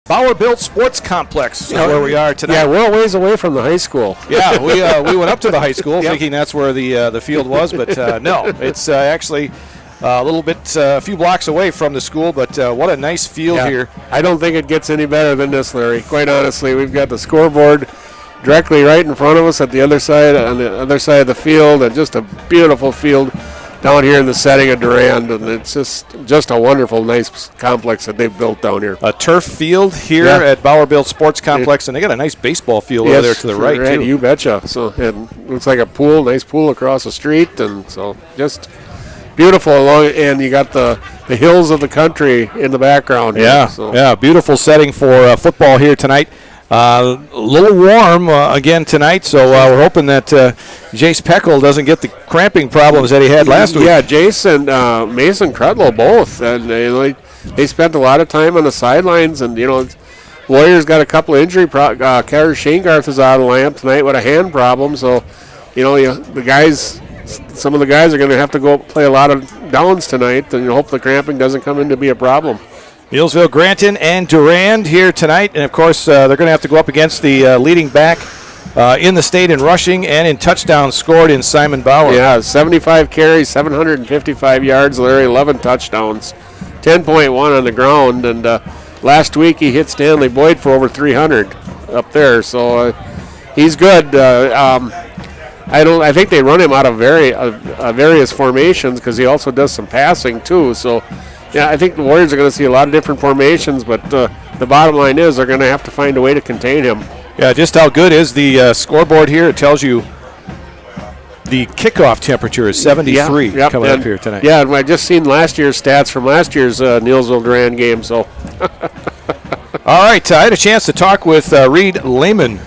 Bower-Built Sports Complex is where we are tonight. Yeah, we're a ways away from the high school. Yeah, we went up to the high school thinking that's where the field was, but no, it's actually a few blocks away from the school, but what a nice field here. I don't think it gets any better than this, Larry. Quite honestly, we've got the scoreboard directly right in front of us on the other side of the field, and just a beautiful field down here in the setting of Durand, and it's just a wonderful, nice complex that they've built down here. A turf field here at Bower-Built Sports Complex, and they got a nice baseball field over there to the right, too. You betcha. So it looks like a pool, nice pool across the street, and so just beautiful. And you got the hills of the country in the background. Yeah, beautiful setting for football here tonight. A little warm again tonight, so we're hoping that Jace Peckel doesn't get the cramping problems that he had last week. Yeah, Jace and Mason Crudlow both, and they spent a lot of time on the sidelines, and Warriors got a couple of injury. Carter Shangarth is out of the lineup tonight with a hand problem, so the guys. Some of the guys are going to have to go play a lot of downs tonight, and hope the cramping doesn't come in to be a problem. Neillsville, Granton, and Durand here tonight. And, of course, they're going to have to go up against the leading back in the state in rushing and in touchdowns scored in Simon Bauer. Yeah, 75 carries, 755 yards, Larry, 11 touchdowns, 10.1 on the ground. And last week he hit Stanley Boyd for over 300 up there. So he's good. I think they run him out of various formations because he also does some passing, too. So, yeah, I think the Warriors are going to see a lot of different formations, but the bottom line is they're going to have to find a way to contain him. Yeah, just how good is the scoreboard here? It tells you the kickoff temperature is 73 coming up here tonight. Yeah, and I just seen last year's stats from last year's Neillsville-Durand game. So, all right, I had a chance to talk with Reed Lehman,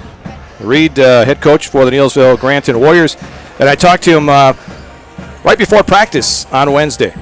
Reed, head coach for the Neillsville Granton Warriors, and I talked to him right before practice on Wednesday.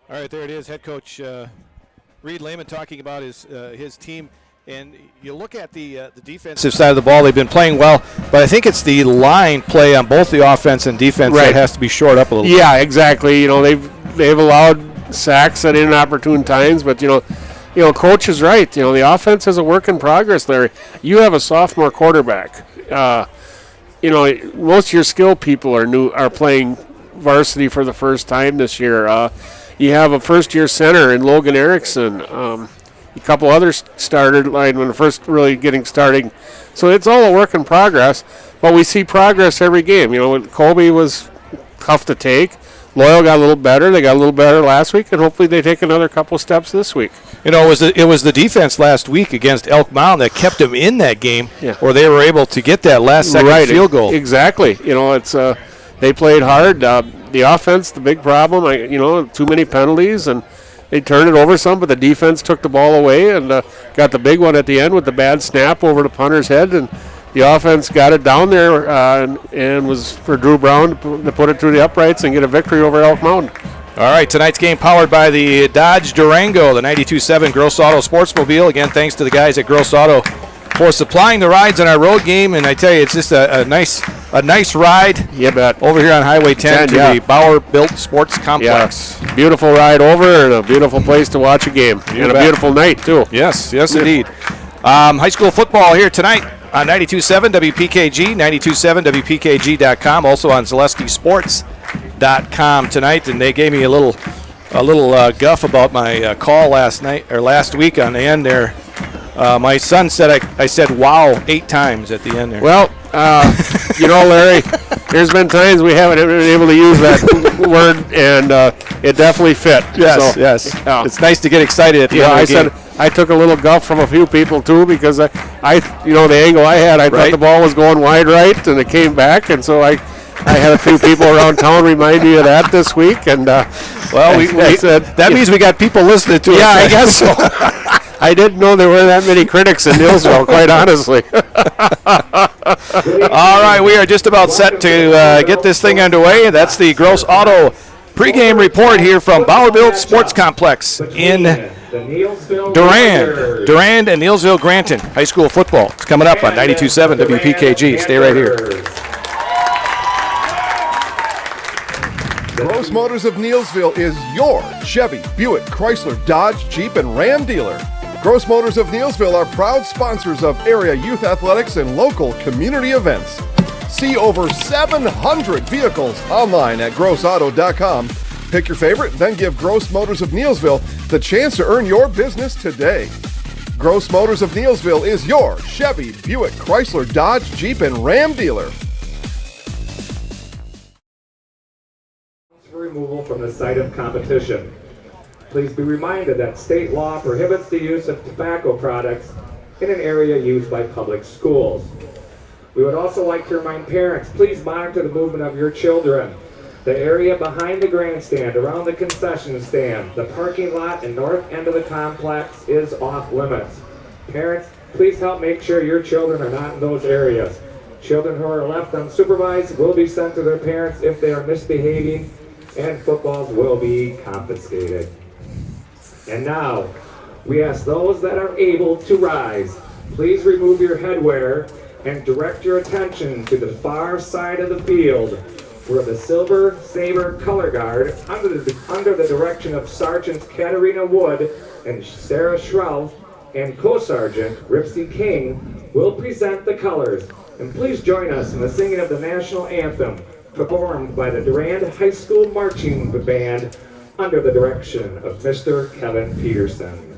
All right, there it is, head coach Reed Lehman talking about his team. And you look at the defensive side of the ball, they've been playing well, but I think it's the line play on both the offense and defense that has to be shored up a little bit. Yeah, exactly. You know, they've allowed sacks at inopportune times, but coach is right. You know, the offense is a work in progress, Larry. You have a sophomore quarterback. Most of your skill people are playing varsity for the first time this year. You have a first-year center in Logan Erickson. couple others started linemen first really getting starting. So it's all a work in progress, but we see progress every game. You know, Colby was tough to take. Loyal got a little better. They got a little better last week, and hopefully they take another couple steps this week. You know, it was the defense last week against Elk Mound that kept them in that game, or they were able to get that last-second field goal. Exactly. You know, it's they played hard. The offense, the big problem, too many penalties, and they turned it over some, but the defense took the ball away and got the big one at the end with the bad snap over the punter's head, and the offense got it down there and was for Drew Brown to put it through the uprights and get a victory over Elk Mound. All right, tonight's game powered by the Dodge Durango, the 92.7 Gross Auto Sportsmobile. Again, thanks to the guys at Gross Auto for supplying the rides in our road game. And I tell you, it's just a nice ride. You bet. Over here on Highway 10 to the Bauer Built Sports Complex. Yeah. Beautiful ride over and a beautiful place to watch a game. And a beautiful night, too. Yes, indeed. High school football here tonight on 92.7 WPKG, 92.7WPKG.com, also on ZaleskiSports.com tonight. And they gave me a little guff about my call last week on the end there. My son said I said wow 8 times at the end there. Well, Larry, there's been times we haven't been able to use that word, and it definitely fit. Yes. Yeah. It's nice to get excited at the end of the game. I took a little guff from a few people too because the angle I had, I thought the ball was going wide right, and it came back, and so I had a few people around town remind me of that this week, and we said that means we got people listening to us. Yeah, I guess so. I didn't know there were that many critics in Neillsville, quite honestly. All right, we are just about set to get this thing underway. That's the Gross Auto pregame report here from Bauer Built Sports Complex in Durand and Neillsville Granton High School football. It's coming up on 92.7 WPKG. Stay right here. Gross Motors of Neillsville is your Chevy, Buick, Chrysler, Dodge, Jeep, and Ram dealer. Gross Motors of Neillsville are proud sponsors of area youth athletics and local community events. See over 700 vehicles online at grossauto.com. Pick your favorite, then give Gross Motors of Neillsville the chance to earn your business today. Gross Motors of Neillsville is your Chevy, Buick, Chrysler, Dodge, Jeep, and Ram dealer. Removal from the site of competition. Please be reminded that state law prohibits the use of tobacco products in an area used by public schools. We would also like to remind parents, please monitor the movement of your children. The area behind the grandstand, around the concession stand, the parking lot and north end of the complex is off limits. Parents, please help make sure your children are not in those areas. Children who are left unsupervised will be sent to their parents if they are misbehaving, and footballs will be confiscated. And now, we ask those that are able to rise, please remove your headwear and direct your attention to the far side of the field where the Silver Saber Color Guard, under the direction of Sergeants Katarina Wood and Sarah Schroff, and Co-Sergeant Ripsy King, will present the colors. And please join us in the singing of the National Anthem, performed by the Durand High School Marching Band under the direction of Mr. Kevin Peterson.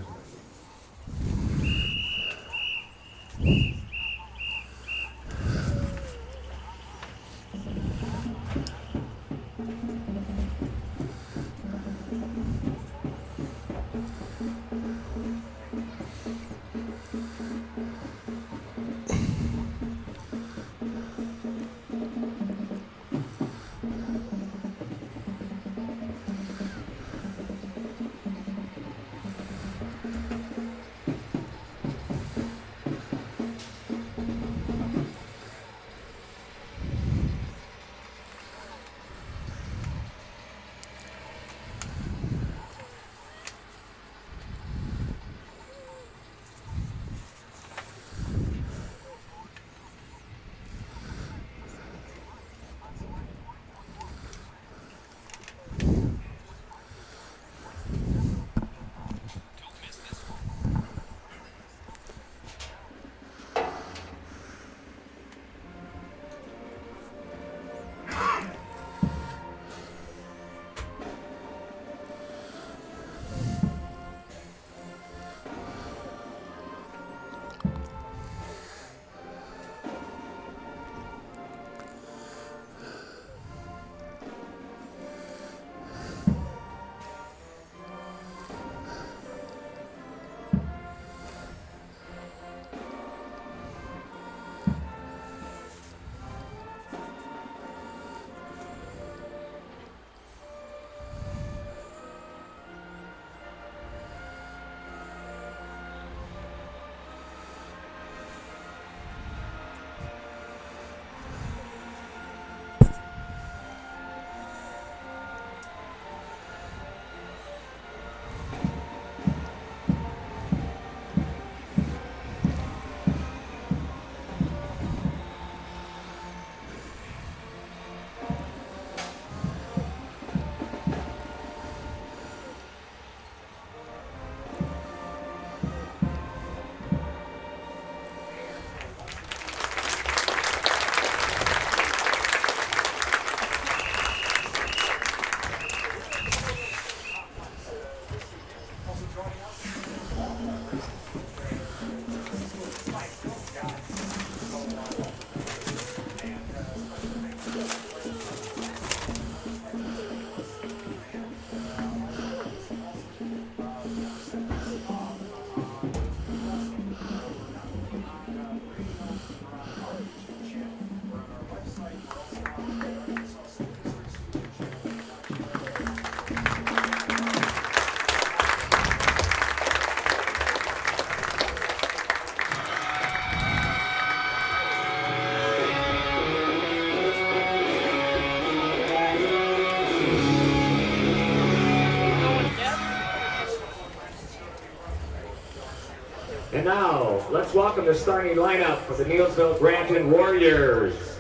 And now, let's welcome the starting lineup for the Neillsville Granton Warriors.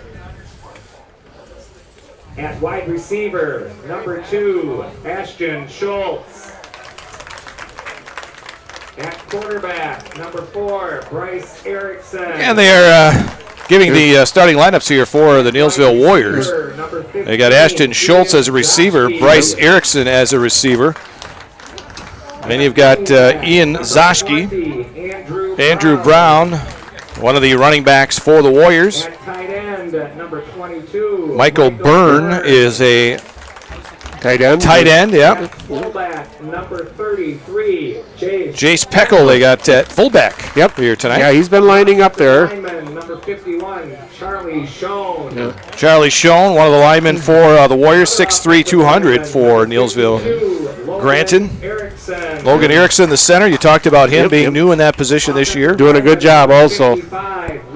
At wide receiver, number 2, Ashton Schultz. At quarterback, number 4, Bryce Erickson. And they are giving the starting lineups here for the Neillsville Warriors. They got Ashton Schultz as a receiver, Bryce Erickson as a receiver. Then you've got Ian Zoschke, Andrew Brown, one of the running backs for the Warriors. At tight end, number 22, Michael Byrne is a Tight end. yeah. fullback, number 33, Jace Peckel they got at fullback here tonight. Yeah, he's been lining up there. lineman, number 51, Charlie Schoen. Yeah. Charlie Schoen, one of the linemen for the Warriors, 6'3", 200 for Neillsville Granton. Erickson. Logan Erickson, the center. You talked about him being new in that position this year. Doing a good job also. 55,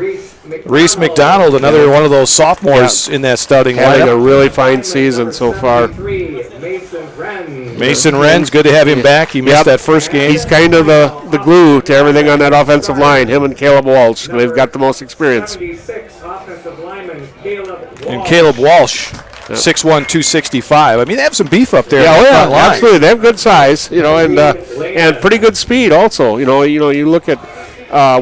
Reese McDonald, another one of those sophomores in that starting Having a lineup. really fine season so far. Mason Wren's, good to have him back. He missed that first game. He's kind of the glue to everything on that offensive line, him and Caleb Walsh. They've got the most experience. 76, offensive lineman, Caleb Walsh. And Caleb Walsh, 6'1", 265. I mean, they have some beef up there. Yeah, in that front line. absolutely. They have good size, and pretty good speed also. You look at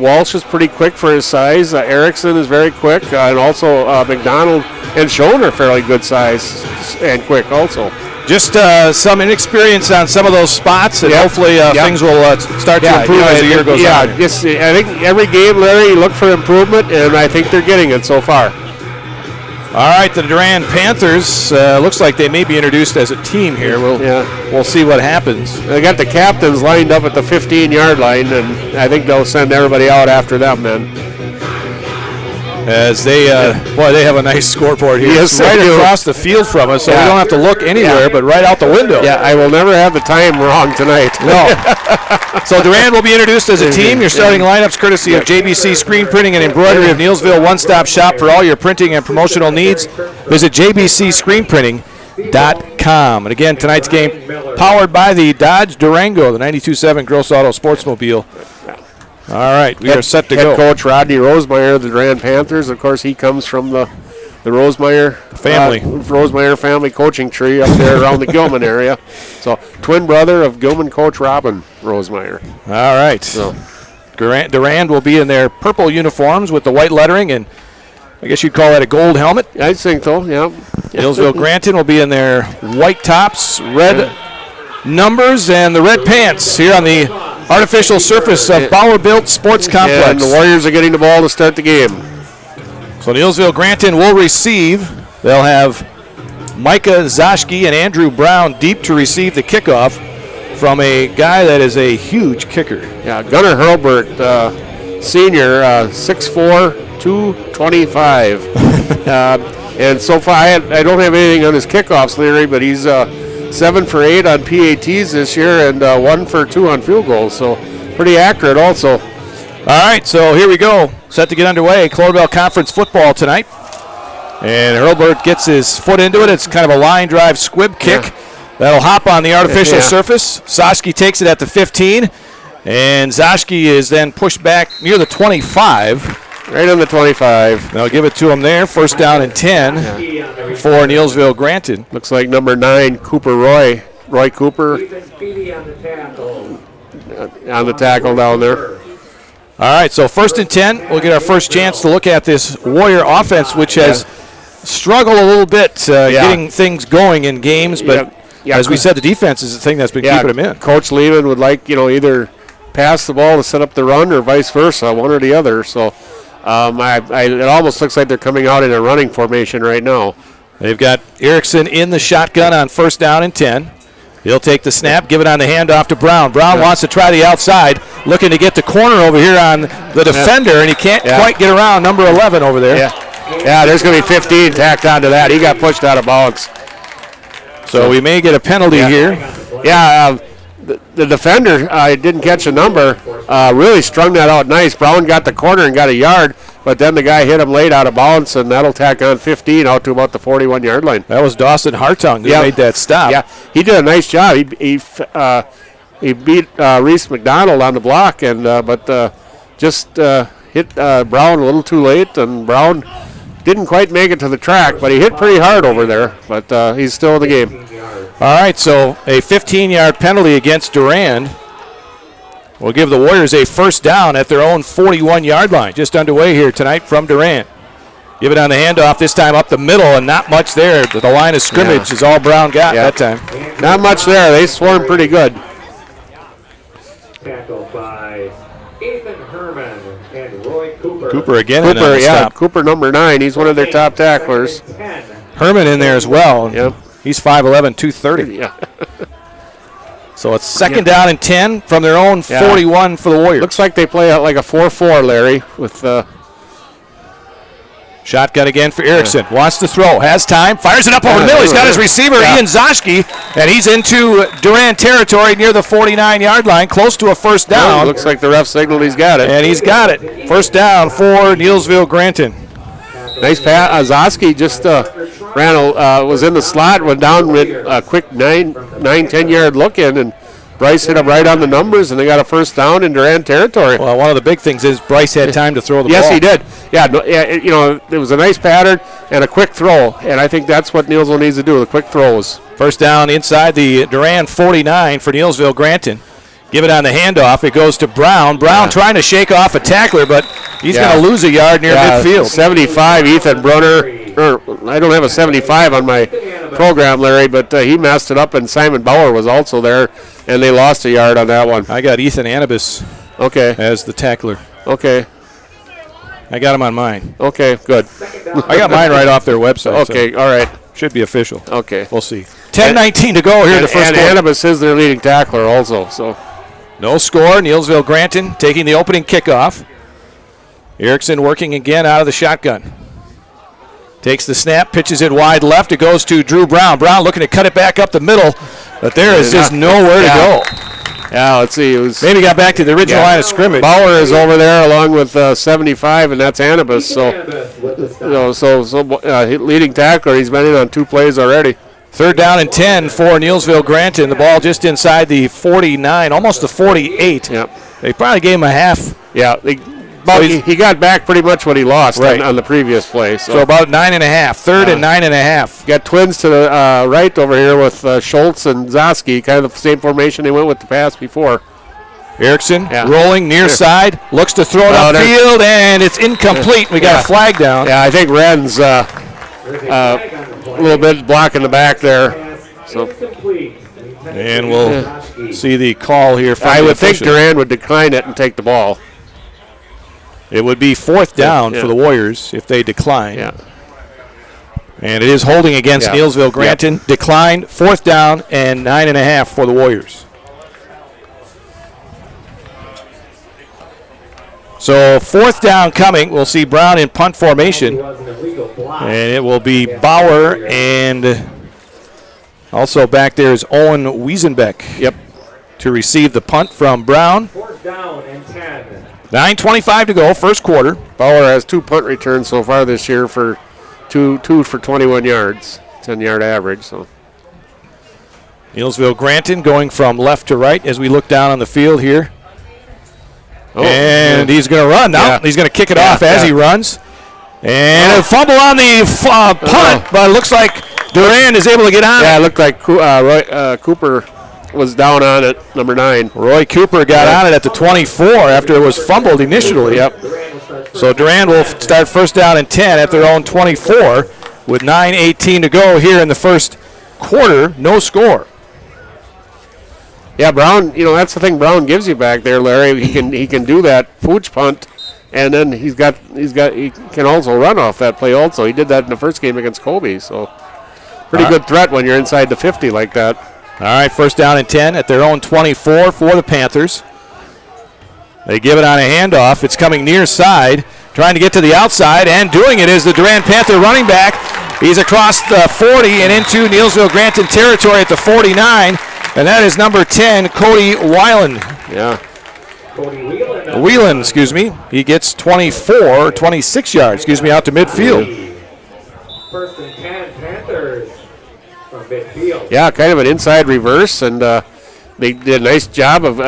Walsh is pretty quick for his size. Erickson is very quick, and also McDonald and Schoen are fairly good size and quick also. Just some inexperience on some of those spots, and hopefully things will start to improve as the year goes on. Yeah, I think every game, Larry, you look for improvement, and I think they're getting it so far. All right, the Durand Panthers, looks like they may be introduced as a team here. We'll see what happens. They got the captains lined up at the 15-yard line, and I think they'll send everybody out after them then. As they have a nice scoreboard here. Yes, it's right they do. across the field from us, so we don't have to look anywhere but right out the window. Yeah, I will never have the time wrong tonight. No. So Durand will be introduced as a team. Your starting lineups courtesy of JBC Screen Printing and Embroidery of Neillsville, one-stop shop for all your printing and promotional needs. Visit jbcscreenprinting.com. And again, tonight's game powered by the Dodge Durango, the 92.7 Gross Auto Sportsmobile. All right, we are set to go. Head coach Rodney Rosemeyer of the Durand Panthers. Of course, he comes from the Rosemeyer family. Rosemeyer family coaching tree up there around the Gilman area. So, twin brother of Gilman coach Robin Rosemeyer. All right. So, Durand will be in their purple uniforms with the white lettering, and I guess you'd call that a gold helmet. I think so, yeah. Neillsville Granton will be in their white Tops, red numbers, and the red pants here on the artificial surface of Bauer Built Sports Complex. And the Warriors are getting the ball to start the game. So Neillsville Granton will receive. They'll have Micah Zoschke and Andrew Brown deep to receive the kickoff from a guy that is a huge kicker. Yeah, Gunnar Hurlbert, senior, 6'4", 225. And so far, I don't have anything on his kickoffs, Larry, but he's 7 for 8 on PATs this year and 1 for 2 on field goals, so pretty accurate also. All right, so here we go. Set to get underway. Clorbell Conference football tonight. And Hurlbert gets his foot into it. It's kind of a line drive squib kick. That'll hop on the artificial surface. Zoschke takes it at the 15. And Zoschke is then pushed back near the 25. Right on the 25. They'll give it to him there. First down and 10 for Neillsville Granton. Looks like number 9, Cooper Roy Cooper on the tackle down there. All right, so first and 10. We'll get our first chance to look at this Warrior offense, which has struggled a little bit getting things going in games, but as we said, the defense is the thing that's been keeping them in. Coach Lehman would like, either pass the ball to set up the run or vice versa, one or the other. So it almost looks like they're coming out in a running formation right now. They've got Erickson in the shotgun on first down and 10. He'll take the snap, give it on the handoff to Brown. Brown wants to try the outside, looking to get the corner over here on the defender, and he can't quite get around number 11 over there. Yeah, there's going to be 15 tacked onto that. He got pushed out of bounds. So we may get a penalty here. Yeah, the defender didn't catch a number. Really strung that out nice. Brown got the corner and got a yard, but then the guy hit him late out of bounds, and that'll tack on 15 out to about the 41-yard line. That was Dawson Hartung who made that stop. Yeah, he did a nice job. He beat Reese McDonald on the block, and but just hit Brown a little too late, and Brown didn't quite make it to the track, but he hit pretty hard over there. But he's still in the game. All right, so a 15-yard penalty against Durand will give the Warriors a first down at their own 41-yard line. Just underway here tonight from Durand. Give it on the handoff, this time up the middle, and not much there. The line of scrimmage is all Brown got that time. Not much there. They swarmed pretty good. Tackled by Ethan Herman and Roy Cooper. Cooper again. Cooper, Cooper number 9. He's one of their top tacklers. Herman in there as well. Yep. He's 5'11", 230. Yeah. So it's second down and 10 from their own 41 for the Warriors. Looks like they play out like a 4-4, Larry, with shotgun again for Erickson. Wants to throw. Has time. Fires it up over the middle. He's got his receiver, Ian Zoschke, and he's into Durand territory near the 49-yard line, close to a first down. Looks like the ref signaled he's got it. And he's got it. First down for Neillsville Granton. Nice pass. Zoschke just was in the slot, went down with a quick 10-yard look in, and Bryce hit him right on the numbers, and they got a first down in Durand territory. Well, one of the big things is Bryce had time to throw the ball. Yes, he did. Yeah, it was a nice pattern and a quick throw, and I think that's what Neillsville needs to do, the quick throws. First down inside the Durand 49 for Neillsville Granton. Give it on the handoff. It goes to Brown. Brown trying to shake off a tackler, but he's going to lose a yard near midfield. 75, Ethan Brunner. I don't have a 75 on my program, Larry, but he messed it up, and Simon Bauer was also there, and they lost a yard on that one. I got Ethan Anibis as the tackler. Okay. I got him on mine. Okay, good. I got mine right off their website. Okay, all right. Should be official. Okay. We'll see. 10-19 to go here in the first quarter. And Anibis is their leading tackler also, so. No score. Neillsville Granton taking the opening kickoff. Erickson working again out of the shotgun. Takes the snap, pitches it wide left. It goes to Drew Brown. Brown looking to cut it back up the middle, but there is just nowhere to go. Yeah, let's see. Maybe got back to the original line of scrimmage. Bauer is over there along with 75, and that's Anibis. So leading tackler. He's been in on 2 plays already. Third down and 10 for Neillsville Granton. The ball just inside the 49, almost the 48. Yep. They probably gave him a half. Yeah. He got back pretty much what he lost on the previous play. So about 9.5. Third and 9.5. Got twins to the right over here with Schultz and Zoschke, kind of the same formation they went with the pass before. Erickson rolling near side, looks to throw it upfield, and it's incomplete. We got a flag down. Yeah, I think Wren's a little bit blocking the back there. So. And we'll see the call here. I would think Durand would decline it and take the ball. It would be fourth down for the Warriors if they decline. Yeah. And it is holding against Neillsville Granton. Yep. Declined, fourth down, and 9.5 for the Warriors. So fourth down coming. We'll see Brown in punt formation. And it will be Bauer, and also back there is Owen Wiesenbeck. Yep. To receive the punt from Brown. Fourth down and 10. 9:25 to go, first quarter. Bauer has 2 punt returns so far this year for two for 21 yards, 10-yard average. So Neillsville Granton going from left to right as we look down on the field here. And he's going to run now. He's going to kick it off as he runs. And a fumble on the punt, but it looks like Durand is able to get on it. Yeah, it looked like Cooper was down on it, number 9. Roy Cooper got on it at the 24 after it was fumbled initially. Yep. So Durand will start first down and 10 at their own 24 with 9:18 to go here in the first quarter. No score. Yeah, Brown, that's the thing Brown gives you back there, Larry. He can do that pooch punt, and then he can also run off that play also. He did that in the first game against Kobe, so pretty good threat when you're inside the 50 like that. All right, first down and 10 at their own 24 for the Panthers. They give it on a handoff. It's coming near side, trying to get to the outside, and doing it is the Durand Panther running back. He's across the 40 and into Neillsville Granton territory at the 49, and that is number 10, Cody Weiland. Yeah. Whelan, He gets 26 yards, out to midfield. First and 10, Panthers. Midfield. Yeah, kind of an inside reverse, and they did a nice job of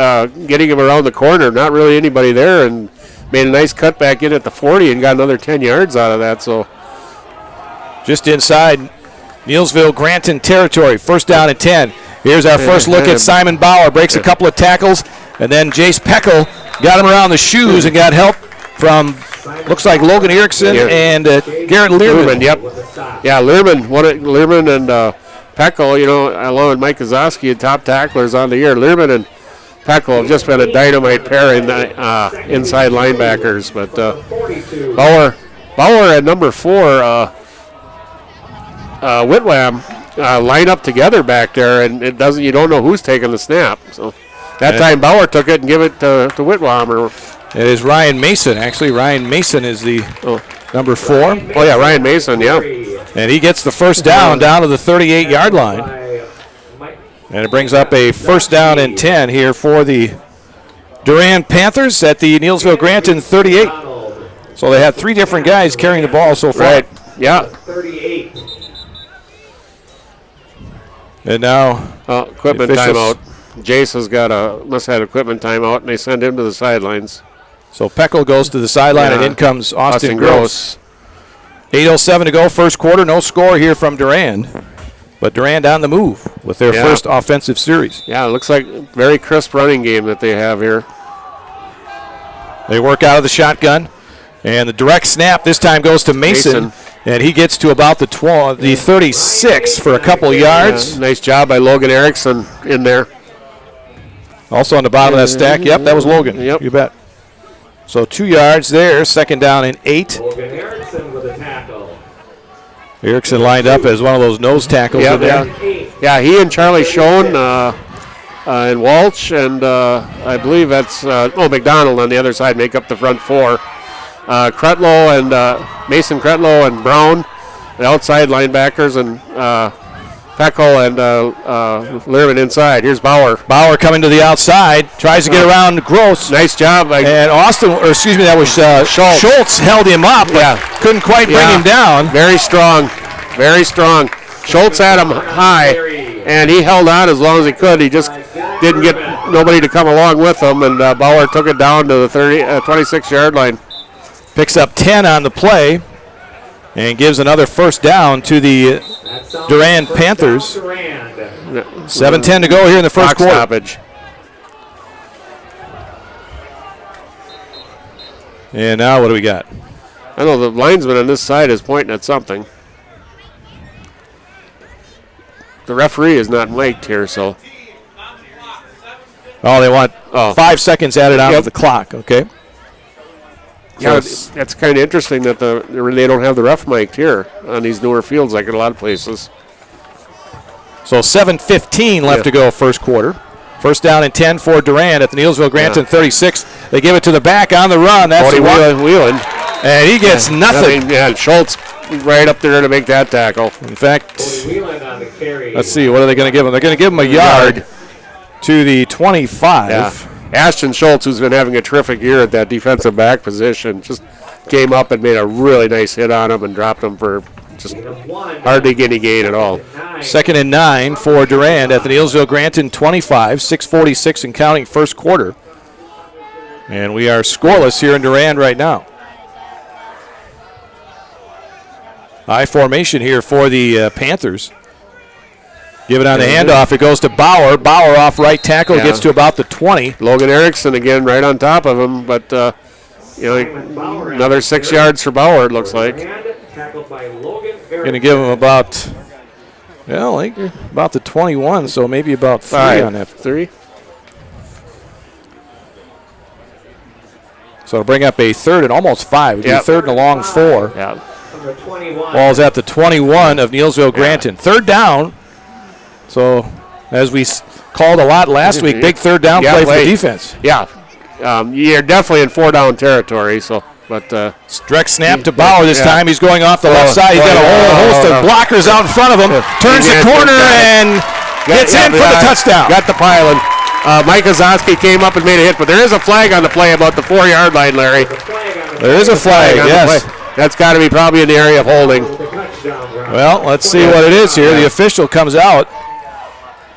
getting him around the corner. Not really anybody there, and made a nice cut back in at the 40 and got another 10 yards out of that. So just inside Neillsville Granton territory, first down and 10. Here's our first look at Simon Bauer. Breaks a couple of tackles, and then Jace Peckel got him around the shoes and got help from, looks like Logan Erickson and Garrett Learman. Yep. Yeah, Learman and Peckel, along with Mike Kozowski, top tacklers on the year. Learman and Peckel have just been a dynamite pair in the inside linebackers. But Bauer at number 4, Whitlam line up together back there, and you don't know who's taking the snap. So that time Bauer took it and give it to Whitlam. It is Ryan Mason, actually. Ryan Mason is the number 4. Oh yeah, Ryan Mason, yeah. And he gets the first down to the 38-yard line. And it brings up a first down and 10 here for the Durand Panthers at the Neillsville Granton 38. So they had 3 different guys carrying the ball so far. Right, yeah. 38. And now equipment timeout. Jace must have had equipment timeout, and they send him to the sidelines. So Peckel goes to the sideline, and in comes Austin Gross. 8:07 to go, first quarter. No score here from Durand. But Durand on the move with their first offensive series. Yeah, it looks like a very crisp running game that they have here. They work out of the shotgun, and the direct snap this time goes to Mason. And he gets to about the 36 for a couple yards. Yeah, nice job by Logan Erickson in there. Also on the bottom of that stack. Yep, that was Logan. Yep. You bet. So 2 yards there, second down and 8. Logan Erickson with a tackle. Erickson lined up as one of those nose tackles in there. Yeah, he and Charlie Schoen and Walsh and I believe that's McDonald on the other side make up the front 4. Cretlow and Mason Cretlow and Brown, the outside linebackers, and Peckel and Learman inside. Here's Bauer. Bauer coming to the outside, tries to get around Gross. Nice job. And that was Schultz held him up, but couldn't quite bring him down. Very strong, very strong. Schultz had him high, and he held on as long as he could. He just didn't get nobody to come along with him, and Bauer took it down to the 26-yard line. Picks up 10 on the play and gives another first down to the Durand Panthers. 7:10 to go here in the first quarter. Stoppage. And now what do we got? I know the linesman on this side is pointing at something. The referee is not mic'd here, so. Oh, they want 5 seconds added on to the clock, okay. Yeah, that's kind of interesting that they don't have the ref mic'd here on these newer fields like in a lot of places. So 7:15 left to go first quarter. First down and 10 for Durand at the Neillsville Granton 36. They give it to the back on the run. That's Wheelan. And he gets nothing. Yeah, Schultz right up there to make that tackle. In fact, let's see, what are they going to give him? They're going to give him a yard to the 25. Yeah. Ashton Schultz, who's been having a terrific year at that defensive back position, just came up and made a really nice hit on him and dropped him for just hardly any gain at all. Second and 9 for Durand at the Neillsville Granton 25, 6:46 and counting first quarter. And we are scoreless here in Durand right now. High formation here for the Panthers. Give it on the handoff. It goes to Bauer. Bauer off right tackle, gets to about the 20. Logan Erickson again right on top of him, but another 6 yards for Bauer, it looks like. Going to give him about the 21, so maybe about 3 on that. 3. So it'll bring up a third and almost 5. It'll be third and a long 4. Yeah. Ball's at the 21 of Neillsville Granton. Third down. So, as we called a lot last week, big third down play for the defense. Yeah, you're definitely in 4-down territory. So, but direct snap to Bauer this time. He's going off the left side. He's got a whole host of blockers out in front of him. Turns the corner and gets in for the touchdown. Got the pylon. Mike Kozowski came up and made a hit, but there is a flag on the play about the 4-yard line, Larry. There is a flag, yes. That's got to be probably in the area of holding. Well, let's see what it is here. The official comes out.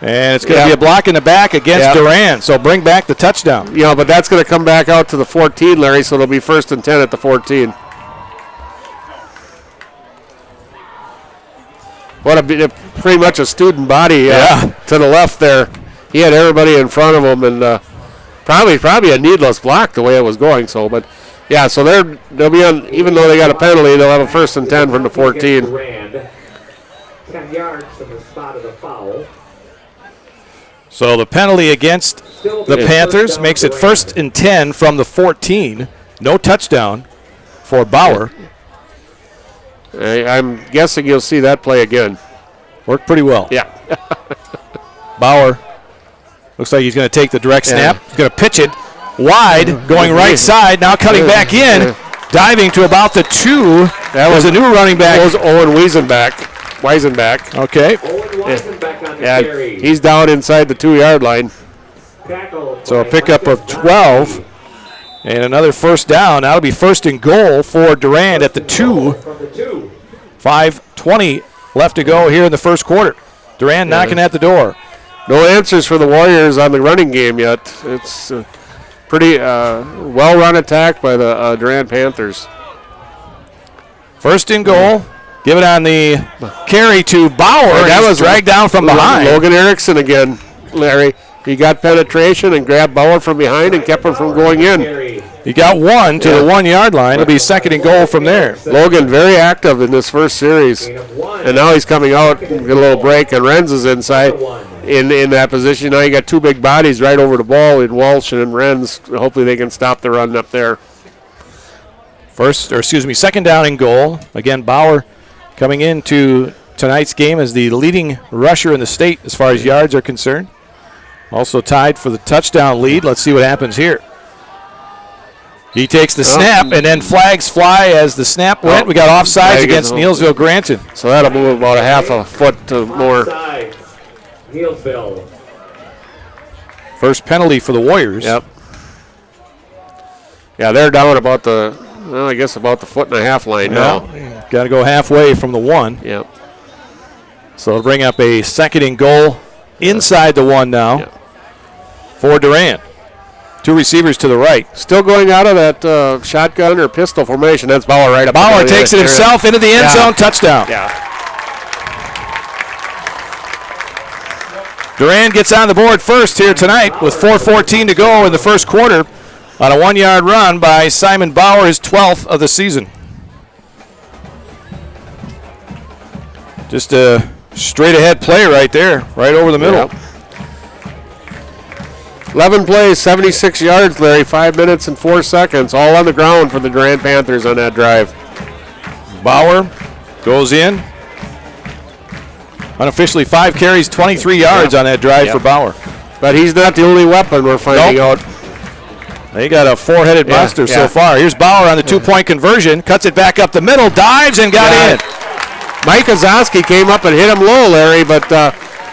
And it's going to be a block in the back against Durand, so bring back the touchdown. Yeah, but that's going to come back out to the 14, Larry, so it'll be 1st and 10 at the 14. What pretty much a student body to the left there. He had everybody in front of him, and probably a needless block the way it was going. So, but yeah, so they'll be on. Even though they got a penalty, they'll have a 1st and 10 from the 14. 10 yards from the spot of the foul. So the penalty against the Panthers makes it 1st and 10 from the 14. No touchdown for Bauer. I'm guessing you'll see that play again. Worked pretty well. Yeah. Bauer looks like he's going to take the direct snap. He's going to pitch it wide, going right side, now cutting back in, diving to about the 2. That was a new running back. That was Owen Weisenbach. Okay. And he's down inside the 2-yard line. So a pickup of 12 and another 1st down. That'll be 1st and goal for Durand at the 2. 5:20 left to go here in the 1st quarter. Durand knocking at the door. No answers for the Warriors on the running game yet. It's a pretty well-run attack by the Durand Panthers. 1st and goal. Give it on the carry to Bauer. That was dragged down from behind. Logan Erickson again, Larry. He got penetration and grabbed Bauer from behind and kept him from going in. He got one to the 1-yard line. It'll be 2nd and goal from there. Logan very active in this first series. And now he's coming out, get a little break, and Renz is inside in that position. Now you got 2 big bodies right over the ball in Walsh and Renz. Hopefully they can stop the run up there. 2nd down and goal. Again, Bauer coming into tonight's game as the leading rusher in the state as far as yards are concerned. Also tied for the touchdown lead. Let's see what happens here. He takes the snap, and then flags fly as the snap went. We got offsides against Neillsville Granton. So that'll move about a half a foot to more. Neillsville. First penalty for the Warriors. Yep. Yeah, they're down about the 1.5 line now. Got to go halfway from the 1. Yep. So it'll bring up a 2nd and goal inside the 1 now for Durand. 2 receivers to the right. Still going out of that shotgun or pistol formation. That's Bauer right up. Bauer takes it himself into the end zone. Touchdown. Yeah. Durand gets on the board first here tonight with 4:14 to go in the 1st quarter on a 1-yard run by Simon Bauer, his 12th of the season. Just a straight-ahead play right there, right over the middle. Yep. 11 plays, 76 yards, Larry, 5 minutes and 4 seconds, all on the ground for the Durand Panthers on that drive. Bauer goes in. Unofficially 5 carries, 23 yards on that drive for Bauer. But he's not the only weapon we're finding out. They got a 4-headed monster so far. Here's Bauer on the 2-point conversion, cuts it back up the middle, dives and got in. Mike Kozowski came up and hit him low, Larry, but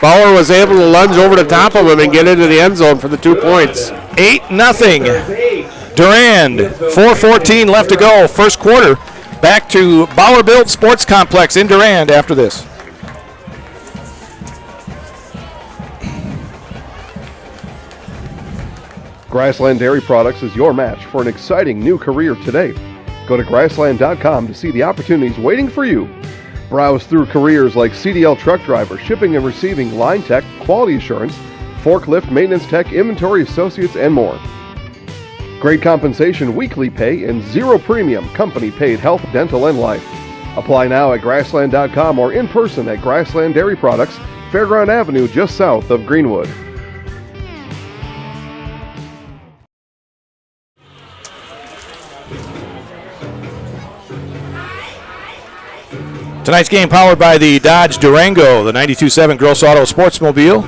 Bauer was able to lunge over the top of him and get into the end zone for the 2 points. 8-0. Durand, 4:14 left to go, 1st quarter. Back to Bauer Built Sports Complex in Durand after this. Grassland Dairy Products is your match for an exciting new career today. Go to grassland.com to see the opportunities waiting for you. Browse through careers like CDL truck driver, shipping and receiving, line tech, quality assurance, forklift, maintenance tech, inventory associates, and more. Great compensation, weekly pay, and 0 premium company-paid health, dental, and life. Apply now at grassland.com or in person at Grassland Dairy Products, Fairground Avenue, just south of Greenwood. Tonight's game powered by the Dodge Durango, the 92.7 Gross Auto Sportsmobile.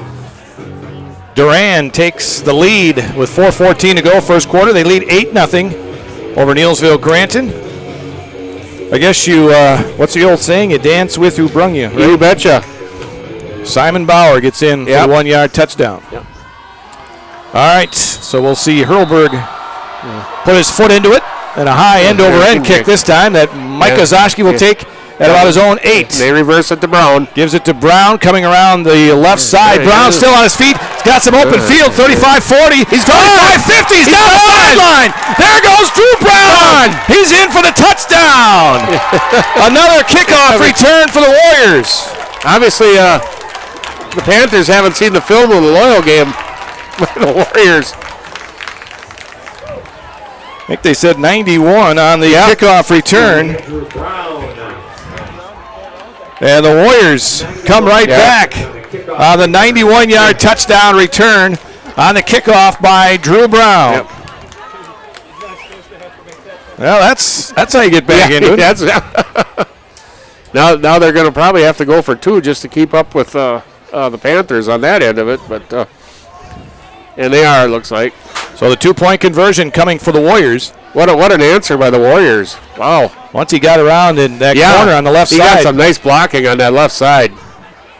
Durand takes the lead with 4:14 to go, 1st quarter. They lead 8-0 over Neillsville Granton. I guess you, what's the old saying? You dance with who brung you, right? You betcha. Simon Bauer gets in for the 1-yard touchdown. Yep. All right, so we'll see Hurlberg put his foot into it, and a high end-over-end kick this time that Mike Kozowski will take at about his own 8. They reverse it to Brown. Gives it to Brown coming around the left side. Brown still on his feet. He's got some open field. 35-40. He's 35-50. He's down the sideline. There goes Drew Brown. He's in for the touchdown. Another kickoff return for the Warriors. Obviously, the Panthers haven't seen the film of the Loyal game with the Warriors. I think they said 91 on the kickoff return. And the Warriors come right back on the 91-yard touchdown return on the kickoff by Drew Brown. Yep. Well, that's how you get back into it. Now they're going to probably have to go for 2 just to keep up with the Panthers on that end of it, but and they are, it looks like. So the 2-point conversion coming for the Warriors. What an answer by the Warriors. Wow. Once he got around in that corner on the left side. He got some nice blocking on that left side.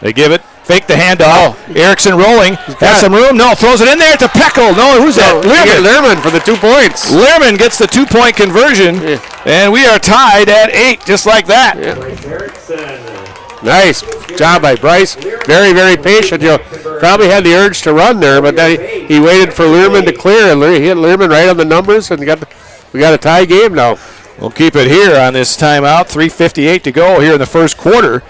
They give it. Fake the handoff. Erickson rolling. Has some room. No, throws it in there to Peckel. No, who's that? Lehrman for the 2 points. Lehrman gets the 2-point conversion. And we are tied at 8, just like that. Nice job by Bryce. Very, very patient. Probably had the urge to run there, but then he waited for Lehrman to clear, and he hit Lehrman right on the numbers, and we got a tie game now. We'll keep it here on this timeout. 3:58 to go here in the first quarter.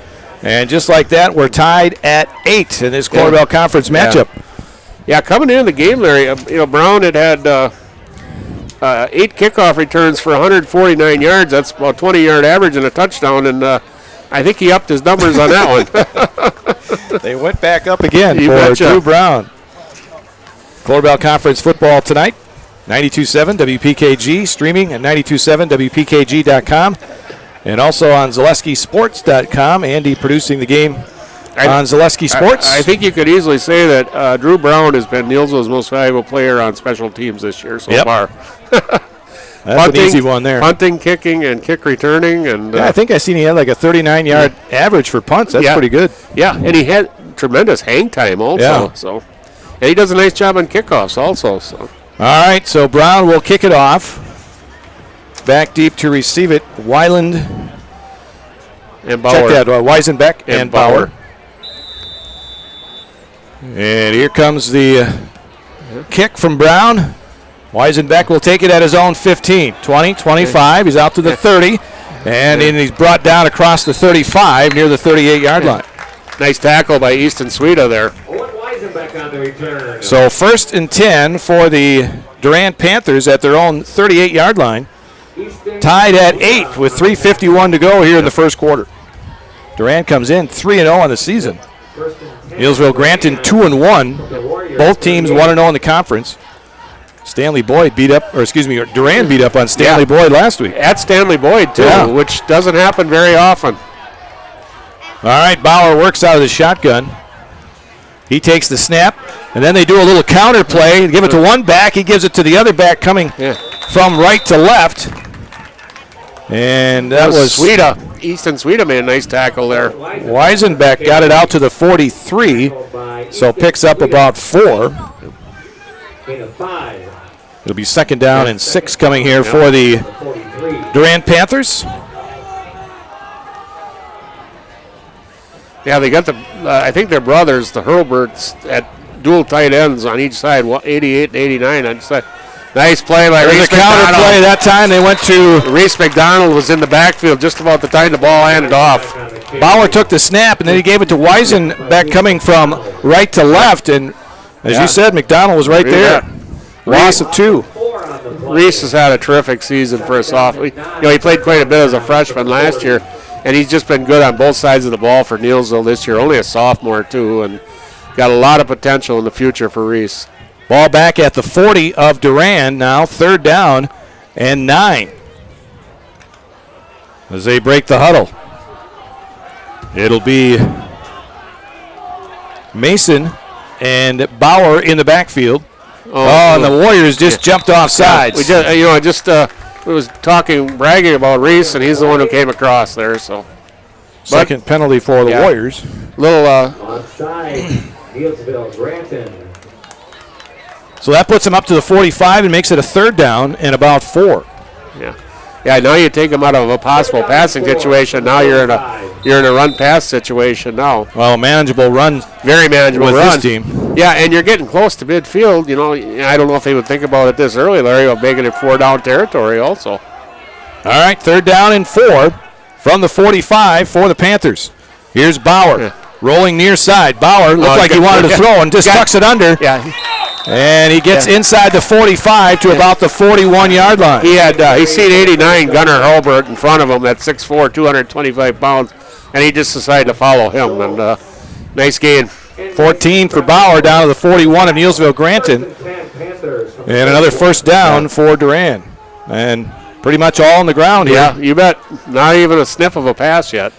And just like that, we're tied at 8 in this Corner Belt Conference matchup. Yeah, coming into the game, Larry, Brown had 8 kickoff returns for 149 yards. That's about 20-yard average and a touchdown, and I think he upped his numbers on that one. They went back up again for betcha. Drew Brown. Corner Belt Conference football tonight. 92.7 WPKG, streaming at 92.7WPKG.com. And also on ZaleskiSports.com. Andy producing the game on Zaleski Sports. I think you could easily say that Drew Brown has been Neillsville's most valuable player on special teams this year so far. That's an easy one there. Punting, kicking, and kick returning. And I think I seen he had like a 39-yard average for punts. That's pretty good. Yeah, and he had tremendous hang time also. Yeah. So, and he does a nice job on kickoffs also. So. All right, so Brown will kick it off. Back deep to receive it, Weiland and Bauer. Check that, Weisenbeck and Bauer. And here comes the kick from Brown. Weisenbeck will take it at his own 15, 20, 25. He's out to the 30, and then he's brought down across the 35 near the 38-yard line. Nice tackle by Easton Sweda there. On the return. So 1st and 10 for the Durand Panthers at their own 38-yard line. Tied at 8 with 3:51 to go here in the first quarter. Durand comes in 3-0 on the season. Neillsville Granton 2-1. Both teams 1-0 in the conference. Durand beat up on Stanley Boyd last week. At Stanley Boyd, too, which doesn't happen very often. All right, Bauer works out of the shotgun. He takes the snap, and then they do a little counter play. Give it to one back. He gives it to the other back coming from right to left. And that was Sweda. Easton Sweda made a nice tackle there. Weisenbeck got it out to the 43, so picks up about 4. It'll be 2nd down and 6 coming here for the Durand Panthers. Yeah, they got I think their brothers, the Hurlberts, at dual tight ends on each side, 88 and 89 on each side. Nice play by Reese McDonald. Counter play that time. They went to Reese McDonald was in the backfield just about the time the ball handed off. Bauer took the snap, and then he gave it to Weisenbeck coming from right to left. And as you said, McDonald was right there. Loss of 2. Reese has had a terrific season for a sophomore. He played quite a bit as a freshman last year, and he's just been good on both sides of the ball for Neillsville this year. Only a sophomore, too, and got a lot of potential in the future for Reese. Ball back at the 40 of Durand now, 3rd down and 9. As they break the huddle. It'll be Mason and Bauer in the backfield. And the Warriors just jumped off sides. We was bragging about Reese, and he's the one who came across there. So, second penalty for the Warriors. Offside, Neillsville, Granton. So that puts him up to the 45 and makes it a 3rd down and about 4. Yeah. Yeah, now you take them out of a possible passing situation. Now you're in a run-pass situation now. Well, manageable run. Very manageable with run. this team. Yeah, and you're getting close to midfield. You know, I don't know if they would think about it this early, Larry, of making it 4-down territory also. All right, 3rd down and 4 from the 45 for the Panthers. Here's Bauer rolling near side. Bauer looked like he wanted to throw and just tucks it under. Yeah. And he gets inside the 45 to about the 41-yard line. He's seen 89 Gunnar Hulbert in front of him at 6'4", 225 pounds, and he just decided to follow him. And nice gain. 14 for Bauer down to the 41 of Neillsville Granton. And another first down for Durand. And pretty much all on the ground here. Yeah, you bet. Not even a sniff of a pass yet.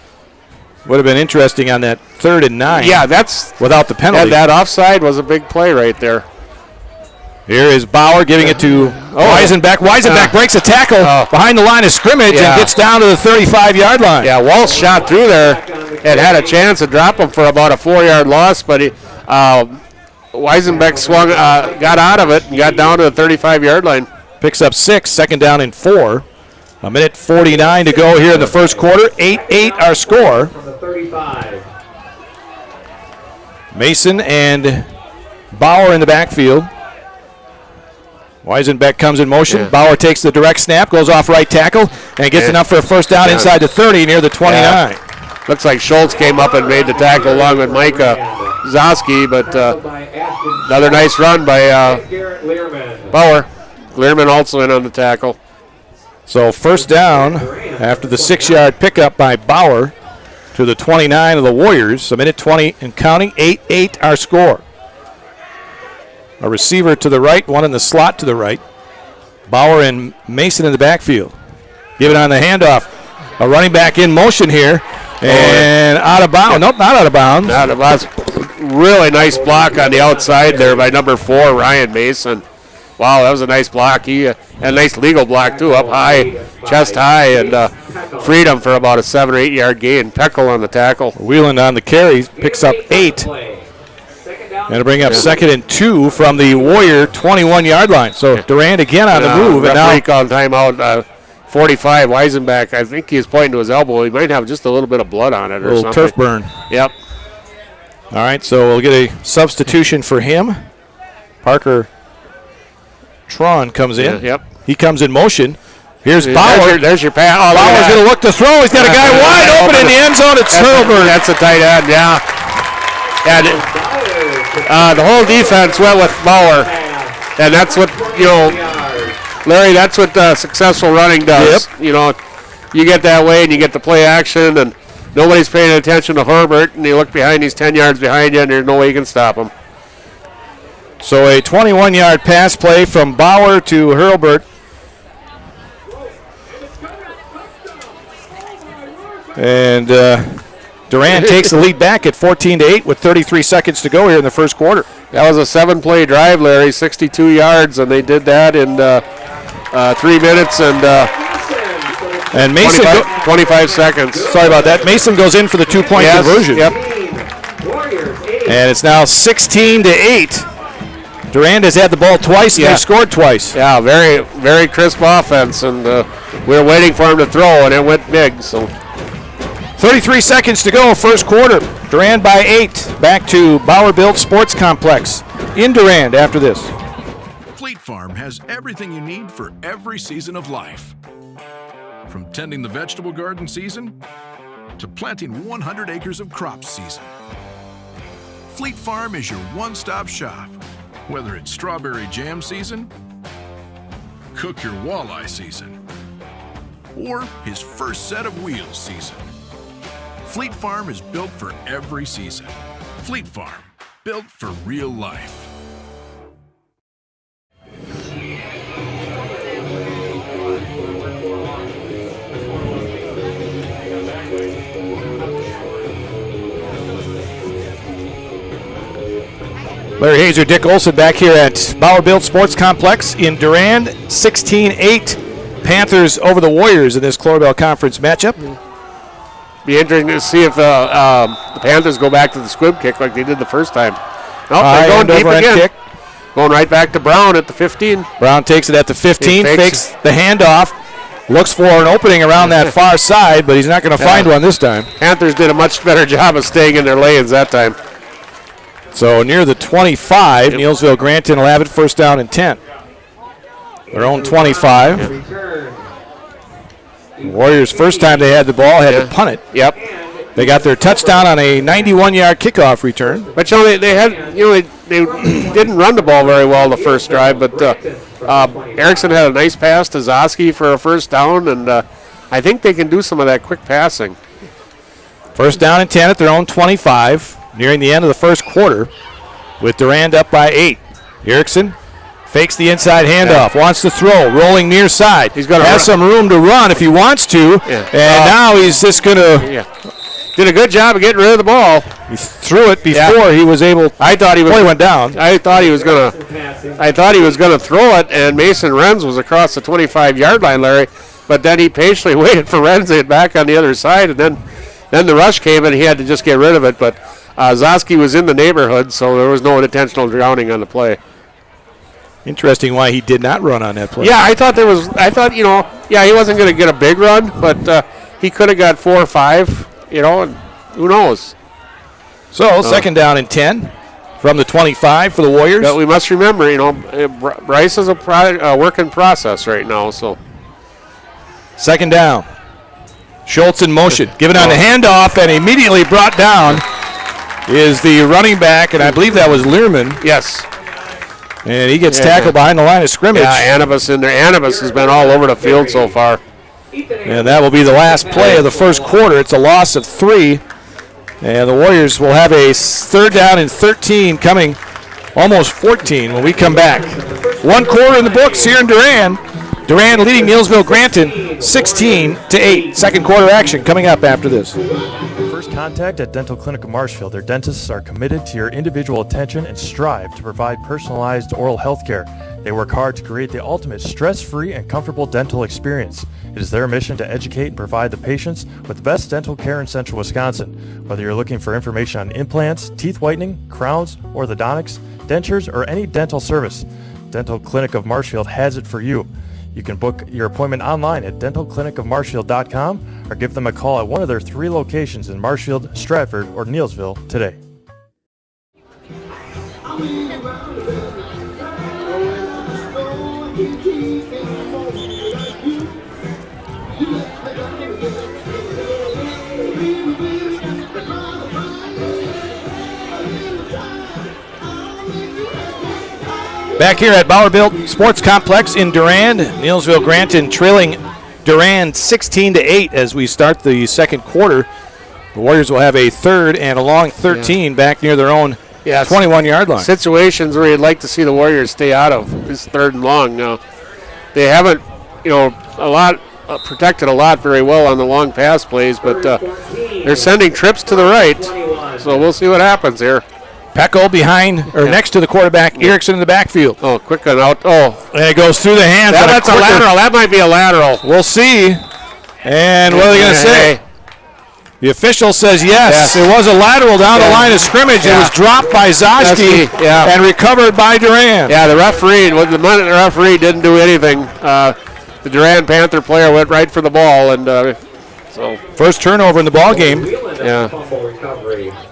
Would have been interesting on that 3rd and 9. Yeah, that's without the penalty. That offside was a big play right there. Here is Bauer giving it to Weisenbeck. Weisenbeck breaks a tackle behind the line of scrimmage and gets down to the 35-yard line. Yeah, Walsh shot through there and had a chance to drop him for about a 4-yard loss, but Weisenbeck swung, got out of it and got down to the 35-yard line. Picks up 6, 2nd down and 4. 1:49 to go here in the first quarter. 8-8 our score. Mason and Bauer in the backfield. Weisenbeck comes in motion. Yeah. Bauer takes the direct snap, goes off right tackle, and gets enough for a first down inside the 30 near the 29. Yeah. Looks like Schultz came up and made the tackle along with Micah Zosky, but another nice run by Bauer. Learman also in on the tackle. So first down after the 6-yard pickup by Bauer to the 29 of the Warriors. 1:20 and counting. 8-8 our score. A receiver to the right, one in the slot to the right. Bauer and Mason in the backfield. Give it on the handoff. A running back in motion here. And out of bounds. Nope, not out of bounds. Out of bounds. Really nice block on the outside there by number 4, Ryan Mason. Wow, that was a nice block. He had a nice legal block, too, up high, chest high, and freed him for about a 7 or 8 yard gain. Peckle on the tackle. Wheeland on the carry, picks up 8. And to bring up 2nd and 2 from the Warrior 21-yard line. So Durand again on the move. And now called timeout. 45, Weisenbeck. I think he's pointing to his elbow. He might have just a little bit of blood on it or something. A little turf burn. Yep. All right, so we'll get a substitution for him. Parker Tron comes in. Yep. He comes in motion. Here's Bauer. There's your pass. Oh, Bauer's going to look to throw. He's got a guy wide open in the end zone. It's Hurlburt. That's a tight end, yeah. And the whole defense went with Bauer. And that's what, Larry, that's what successful running does. Yep. You get that way and you get the play action and nobody's paying attention to Herbert and you look behind, he's 10 yards behind you and there's no way you can stop him. So a 21-yard pass play from Bauer to Hurlburt. And Durand takes the lead back at 14-8 with 33 seconds to go here in the first quarter. That was a 7-play drive, Larry, 62 yards, and they did that in 3 minutes and Mason 25 seconds. Sorry about that. Mason goes in for the 2-point conversion. Yep. And it's now 16-8. Durand has had the ball twice, and they've scored twice. Yeah, very, very crisp offense, and we were waiting for him to throw, and it went big. So 33 seconds to go, first quarter. Durand by 8. Back to Bauer Built Sports Complex in Durand after this. Fleet Farm has everything you need for every season of life. From tending the vegetable garden season to planting 100 acres of crop season. Fleet Farm is your one-stop shop. Whether it's strawberry jam season, cook your walleye season, or his first set of wheels season. Fleet Farm is built for every season. Fleet Farm, built for real life. Larry Hazer, Dick Olson back here at Bauer Built Sports Complex in Durand. 16-8 Panthers over the Warriors in this Clorbell Conference matchup. Be interesting to see if the Panthers go back to the squib kick like they did the first time. Nope, they're going deep again. Kick. Going right back to Brown at the 15. Brown takes it at the 15, fakes the handoff, Looks for an opening around that far side, but he's not going to find one this time. Panthers did a much better job of staying in their lanes that time. So near the 25, Neillsville Granton will have it first down and 10. Their own 25. Warriors, first time they had the ball, had to punt it. Yep. They got their touchdown on a 91-yard kickoff return. But they didn't run the ball very well the first drive, but Erickson had a nice pass to Zoski for a first down, and I think they can do some of that quick passing. First down and 10 at their own 25, nearing the end of the first quarter, with Durand up by 8. Erickson fakes the inside handoff, wants to throw, rolling near side. He's got has some room to run if he wants to, and now he's just going to. Yeah. Did a good job of getting rid of the ball. He threw it before he was able. I thought he went down. I thought he was gonna throw it, and Mason Renz was across the 25-yard line, Larry. But then he patiently waited for Renz to get back on the other side, and then the rush came, and he had to just get rid of it. But Zoski was in the neighborhood, so there was no intentional drowning on the play. Interesting why he did not run on that play. Yeah, I thought he wasn't going to get a big run, but he could have got 4 or 5. And who knows? So, second down and 10 from the 25 for the Warriors. But we must remember, Bryce is a work in process right now. So, second down. Schultz in motion. Given on the handoff and immediately brought down is the running back, and I believe that was Learman. Yes. And he gets tackled behind the line of scrimmage. Yeah, Anibus in there. Anibus has been all over the field so far. And that will be the last play of the first quarter. It's a loss of 3. And the Warriors will have a third down and 13 coming, almost 14 when we come back. 1 quarter in the books here in Durand. Durand leading Neillsville Granton 16-8. Second quarter action coming up after this. First contact at Dental Clinic of Marshfield. Their dentists are committed to your individual attention and strive to provide personalized oral health care. They work hard to create the ultimate stress-free and comfortable dental experience. It is their mission to educate and provide the patients with the best dental care in Central Wisconsin. Whether you're looking for information on implants, teeth whitening, crowns, orthodontics, dentures, or any dental service, Dental Clinic of Marshfield has it for you. You can book your appointment online at dentalclinicofmarshfield.com or give them a call at one of their 3 locations in Marshfield, Stratford, or Neillsville today. Back here at Bauer-Built Sports Complex in Durand, Neillsville Granton trailing Durand 16-8 as we start the second quarter. The Warriors will have a third and a long 13 back near their own 21-yard line. Situations where you'd like to see the Warriors stay out of is third and long. Now, they haven't, protected a lot very well on the long pass plays, but they're sending trips to the right, so we'll see what happens here. Pecco behind, or next to the quarterback, Erickson in the backfield. Oh, quick one out. Oh. And it goes through the hands. That's a lateral. That might be a lateral. We'll see. And what are they going to say? The official says yes. It was a lateral down the line of scrimmage. It was dropped by Zoski and recovered by Durand. Yeah, the referee didn't do anything. The Durand Panther player went right for the ball, and so first turnover in the ball game. Yeah.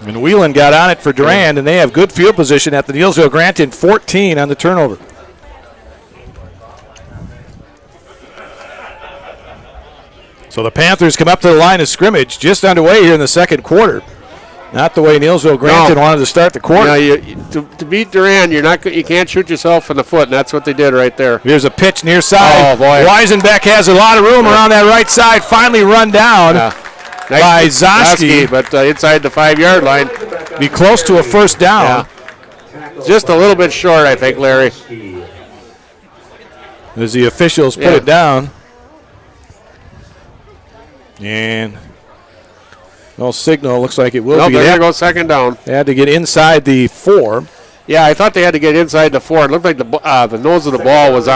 And Whelan got on it for Durand, and they have good field position at the Neillsville Granton 14 on the turnover. So the Panthers come up to the line of scrimmage, just underway here in the second quarter. Not the way Neillsville Granton wanted to start the quarter. To beat Durand, you can't shoot yourself in the foot, and that's what they did right there. Here's a pitch near side. Oh, boy. Weisenbeck has a lot of room around that right side. Finally run down by Zoski. But inside the 5-yard line. Be close to a first down. Yeah. Just a little bit short, I think, Larry. As the officials put it down. And no signal. Looks like it will be. There goes second down. They had to get inside the 4. Yeah, I thought they had to get inside the 4. It looked like the nose of the ball was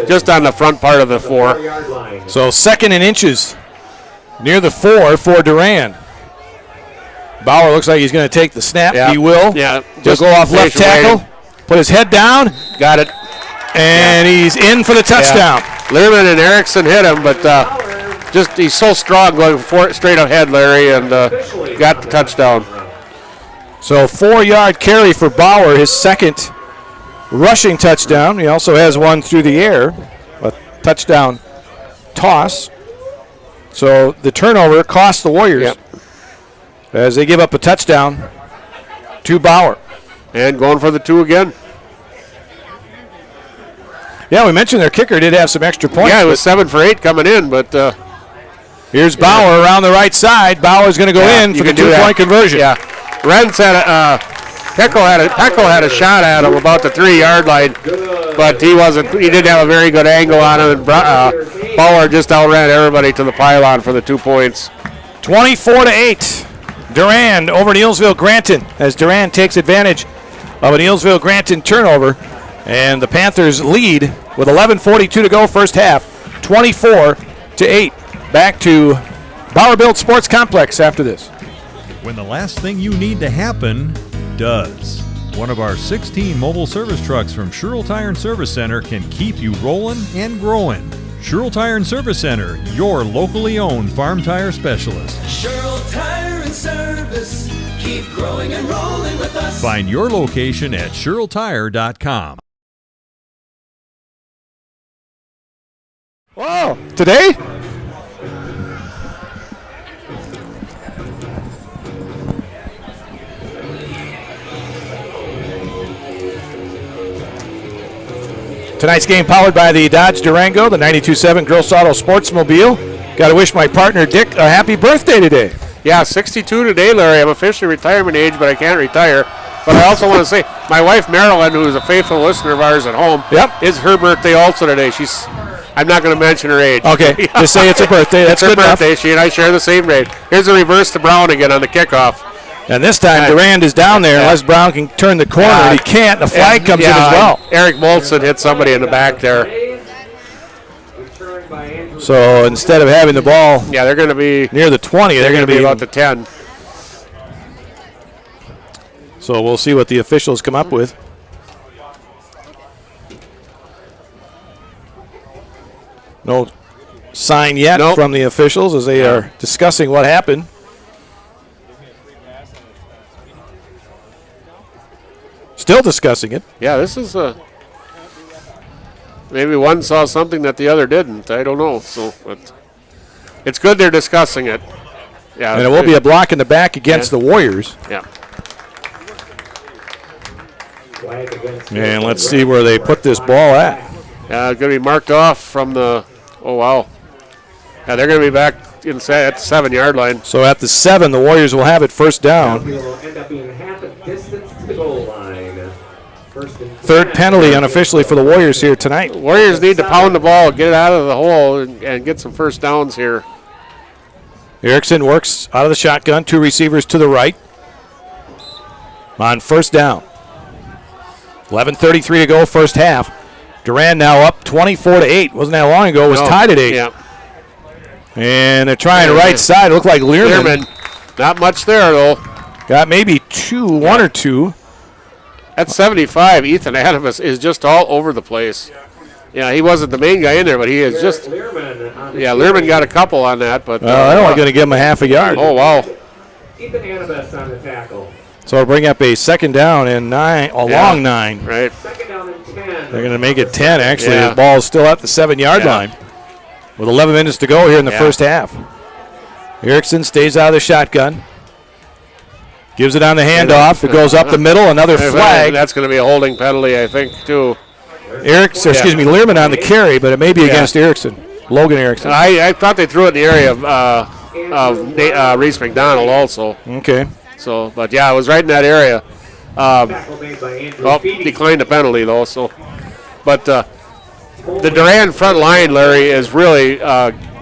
just on the front part of the 4. So second and inches near the 4 for Durand. Bauer looks like he's going to take the snap. Yeah. He will. Yeah. Just go off left tackle. Put his head down. Got it. And he's in for the touchdown. Learman and Erickson hit him, but just he's so strong going straight ahead, Larry, and got the touchdown. So 4-yard carry for Bauer, his second rushing touchdown. He also has one through the air, a touchdown toss. So the turnover cost the Warriors as they give up a touchdown to Bauer. And going for the 2 again. Yeah, we mentioned their kicker did have some extra points. Yeah, it was 7 for 8 coming in, but here's Bauer around the right side. Bauer's going to go in for the 2-point conversion. Yeah, Renz had Pecco had a shot at him about the 3-yard line, but he didn't have a very good angle on him, and Bauer just outran everybody to the pylon for the 2 points. 24-8. Durand over Neillsville Granton as Durand takes advantage of a Neillsville Granton turnover. And the Panthers lead with 11:42 to go first half, 24-8. Back to Bauer Built Sports Complex after this. When the last thing you need to happen does. One of our 16 mobile service trucks from Sherrill Tire and Service Center can keep you rolling and growing. Sherrill Tire and Service Center, your locally owned farm tire specialist. Sherrill Tire and Service, keep growing and rolling with us. Find your location at SherrillTire.com. Wow, today? Tonight's game powered by the Dodge Durango, the 92.7 Gross Auto Sportsmobile. Got to wish my partner Dick a happy birthday today. Yeah, 62 today, Larry. I'm officially retirement age, but I can't retire. But I also want to say, my wife Marilyn, who is a faithful listener of ours at home, is her birthday also today. I'm not going to mention her age. Okay, just say it's her birthday. That's her good enough. birthday. She and I share the same date. Here's a reverse to Brown again on the kickoff. And this time Durand is down there unless Brown can turn the corner. And he can't. The flag comes in as well. Eric Molson hit somebody in the back there. So instead of having the ball they're going to be near the 20, they're going to be about the 10. So we'll see what the officials come up with. No sign yet from the officials as they are discussing what happened. Still discussing it. Yeah, this is maybe one saw something that the other didn't. I don't know. So, but it's good they're discussing it. Yeah, and it will be a block in the back against the Warriors. Yeah. And let's see where they put this ball at. Yeah, it's going to be marked off from the. Oh wow. Yeah, they're going to be back at the 7-yard line. So at the 7, the Warriors will have it first down. Will end up being half a distance to the goal line. Third penalty unofficially for the Warriors here tonight. Warriors need to pound the ball, get it out of the hole, and get some first downs here. Erickson works out of the shotgun, 2 receivers to the right. On first down. 11:33 to go first half. Durand now up 24-8. Wasn't that long ago. It was tied at 8. Yeah. And they're trying right side. It looked like Learman. Not much there, though. Got maybe one or two. At 75, Ethan Adams is just all over the place. Yeah, he wasn't the main guy in there, but he is just. Yeah, Learman got a couple on that, but. They're only going to give him a half a yard. Oh, wow. Ethan Adams on the tackle. So it'll bring up a second down and long 9. Right. Second down and 10. They're going to make it 10, actually. The ball is still at the 7-yard line. With 11 minutes to go here in the first half. Erickson stays out of the shotgun. Gives it on the handoff. It goes up the middle. Another flag. That's going to be a holding penalty, I think, too. Learman on the carry, but it may be against Erickson. Logan Erickson. I thought they threw it in the area of Reese McDonald also. Okay. So, but yeah, it was right in that area. Declined the penalty though. So, but the Durand front line, Larry, is really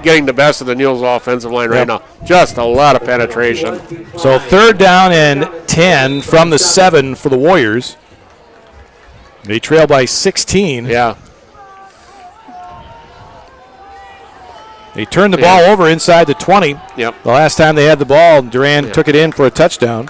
getting the best of the Neillsville offensive line right now. Just a lot of penetration. So third down and 10 from the 7 for the Warriors. They trail by 16. Yeah. They turned the ball over inside the 20. Yep. The last time they had the ball, Durand took it in for a touchdown.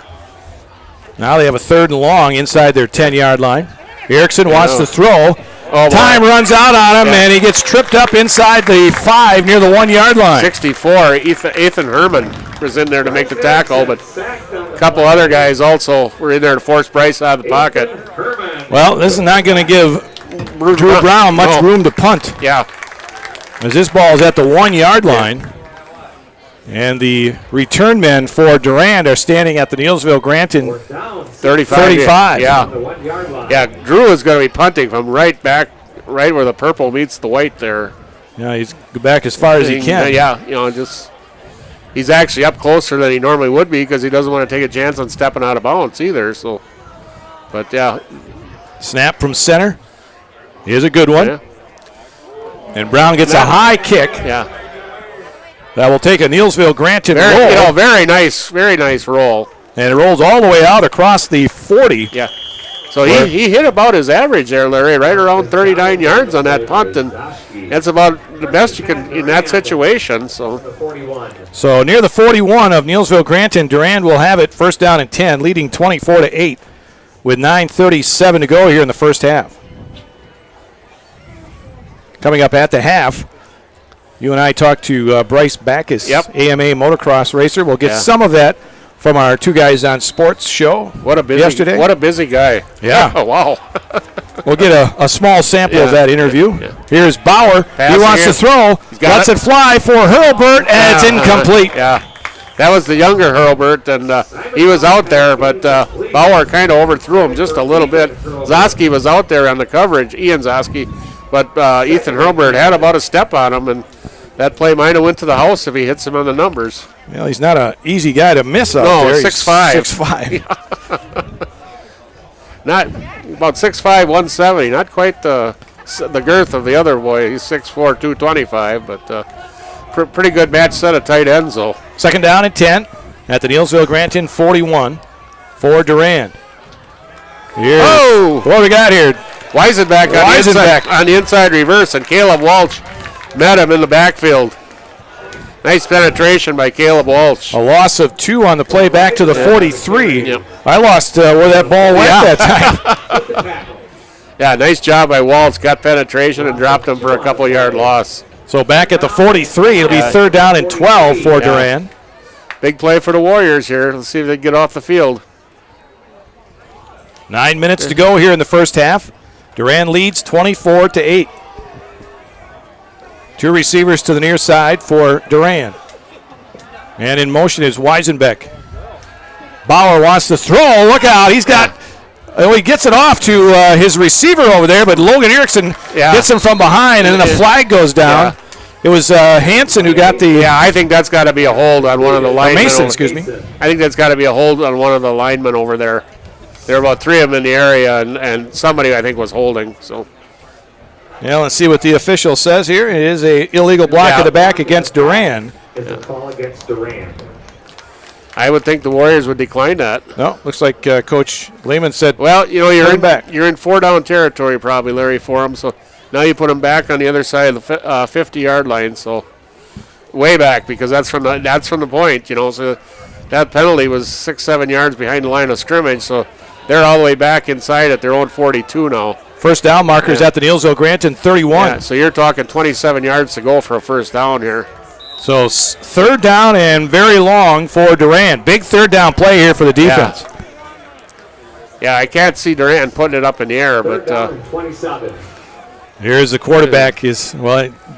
Now they have a 3rd and long inside their 10-yard line. Erickson wants to throw. Oh, Time runs out on him, and he gets tripped up inside the 5 near the 1 yard line. 64. Ethan Herman was in there to make the tackle, but a couple other guys also were in there to force Bryce out of the pocket. Well, this is not going to give Drew Brown much room to punt. Yeah. As this ball is at the 1 yard line. And the return men for Durand are standing at the Neillsville Granton 35. Yeah. Yeah, Drew is going to be punting from right where the purple meets the white there. Yeah, he's back as far as he can. Yeah, he's actually up closer than he normally would be because he doesn't want to take a chance on stepping out of bounds either. So, but yeah. Snap from center. Here's a good one. Yeah. And Brown gets a high kick. Yeah. That will take a Neillsville Granton roll. Very nice roll. And it rolls all the way out across the 40. Yeah. So he hit about his average there, Larry, right around 39 yards on that punt, and that's about the best you can in that situation. So near the 41 of Neillsville Granton, Durand will have it first down and 10, leading 24-8 with 9:37 to go here in the first half. Coming up at the half, you and I talked to Bryce Backus, AMA motocross racer. We'll get some of that from our Two Guys on Sports show yesterday. What a busy guy. Yeah. Oh, wow. We'll get a small sample of that interview. Yeah. Here's Bauer. He wants to throw. Lets it fly for Hurlbert, and it's incomplete. Yeah. That was the younger Hurlbert, and he was out there, but Bauer kind of overthrew him just a little bit. Zosky was out there on the coverage, Ian Zosky, but Ethan Hurlbert had about a step on him, and that play might have went to the house if he hits him on the numbers. Well, he's not an easy guy to miss out there. 6'5". 6'5". Not about 6'5", 170. Not quite the girth of the other boy. He's 6'4", 225, but pretty good match set of tight ends, though. Second down and 10 at the Neillsville Granton 41 for Durand. What do we got here? Weisenbeck on the inside reverse, and Caleb Walsh met him in the backfield. Nice penetration by Caleb Walsh. A loss of 2 on the play back to the 43. Yep. I lost where that ball went that time. Yeah, nice job by Walsh. Got penetration and dropped him for a couple-yard loss. So back at the 43, it'll be third down and 12 for Durand. Big play for the Warriors here. Let's see if they can get off the field. 9 minutes to go here in the first half. Durand leads 24-8. 2 receivers to the near side for Durand. And in motion is Weisenbeck. Bauer wants to throw. Look out. He's got... he gets it off to his receiver over there, but Logan Erickson gets him from behind, and then the flag goes down. Yeah. It was Hansen who got the... Yeah, I think that's got to be a hold on one of the linemen. Mason, excuse me. I think that's got to be a hold on one of the linemen over there. There were about 3 of them in the area, and somebody, I think, was holding. So, yeah, let's see what the official says here. It is an illegal block at the back against Durand. It's a call against Durand. I would think the Warriors would decline that. No, looks like Coach Lehman said, well, you're in 4-down territory probably, Larry, for them. So now you put them back on the other side of the 50-yard line. So way back, because that's from the point, So that penalty was 6-7 yards behind the line of scrimmage. So they're all the way back inside at their own 42 now. First down markers at the Neillsville Granton 31. Yeah, so you're talking 27 yards to go for a first down here. So third down and very long for Durand. Big third down play here for the defense. Yeah, I can't see Durand putting it up in the air, but 27. Here's the quarterback.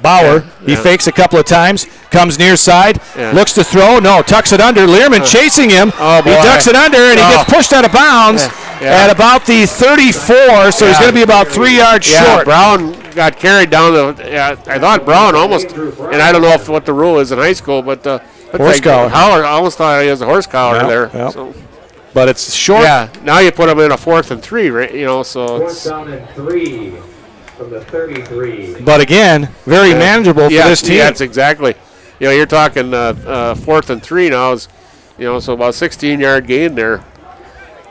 Bauer. He fakes a couple of times, comes near side, looks to throw. No, tucks it under. Learman chasing him. Oh, boy. He ducks it under, and he gets pushed out of bounds at about the 34, so he's going to be about 3 yards short. Brown got carried down I thought Brown almost, and I don't know what the rule is in high school, but horse collar. I almost thought he has a horse collar there. Yep. So. But it's short. Yeah, now you put him in a 4th and 3, right? So it's 4th down and 3 from the 33. But again, very manageable for this team. Yeah, that's exactly. You're talking 4th and 3 now is, so about 16-yard gain there.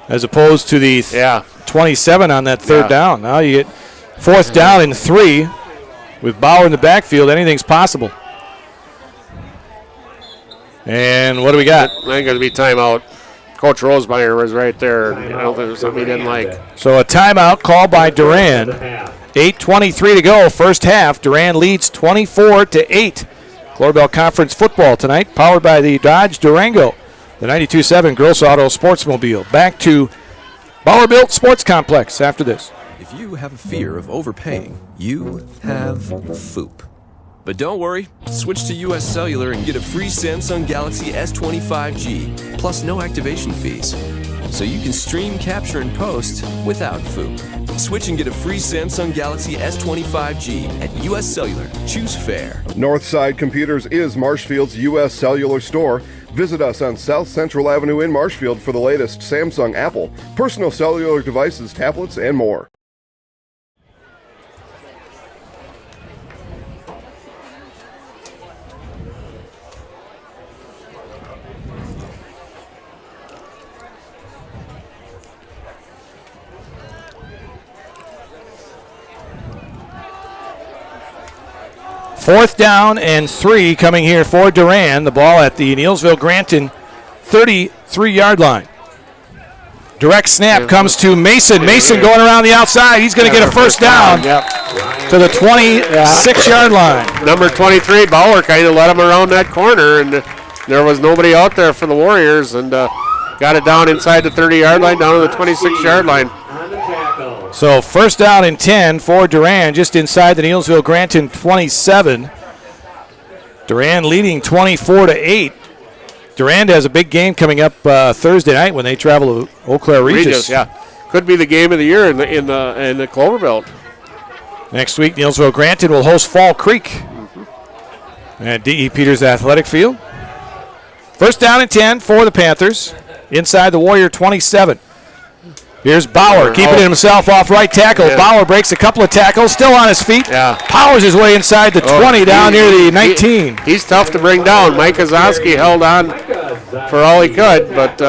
As opposed to the 27 on that third down. Now you get 4th down and 3 with Bauer in the backfield. Anything's possible. And what do we got? I think it'll be timeout. Coach Rosemeyer was right there. I don't think it was something he didn't like. So a timeout called by Durand. 8:23 to go, first half. Durand leads 24-8. Glorbell Conference football tonight, powered by the Dodge Durango, the 92.7 Gross Auto Sportsmobile. Back to Bauer Built Sports Complex after this. If you have a fear of overpaying, you have FOOP. But don't worry, switch to US Cellular and get a free Samsung Galaxy S25G, plus no activation fees. So you can stream, capture, and post without FOOP. Switch and get a free Samsung Galaxy S25G at US Cellular. Choose fair. Northside Computers is Marshfield's U.S. Cellular store. Visit us on South Central Avenue in Marshfield for the latest Samsung, Apple, personal cellular devices, tablets, and more. Fourth down and 3 coming here for Durand. The ball at the Neillsville-Granton 33-yard line. Direct snap comes to Mason. Mason going around the outside. He's going to get a first down to the 26-yard line. Number 23, Bauer, kind of led him around that corner, and there was nobody out there for the Warriors, and got it down inside the 30-yard line, down to the 26-yard line. So first down and 10 for Durand, just inside the Neillsville-Granton 27. Durand leading 24-8. Durand has a big game coming up Thursday night when they travel to Eau Claire Regis. Yeah, could be the game of the year in the Clover Belt. Next week, Neillsville-Granton will host Fall Creek at D.E. Peters Athletic Field. First down and 10 for the Panthers, inside the Warrior 27. Here's Bauer, keeping himself off right tackle. Yeah. Bauer breaks a couple of tackles, still on his feet. Yeah. Powers his way inside the 20, down near the 19. He's tough to bring down. Mike Kozowski held on for all he could, but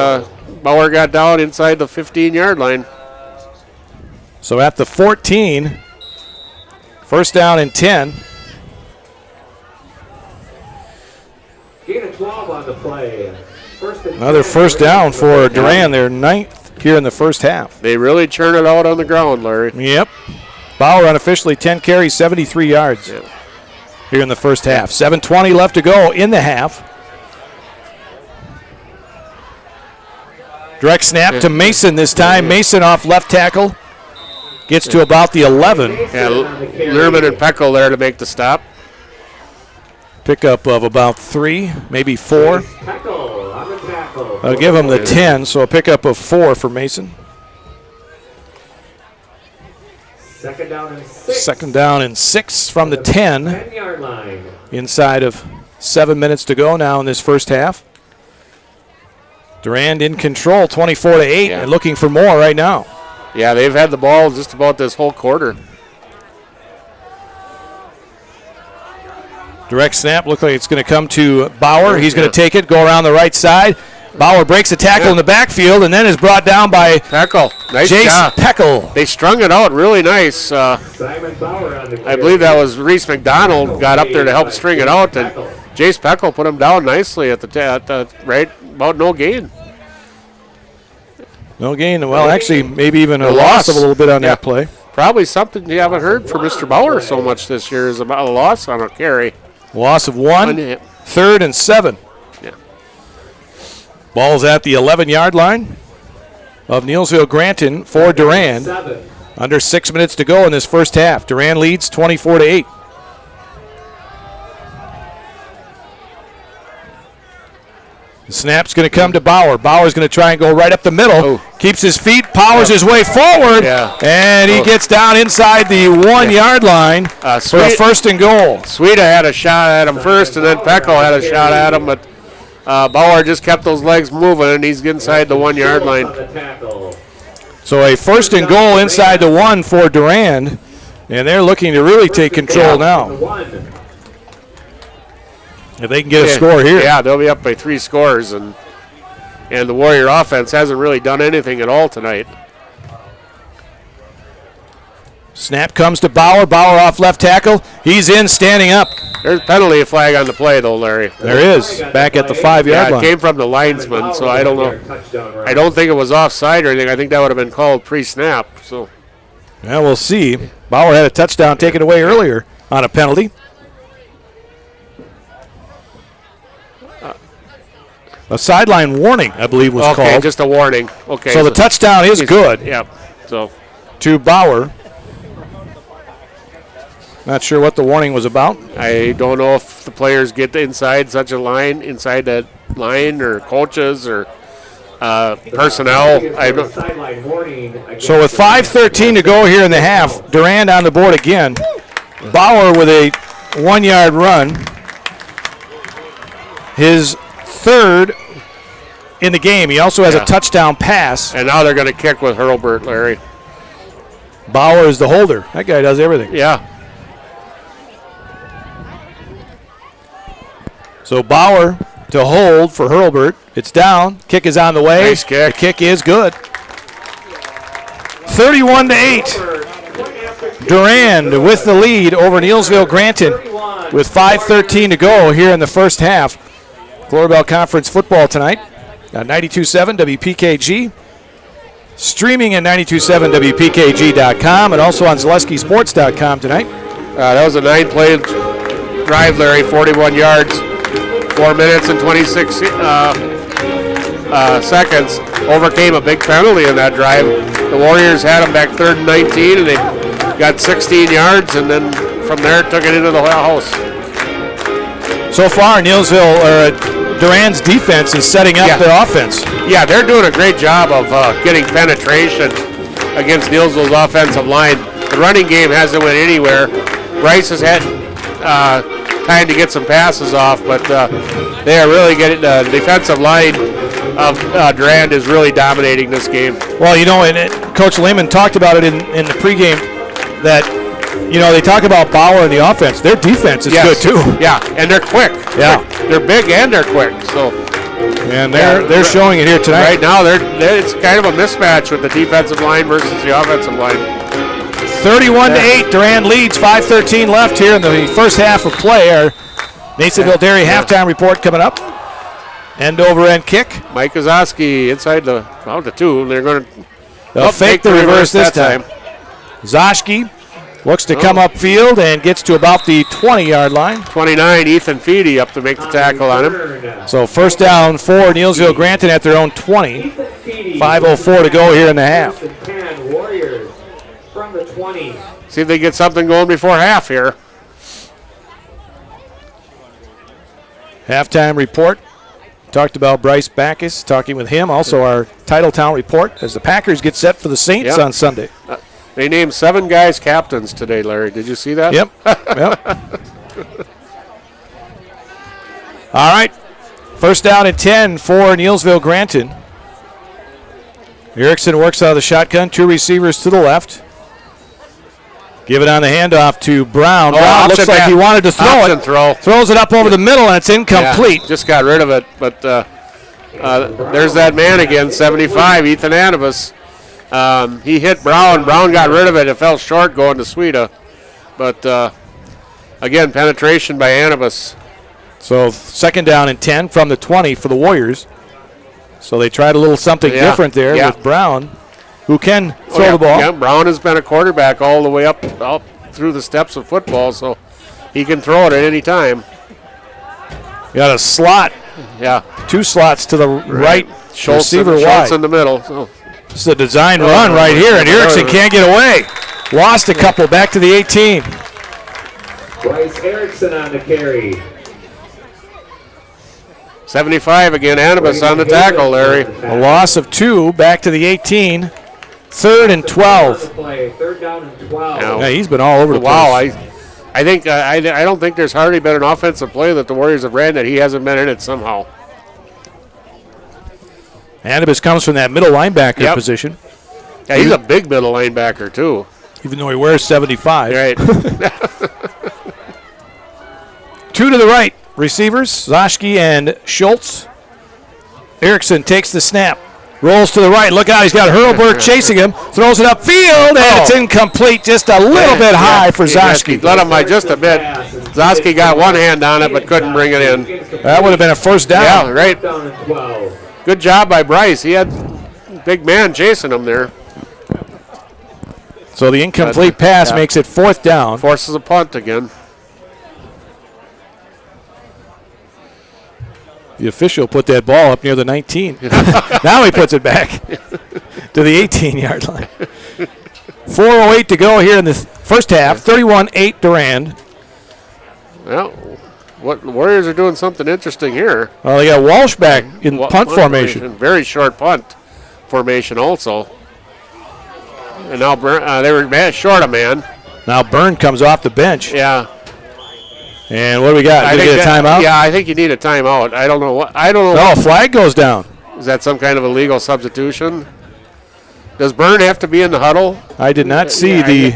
Bauer got down inside the 15-yard line. So at the 14, first down and 10. Gain of 12 on the play. Another first down for Durand, their 9th here in the first half. They really churn it out on the ground, Larry. Yep. Bauer unofficially 10 carries, 73 yards here in the first half. 7:20 left to go in the half. Direct snap to Mason this time. Mason off left tackle. Gets to about the 11. Yeah, Lerman and Peckel there to make the stop. Pickup of about 3, maybe 4. I'll give him the 10, so a pickup of 4 for Mason. Second down and 6. Second down and 6 from the 10. 10-yard line. Inside of 7 minutes to go now in this first half. Durand in control, 24-8, and looking for more right now. Yeah, they've had the ball just about this whole quarter. Direct snap, looks like it's going to come to Bauer. He's going to take it, go around the right side. Bauer breaks a tackle in the backfield and then is brought down by Peckel. Nice Jace job. Peckel. They strung it out really nice. Simon Bauer on the I believe that was Reese McDonald got up there to help string it out, and Jace Peckel put him down nicely at the right about no gain. No gain. Well, actually, maybe even a loss of a little bit on that play. Probably something you haven't heard from Mr. Bauer so much this year is about a loss on a carry. Loss of 1, 3rd and 7. Yeah. Ball's at the 11-yard line of Neillsville-Granton for Durand. Under 6 minutes to go in this first half. Durand leads 24-8. The snap's going to come to Bauer. Bauer's going to try and go right up the middle. Keeps his feet, powers his way forward, and he gets down inside the 1-yard line for a first and goal. Sweda had a shot at him first, and then Peckel had a shot at him, but Bauer just kept those legs moving, and he's inside the 1-yard line. So a first and goal inside the 1 for Durand, and they're looking to really take control now. If they can get a score here. Yeah, they'll be up by 3 scores, and the Warrior offense hasn't really done anything at all tonight. Snap comes to Bauer. Bauer off left tackle. He's in, standing up. There's a penalty flag on the play, though, Larry. There is, back at the 5-yard line. It came from the linesman, so I don't know. I don't think it was offside or anything. I think that would have been called pre-snap. So Well, we'll see. Bauer had a touchdown taken away earlier on a penalty. A sideline warning, I believe, was called. Okay, just a warning. Okay. So the touchdown is good. Yep. So to Bauer. Not sure what the warning was about. I don't know if the players get inside such a line, inside that line, or coaches or personnel. I don't. So with 5:13 to go here in the half, Durand on the board again. Bauer with a 1-yard run. His third in the game. He also has a touchdown pass. And now they're going to kick with Hurlburt, Larry. Bauer is the holder. That guy does everything. Yeah. So Bauer to hold for Hurlburt. It's down. Kick is on the way. Nice kick. The kick is good. 31-8. Durand with the lead over Neillsville Granton with 5:13 to go here in the first half. Florbell Conference football tonight on 92.7 WPKG. Streaming at 92.7WPKG.com and also on ZaleskiSports.com tonight. That was a 9-play drive, Larry, 41 yards, 4 minutes and 26 seconds. Overcame a big penalty in that drive. The Warriors had them back 3rd and 19, and they got 16 yards, and then from there took it into the house. So far, Durand's defense is setting up their offense. Yeah, they're doing a great job of getting penetration against Neillsville's offensive line. The running game hasn't went anywhere. Bryce has had time to get some passes off, but they are really getting the defensive line of Durand is really dominating this game. Well, and Coach Lehman talked about it in the pregame that, they talk about Bauer and the offense. Their defense is good too. Yeah, and they're quick. Yeah, they're big and they're quick. So, and they're showing it here tonight. Right now, it's kind of a mismatch with the defensive line versus the offensive line. 31-8. Durand leads. 5:13 left here in the first half of play. Our Neillsville Dairy halftime report coming up. End over end kick. Mike Kozowski inside the 2. They're going to fake the reverse this time. Zoschke looks to come upfield and gets to about the 20-yard line. 29, Ethan Feedy up to make the tackle on him. So first down for Neillsville Granton at their own 20. 5:04 to go here in the half. Warriors from the 20. See if they get something going before half here. Halftime report. Talked about Bryce Backus, talking with him. Also our Titletown report as the Packers get set for the Saints on Sunday. They named 7 guys captains today, Larry. Did you see that? Yep. All right. First down and 10 for Neillsville Granton. Erickson works out of the shotgun. 2 receivers to the left. Give it on the handoff to Brown. Brown looks like he wanted to throw it. Throws it up over the middle, and it's incomplete. Yeah, just got rid of it. But there's that man again, 75, Ethan Anibus. He hit Brown. Brown got rid of it. It fell short going to Sweda. But, again, penetration by Anibus. So second down and 10 from the 20 for the Warriors. So they tried a little something different there with Brown, who can throw the ball. Yeah, Brown has been a quarterback all the way up through the steps of football, so he can throw it at any time. Got a slot. Yeah. 2 slots to the right. Schultz wide. in the middle. So. This is a design run right here, and Erickson can't get away. Lost a couple back to the 18. Bryce Erickson on the carry. 75 again, Anibus on the tackle, Larry. A loss of 2 back to the 18. 3rd and 12. Third down and 12. Yeah, he's been all over the place. Wow, I think I don't think there's hardly been an offensive play that the Warriors have ran that he hasn't been in it somehow. Anibus comes from that middle linebacker position. Yeah, he's a big middle linebacker too. Even though he wears 75. Right. 2 to the right. Receivers, Zoschke and Schultz. Erickson takes the snap. Rolls to the right. Look out, he's got Hurlburt chasing him. Throws it upfield, and it's incomplete. Just a little bit high for Zoschke. Let him by just a bit. Zoschke got one hand on it, but couldn't bring it in. That would have been a first down. Yeah, right. Good job by Bryce. He had big man chasing him there. So the incomplete pass makes it 4th down. Forces a punt again. The official put that ball up near the 19. Now he puts it back to the 18-yard line. 4:08 to go here in the first half. 31-8 Durand. Well, what the Warriors are doing something interesting here. Well, they got Walsh back in punt formation. Very short punt formation also. And now they were short a man. Now Byrne comes off the bench. Yeah. And what do we got? Do we get a timeout? Yeah, I think you need a timeout. I don't know. No, flag goes down. Is that some kind of illegal substitution? Does Byrne have to be in the huddle? I did not see the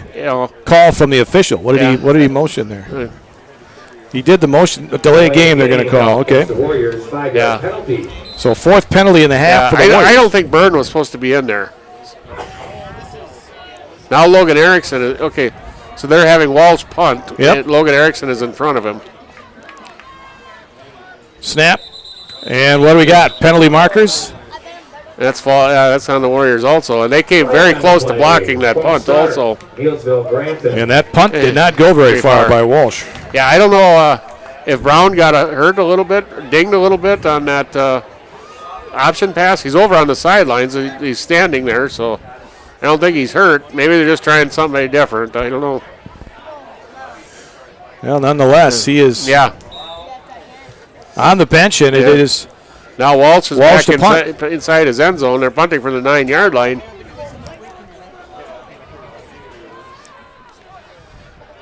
call from the official. What did he motion there? He did the motion, delay game they're going to call. Okay. Yeah. So 4th penalty in the half for the Warriors. I don't think Byrne was supposed to be in there. Now Logan Erickson is, okay, so they're having Walsh punt. Yep. And Logan Erickson is in front of him. Snap. And what do we got? Penalty markers? That's on the Warriors also. And they came very close to blocking that punt also. And that punt did not go very far by Walsh. Yeah, I don't know if Brown got hurt a little bit, dinged a little bit on that option pass. He's over on the sidelines. He's standing there, so I don't think he's hurt. Maybe they're just trying something different. I don't know. Well, nonetheless, he is on the bench, and it is now Walsh is back inside his end zone. They're punting for the 9-yard line.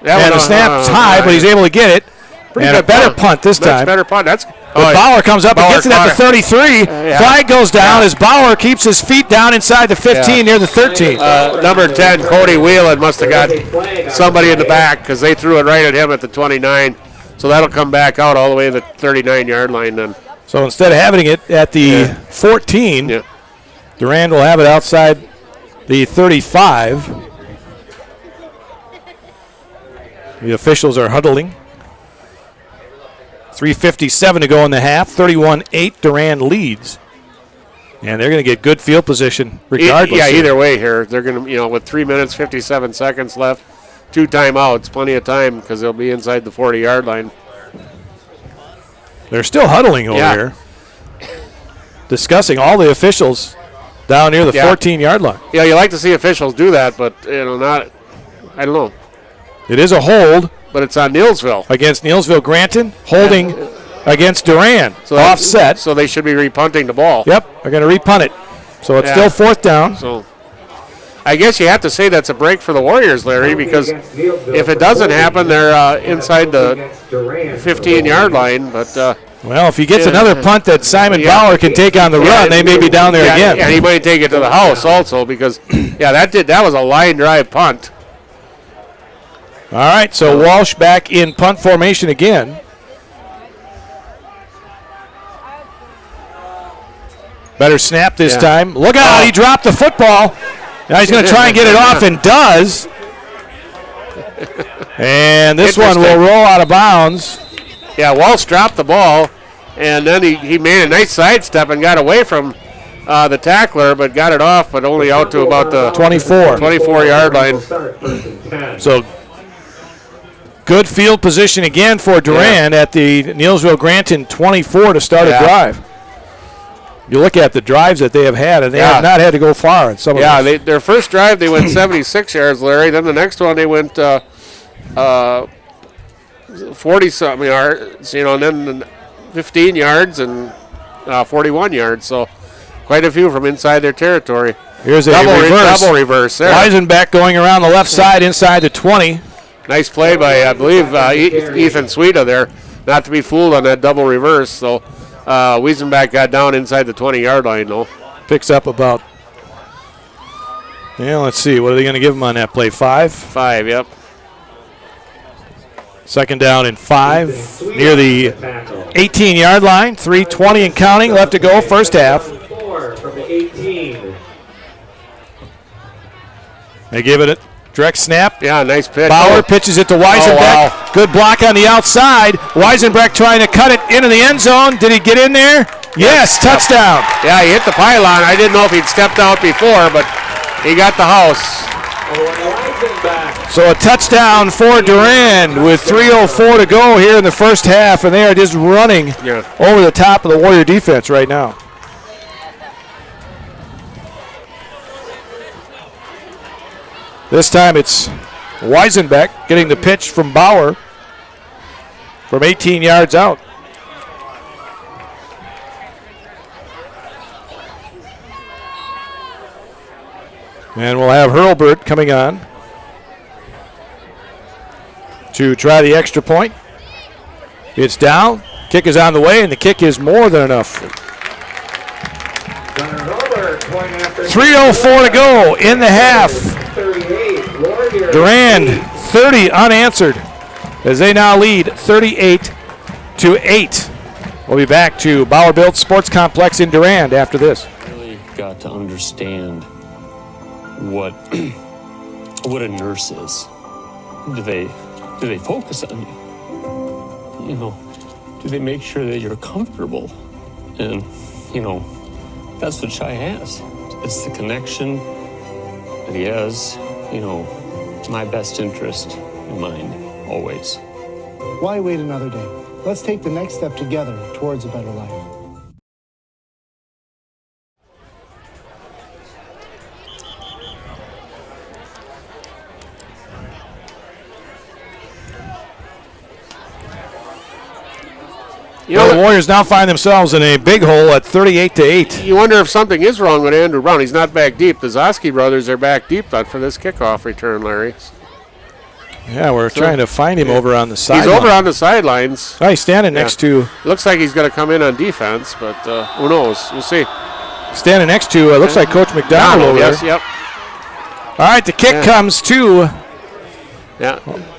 And the snap's high, but he's able to get it. And a better punt this time. Better punt. But Bauer comes up and gets it at the 33. Flag goes down as Bauer keeps his feet down inside the 15 near the 13. Number 10, Cody Whelan, must have got somebody in the back because they threw it right at him at the 29. So that'll come back out all the way to the 39-yard line then. So instead of having it at the 14, Durand will have it outside the 35. The officials are huddling. 3:57 to go in the half. 31-8, Durand leads. And they're going to get good field position regardless. Yeah, either way here. They're going to, with 3 minutes, 57 seconds left, 2 timeouts, plenty of time because they'll be inside the 40-yard line. They're still huddling over here, discussing all the officials down near the 14-yard line. Yeah, you like to see officials do that, but, not, I don't know. It is a hold. But it's on Neillsville. Against Neillsville Granton, holding against Durand. So offset. So they should be repunting the ball. Yep, they're going to repunt it. So it's still 4th down. So I guess you have to say that's a break for the Warriors, Larry, because if it doesn't happen, they're inside the 15-yard line. But well, if he gets another punt that Simon Bauer can take on the run, they may be down there again. And he might take it to the house also because, that was a line drive punt. All right, so Walsh back in punt formation again. Better snap this time. Look out, he dropped the football. Now he's going to try and get it off and does. And this one will roll out of bounds. Yeah, Walsh dropped the ball, and then he made a nice sidestep and got away from the tackler, but got it off, but only out to about the 24-yard line. So good field position again for Durand at the Neillsville Granton 24 to start a drive. You look at the drives that they have had, and they have not had to go far in some of them. Their first drive they went 76 yards, Larry. Then the next one they went 40-something yards, and then 15 yards and 41 yards. So quite a few from inside their territory. Here's a double reverse there. Weisenbeck going around the left side inside the 20. Nice play by, I believe, Ethan Suita there, not to be fooled on that double reverse. So Weisenbeck got down inside the 20-yard line, though. Picks up about, let's see, what are they going to give him on that play? 5? 5, yep. Second down and 5 near the 18-yard line. 3:20 and counting left to go, first half. They give it a direct snap. Yeah, nice pitch. Bauer pitches it to Weisenbeck. Good block on the outside. Weisenbeck trying to cut it into the end zone. Did he get in there? Yes, touchdown. Yeah, he hit the pylon. I didn't know if he'd stepped out before, but he got the house. Weisenbach. So a touchdown for Durand with 3:04 to go here in the first half, and they are just running over the top of the Warrior defense right now. This time it's Weisenbach getting the pitch from Bauer from 18 yards out. And we'll have Hurlbert coming on to try the extra point. It's down. Kick is on the way, and the kick is more than enough. 3:04 to go in the half. Durand 30 unanswered as they now lead 38-8. We'll be back to Bauer Built Sports Complex in Durand after this. Really got to understand what a nurse is. Do they focus on you? You know, do they make sure that you're comfortable? And you know, that's what Shai has. It's the connection that he has. You know, my best interest in mind always. Why wait another day? Let's take the next step together towards a better life. You know, the Warriors now find themselves in a big hole at 38-8. You wonder if something is wrong with Andrew Brown. He's not back deep. The Zoski brothers are back deep for this kickoff return, Larry. Yeah, we're trying to find him over on the sidelines. He's over on the sidelines. Oh, he's standing next to... Looks like he's going to come in on defense, but who knows? We'll see. Standing next to, looks like Coach McDonald over yes, there. Yep. All right, the kick comes to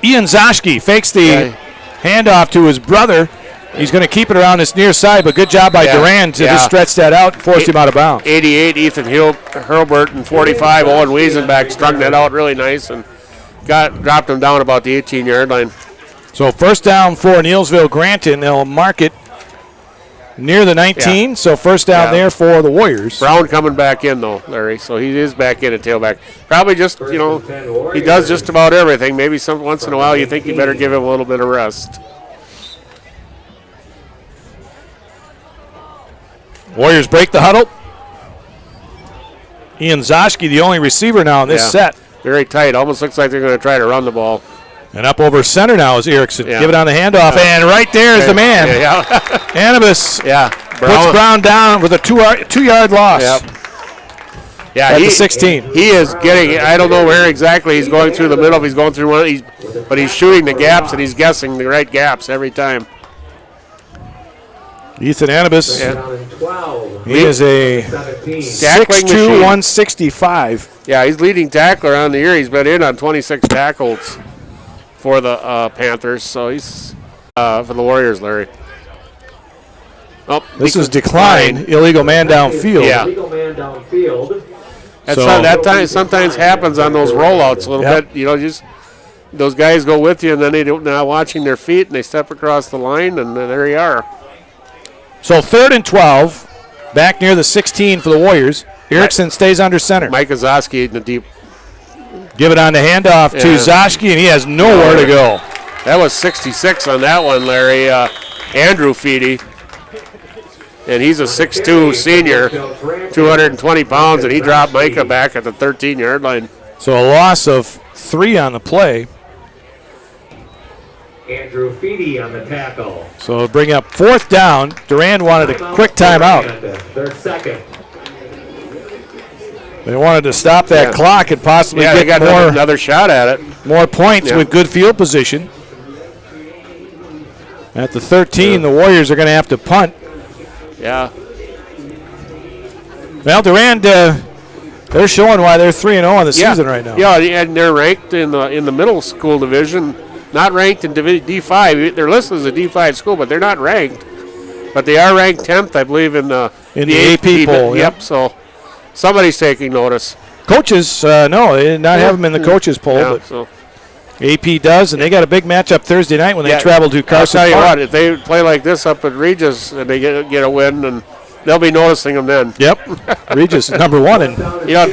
Ian Zoschke. Fakes the handoff to his brother. He's going to keep it around this near side, but good job by Durand to just stretch that out and force him out of bounds. 88, Ethan Hurlbert, and 45, Owen Wiesenbach strung that out really nice and dropped him down about the 18-yard line. So first down for Neillsville Granton. They'll mark it near the 19, so first down there for the Warriors. Brown coming back in, though, Larry, so he is back in at tailback. Probably just, you know, he does just about everything. Maybe once in a while you think you better give him a little bit of rest. Warriors break the huddle. Ian Zoschke, the only receiver now in this set. Very tight. Almost looks like they're going to try to run the ball. And up over center now is Erickson. Give it on the handoff, and right there is the man. Anibus puts Brown down with a two-yard loss. Yeah, at the 16. He is getting, I don't know where exactly he's going through the middle. If he's going through one, but he's shooting the gaps, and he's guessing the right gaps every time. Ethan Anibus. He is a 6'2", 165. Yeah, he's leading tackler on the year. He's been in on 26 tackles for the Panthers. So he's for the Warriors, Larry. Oh, this is decline. Illegal man downfield. Yeah. Illegal man downfield. That sometimes happens on those rollouts a little bit. You know, just those guys go with you, and then they're not watching their feet, and they step across the line, and there you are. So 3rd and 12, back near the 16 for the Warriors. Erickson stays under center. Mike Zoschke in the deep. Give it on the handoff to Zoschke, and he has nowhere to go. That was 66 on that one, Larry. Andrew Feedy. And he's a 6'2 senior, 220 pounds, and he dropped Micah back at the 13-yard line. So a loss of 3 on the play. Andrew Feedy on the tackle. So bring up 4th down. Durand wanted a quick timeout. Their second. They wanted to stop that clock and possibly get another shot at it. More points with good field position. At the 13, the Warriors are going to have to punt. Yeah. Well, Durand, they're showing why they're 3-0 on the season right now. Yeah, and they're ranked in the middle school division. Not ranked in D5. They're listed as a D5 school, but they're not ranked. But they are ranked 10th, I believe, in the AP poll. Yep, so somebody's taking notice. Coaches, no, they did not have them in the coaches poll. Yeah, but so AP does, and they got a big matchup Thursday night when they travel to Carson I'll tell you Park. what, if they play like this up at Regis and they get a win, and they'll be noticing them then. Yep, Regis is number 1 in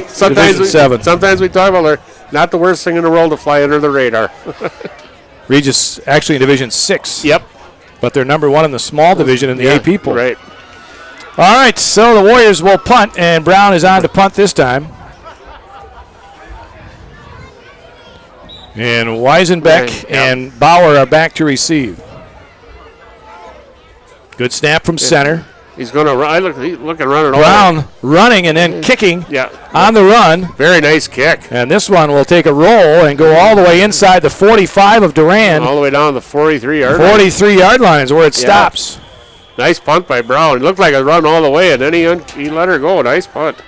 sometimes Division 7. Sometimes we talk about Not the worst thing in the world to fly under the radar. Regis actually in Division 6. Yep. But they're number 1 in the small division in the AP poll. Right. All right, so the Warriors will punt, and Brown is on to punt this time. And Weisenbeck and Bauer are back to receive. Good snap from center. He's going to run. He's looking running over. Brown running and then kicking on the run. Very nice kick. And this one will take a roll and go all the way inside the 45 of Durand. All the way down to the 43-yard line. 43-yard line is where it stops. Nice punt by Brown. It looked like a run all the way, and then he let her go. Nice punt.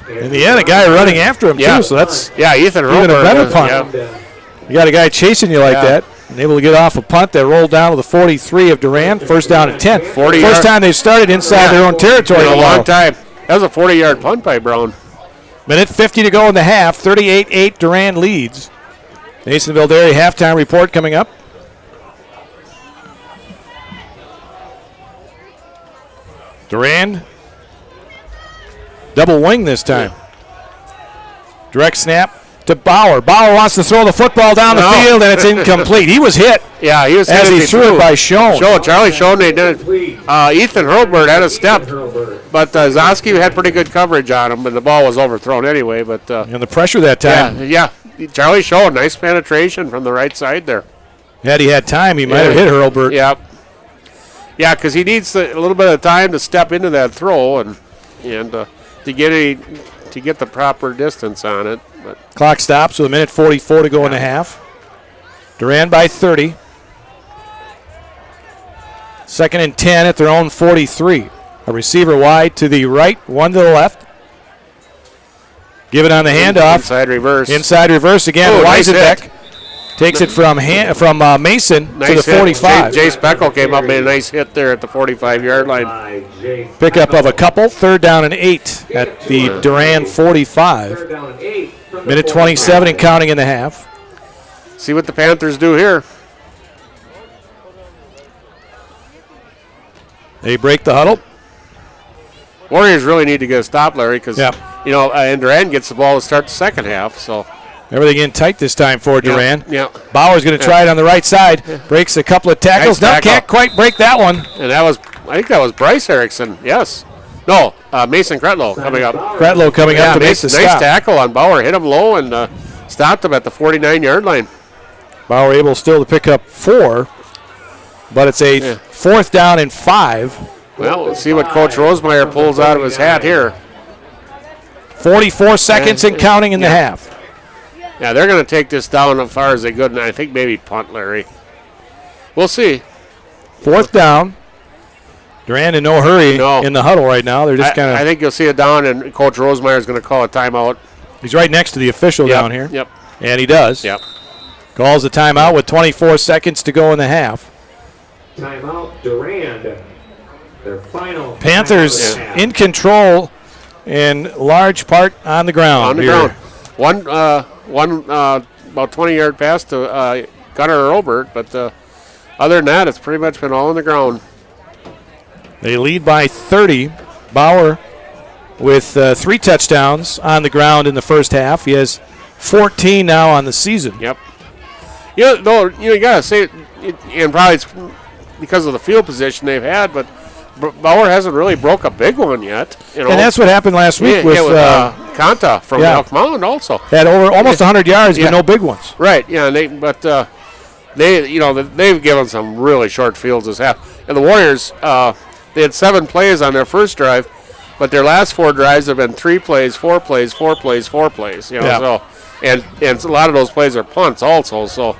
And he had a guy running after him, too, so that's Ethan even a better punt. Yeah. You got a guy chasing you like that. And able to get off a punt that rolled down to the 43 of Durand. First down and 10. First time they've started inside their own territory in a long time. That was a 40-yard punt by Brown. Minute 50 to go in the half. 38-8 Durand leads. Neillsville Dairy halftime report coming up. Durand. Double wing this time. Direct snap to Bauer. Bauer wants to throw the football down the field, and it's incomplete. He was hit. Yeah, he was hit as he threw it by Schoen. Charlie Schoen, they did. Ethan Hurlbert had a step, but Zoski had pretty good coverage on him, and the ball was overthrown anyway. But and the pressure that time. Yeah. Charlie Schoen, nice penetration from the right side there. Had he had time, he might have hit Hurlbert. Yeah. Yeah, because he needs a little bit of time to step into that throw and to get the proper distance on it. But clock stops with a minute 44 to go in the half. Durand by 30. Second and 10 at their own 43. A receiver wide to the right, one to the left. Give it on the handoff. Inside reverse. Inside reverse again. Weisenbeck takes it from Mason to the 45. Jay Speckel came up, made a nice hit there at the 45-yard line. Pickup of a couple. Third down and 8 at the Durand 45. Minute 27 and counting in the half. See what the Panthers do here. They break the huddle. Warriors really need to get a stop, Larry, because and Durand gets the ball to start the second half. So everything in tight this time for Durand. Yeah. Bauer's going to try it on the right side. Breaks a couple of tackles. Nice tackle. Can't quite break that one. And I think that was Bryce Erickson. Yes. No, Mason Kretlow coming up. Kretlow coming up to make the stop. Nice tackle on Bauer. Hit him low and stopped him at the 49-yard line. Bauer able still to pick up 4, but it's a fourth down and 5. Well, let's see what Coach Rosemeyer pulls out of his hat here. 44 seconds and counting in the half. Yeah, they're going to take this down as far as they could, and I think maybe punt, Larry. We'll see. Fourth down. Durand in no hurry in the huddle right now. They're just kind of. I think you'll see it down, and Coach Rosemeyer is going to call a timeout. He's right next to the official down here. Yep. And he does. Yep. Calls the timeout with 24 seconds to go in the half. Timeout, Durand. Their final. Panthers in control in large part on the ground. On the ground. One about 20-yard pass to Gunnar Robert, but other than that, it's pretty much been all on the ground. They lead by 30. Bauer with 3 touchdowns on the ground in the first half. He has 14 now on the season. Yep. You got to say, and probably it's because of the field position they've had, but Bauer hasn't really broke a big one yet. And that's what happened last week with Kanta from Elk Mound also. Had over almost 100 yards, but no big ones. Right, yeah, they've given some really short fields this half. And the Warriors, they had 7 plays on their first drive, but their last 4 drives have been 3 plays, 4 plays, 4 plays, 4 plays. So and a lot of those plays are punts also. So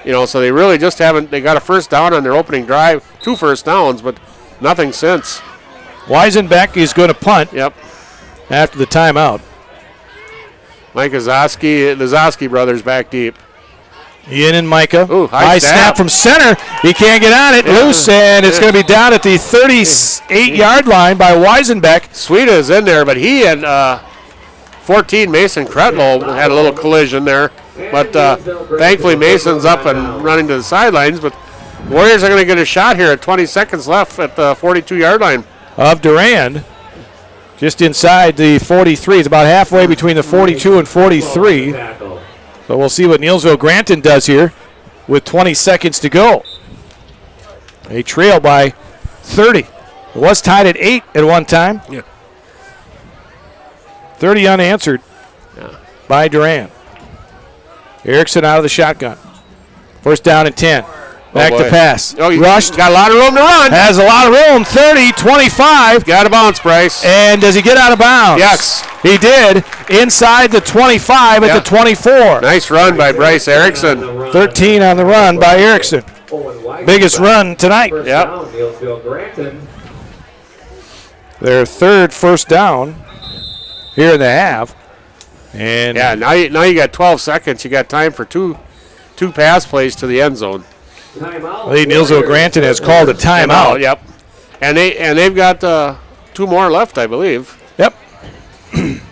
so they really just haven't. They got a first down on their opening drive, 2 first downs, but nothing since. Weisenbeck is going to punt. Yep. After the timeout. Mike Zoski, the Zoski brothers back deep. Ian and Micah. Ooh, high snap from center. He can't get on it. Loose, and it's going to be down at the 38-yard line by Weisenbeck. Sweda is in there, but he and 14 Mason Kretlow had a little collision there. But thankfully Mason's up and running to the sidelines. But Warriors are going to get a shot here at 20 seconds left at the 42-yard line. Of Durand. Just inside the 43. It's about halfway between the 42 and 43. So we'll see what Neillsville Granton does here with 20 seconds to go. They trail by 30. It was tied at 8 at one time. Yeah. 30 unanswered by Durand. Erickson out of the shotgun. First down and 10. Back to pass. Oh, Rushed. Got a lot of room to run. Has a lot of room. 30, 25. Got to bounce, Bryce. And does he get out of bounds? Yes. He did. Inside the 25 at the 24. Nice run by Bryce Erickson. 13 on the run by Erickson. Biggest run tonight. Yep. Their third first down here in the half. And yeah, now you got 12 seconds. You got time for two pass plays to the end zone. I think Neillsville Granton has called a timeout. Yep. And they've got 2 more left, I believe. Yep.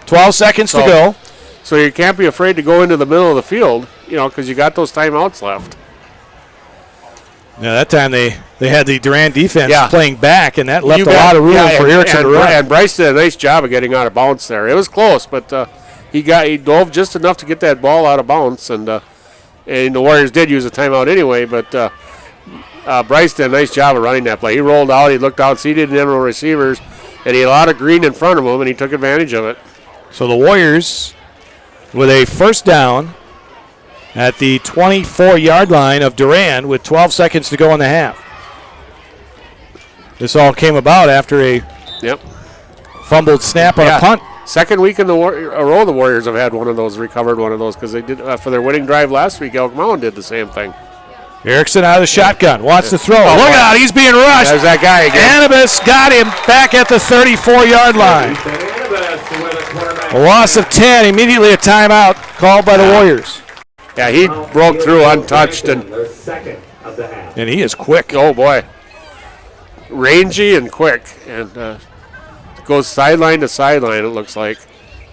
12 seconds to go. So you can't be afraid to go into the middle of the field, because you got those timeouts left. Now that time they had the Durand defense playing back, and that left a lot of room for Erickson to run. And Bryce did a nice job of getting out of bounds there. It was close, but he dove just enough to get that ball out of bounds, and the Warriors did use a timeout anyway, but Bryce did a nice job of running that play. He rolled out, he looked out, see, he didn't have no receivers, and he had a lot of green in front of him, and he took advantage of it. So the Warriors with a first down at the 24-yard line of Durand with 12 seconds to go in the half. This all came about after a fumbled snap on a punt. Second week in a row, the Warriors have had recovered one of those, because they did for their winning drive last week. Elk Mountain did the same thing. Erickson out of the shotgun, wants to throw. Look out, he's being rushed. There's that guy again. Anibus got him back at the 34-yard line. A loss of 10, immediately a timeout called by the Warriors. Yeah, he broke through untouched, and he is quick. Oh, boy. Rangy and quick, and goes sideline to sideline, it looks like.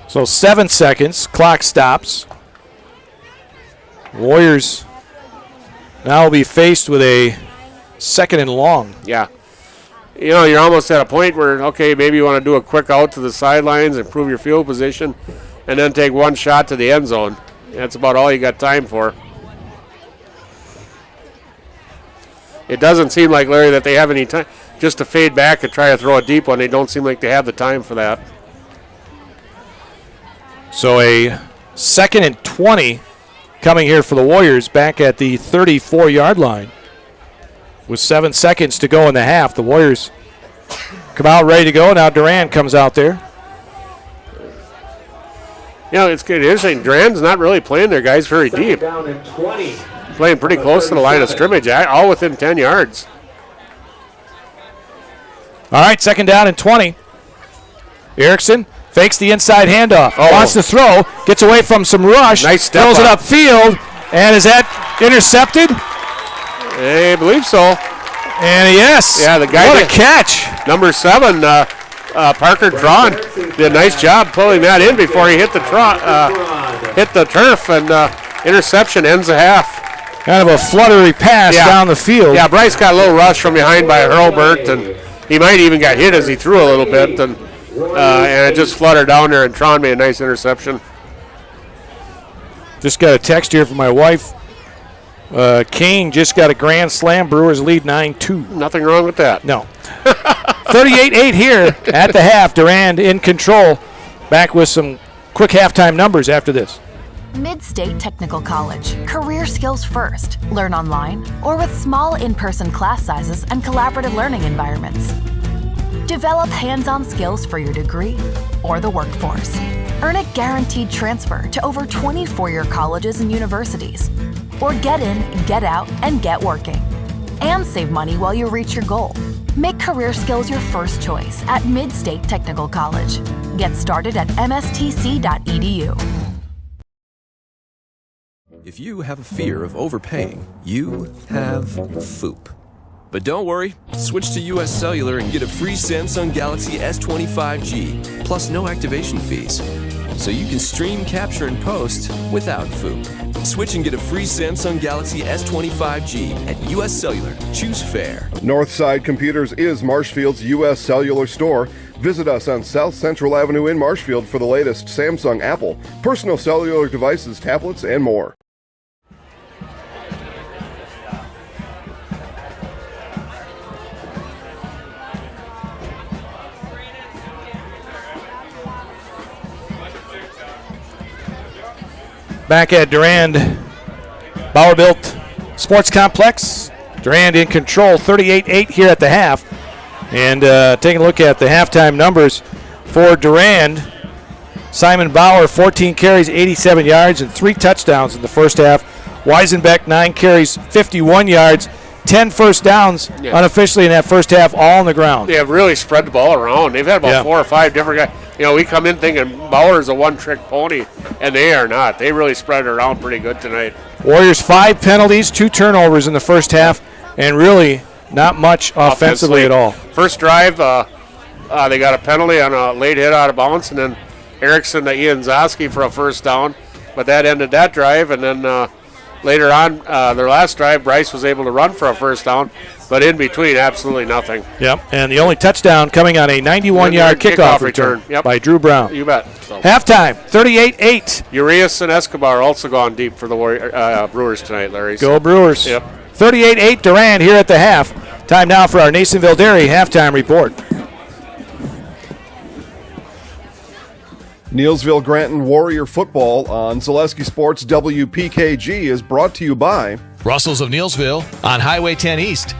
So 7 seconds, clock stops. Warriors now will be faced with a second and long. Yeah. You're almost at a point where, okay, maybe you want to do a quick out to the sidelines, improve your field position, and then take one shot to the end zone. That's about all you got time for. It doesn't seem like, Larry, that they have any time. Just to fade back and try to throw a deep one, they don't seem like they have the time for that. So a second and 20 coming here for the Warriors back at the 34-yard line. With 7 seconds to go in the half, the Warriors come out ready to go. Now Durand comes out there. It's good. Interesting. Durand's not really playing their guys very deep. Down and 20. Playing pretty close to the line of scrimmage, all within 10 yards. All right, second down and 20. Erickson fakes the inside handoff. Wants to throw. Gets away from some rush. Nice step throws it upfield. And is that intercepted? I believe so. And yes. Yeah, the guy. What a catch. Number 7, Parker Durand, did a nice job pulling that in before he hit the turf, and interception ends the half. Kind of a fluttery pass down the field. Yeah, Bryce got a little rush from behind by Hurlbert, and he might even got hit as he threw a little bit, and it just fluttered down there, and Tron made a nice interception. Just got a text here from my wife. Kane just got a grand slam. Brewers lead 9-2. Nothing wrong with that. No. 38-8 here at the half. Durand in control. Back with some quick halftime numbers after this. Mid-State Technical College. Career skills first. Learn online or with small in-person class sizes and collaborative learning environments. Develop hands-on skills for your degree or the workforce. Earn a guaranteed transfer to over 20 four-year colleges and universities. Or get in, get out, and get working. And save money while you reach your goal. Make career skills your first choice at Mid-State Technical College. Get started at mstc.edu. If you have a fear of overpaying, you have FOOP. But don't worry, switch to US Cellular and get a free Samsung Galaxy S25G, plus no activation fees. So you can stream, capture, and post without FOOP. Switch and get a free Samsung Galaxy S25G at US Cellular. Choose fair. Northside Computers is Marshfield's U.S. Cellular store. Visit us on South Central Avenue in Marshfield for the latest Samsung, Apple, personal cellular devices, tablets, and more. Back at Durand, Bauer-built Sports Complex. Durand in control, 38-8 here at the half. And taking a look at the halftime numbers for Durand, Simon Bauer, 14 carries, 87 yards, and 3 touchdowns in the first half. Weisenbeck, 9 carries, 51 yards, 10 first downs unofficially in that first half, all on the ground. They have really spread the ball around. They've had about 4 or 5 different guys. You know, we come in thinking Bauer's a one-trick pony, and they are not. They really spread it around pretty good tonight. Warriors 5 penalties, 2 turnovers in the first half, and really not much offensively at all. First drive, they got a penalty on a late hit out of bounds, and then Erickson to Ian Zoski for a first down. But that ended that drive, and then later on, their last drive, Bryce was able to run for a first down. But in between, absolutely nothing. Yep, and the only touchdown coming on a 91-yard kickoff return by Drew Brown. You bet. So. Halftime, 38-8. Urias and Escobar also gone deep for the Brewers tonight, Larry. Go Brewers. Yep. 38-8 Durand here at the half. Time now for our Neillsville Dairy halftime report. Neillsville Granton Warrior Football on Zaleski Sports WPKG is brought to you by Russell's of Neillsville on Highway 10 East,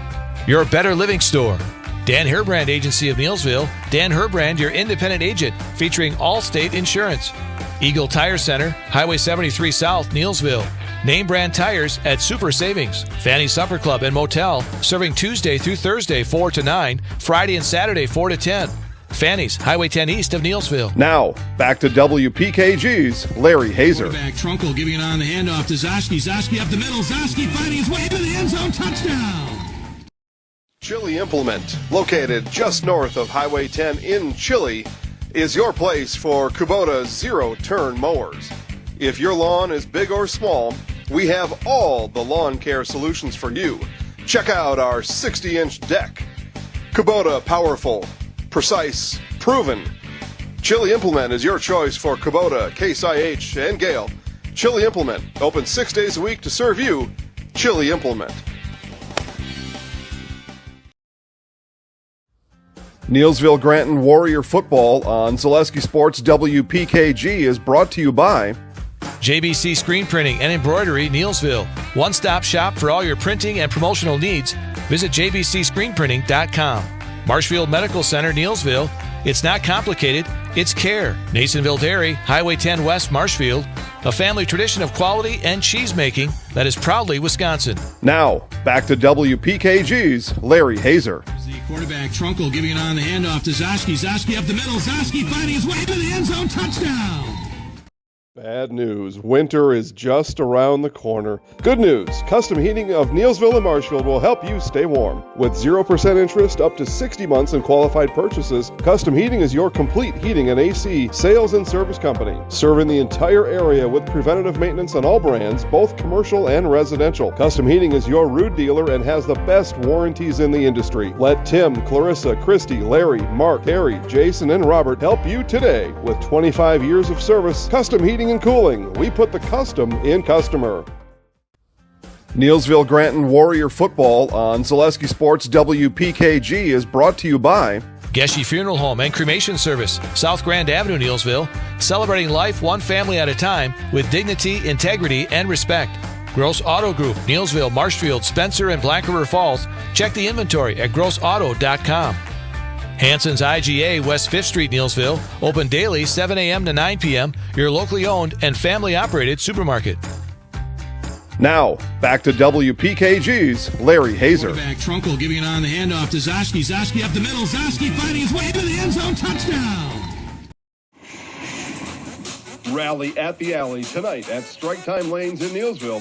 your better living store. Dan Herbrand Agency of Neillsville. Dan Herbrand, your independent agent, featuring Allstate Insurance. Eagle Tire Center, Highway 73 South, Neillsville. Name brand tires at Super Savings. Fanny Supper Club and Motel, serving Tuesday through Thursday 4 to 9, Friday and Saturday 4 to 10. Fanny's, Highway 10 East of Neillsville. Now, back to WPKG's Larry Hazer. Quarterback Trunkle giving it on the handoff to Zoski. Zoski up the middle. Zoski finding his way to the end zone. Touchdown. Chili Implement, located just north of Highway 10 in Chili, is your place for Kubota zero-turn mowers. If your lawn is big or small, we have all the lawn care solutions for you. Check out our 60-inch deck. Kubota powerful, precise, proven. Chili Implement is your choice for Kubota, Case IH, and Gale. Chili Implement, open 6 days a week to serve you. Chili Implement. Neillsville Granton Warrior Football on Zaleski Sports WPKG is brought to you by JBC Screen Printing and Embroidery, Neillsville. One-stop shop for all your printing and promotional needs. Visit jbcscreenprinting.com. Marshfield Medical Center, Neillsville. It's not complicated, it's care. Neillsville Dairy, Highway 10 West, Marshfield. A family tradition of quality and cheese making that is proudly Wisconsin. Now, back to WPKG's Larry Hazer. The quarterback Trunkle giving it on the handoff to Zoski. Zoski up the middle. Zoski finding his way to the end zone. Touchdown. Bad news. Winter is just around the corner. Good news. Custom Heating of Neillsville and Marshfield will help you stay warm. With 0% interest up to 60 months in qualified purchases, Custom Heating is your complete heating and AC sales and service company. Serving the entire area with preventative maintenance on all brands, both commercial and residential. Custom Heating is your root dealer and has the best warranties in the industry. Let Tim, Clarissa, Christy, Larry, Mark, Harry, Jason, and Robert help you today. With 25 years of service, Custom Heating and Cooling. We put the custom in customer. Neillsville Granton Warrior Football on Zaleski Sports WPKG is brought to you by Geshe Funeral Home and Cremation Service, South Grand Avenue, Neillsville. Celebrating life one family at a time with dignity, integrity, and respect. Gross Auto Group, Neillsville, Marshfield, Spencer, and Black River Falls. Check the inventory at grossauto.com. Hanson's IGA, West 5th Street, Neillsville. Open daily 7 a.m. to 9 p.m. Your locally owned and family-operated supermarket. Now, back to WPKG's Larry Hazer. Quarterback Trunkle giving it on the handoff to Zoski. Zoski up the middle. Zoski finding his way to the end zone. Touchdown. Rally at the Alley tonight at Strike Time Lanes in Neillsville.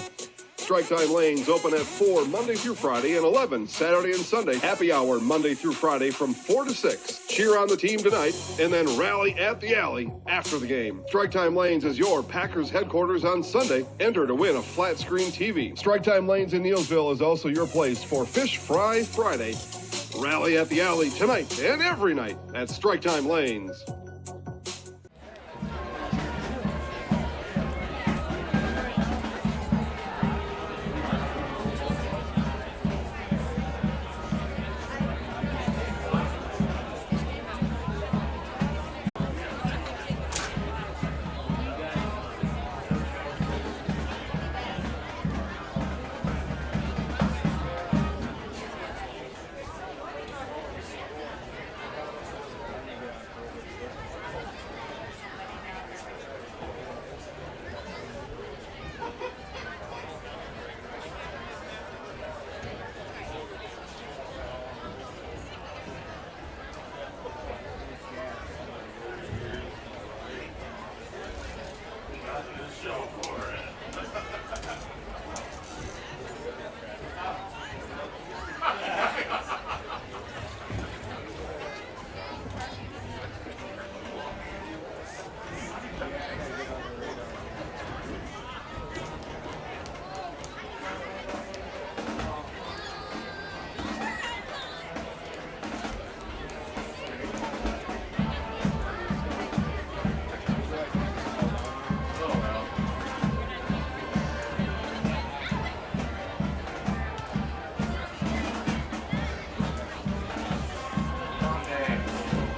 Strike Time Lanes open at 4 Monday through Friday and 11 Saturday and Sunday. Happy hour Monday through Friday from 4 to 6. Cheer on the team tonight and then rally at the alley after the game. Strike Time Lanes is your Packers headquarters on Sunday. Enter to win a flat screen TV. Strike Time Lanes in Neillsville is also your place for Fish Fry Friday. Rally at the alley tonight and every night at Strike Time Lanes.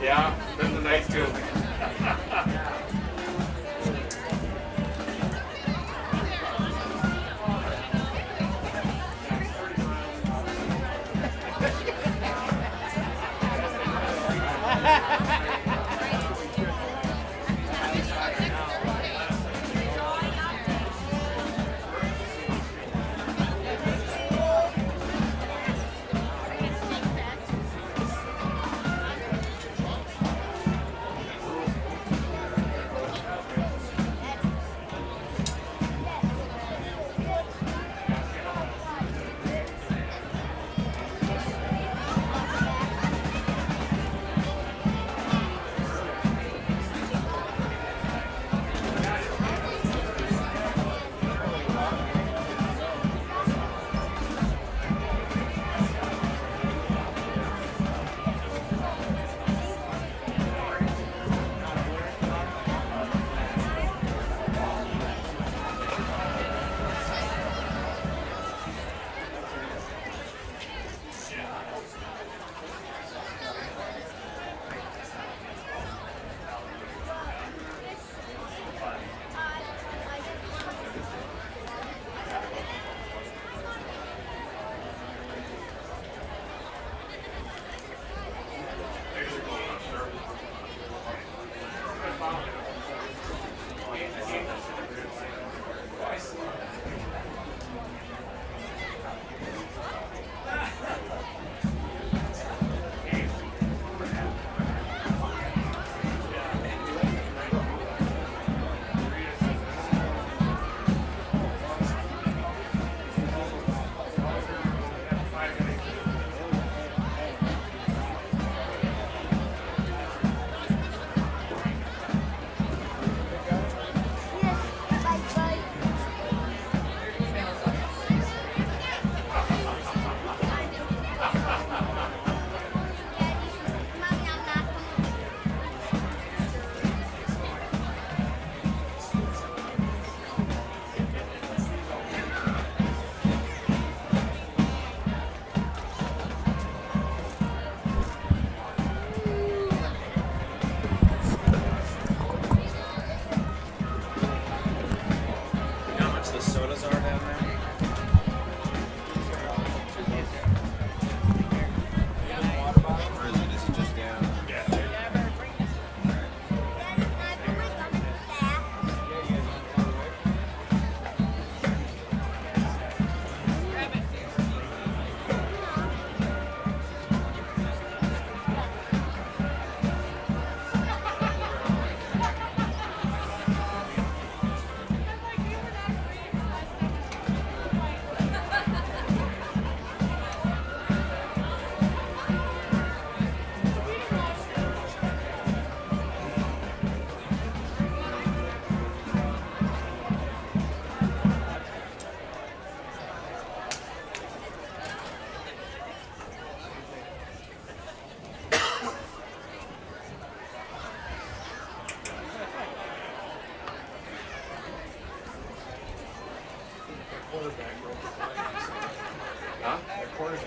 Yeah, that's a nice too.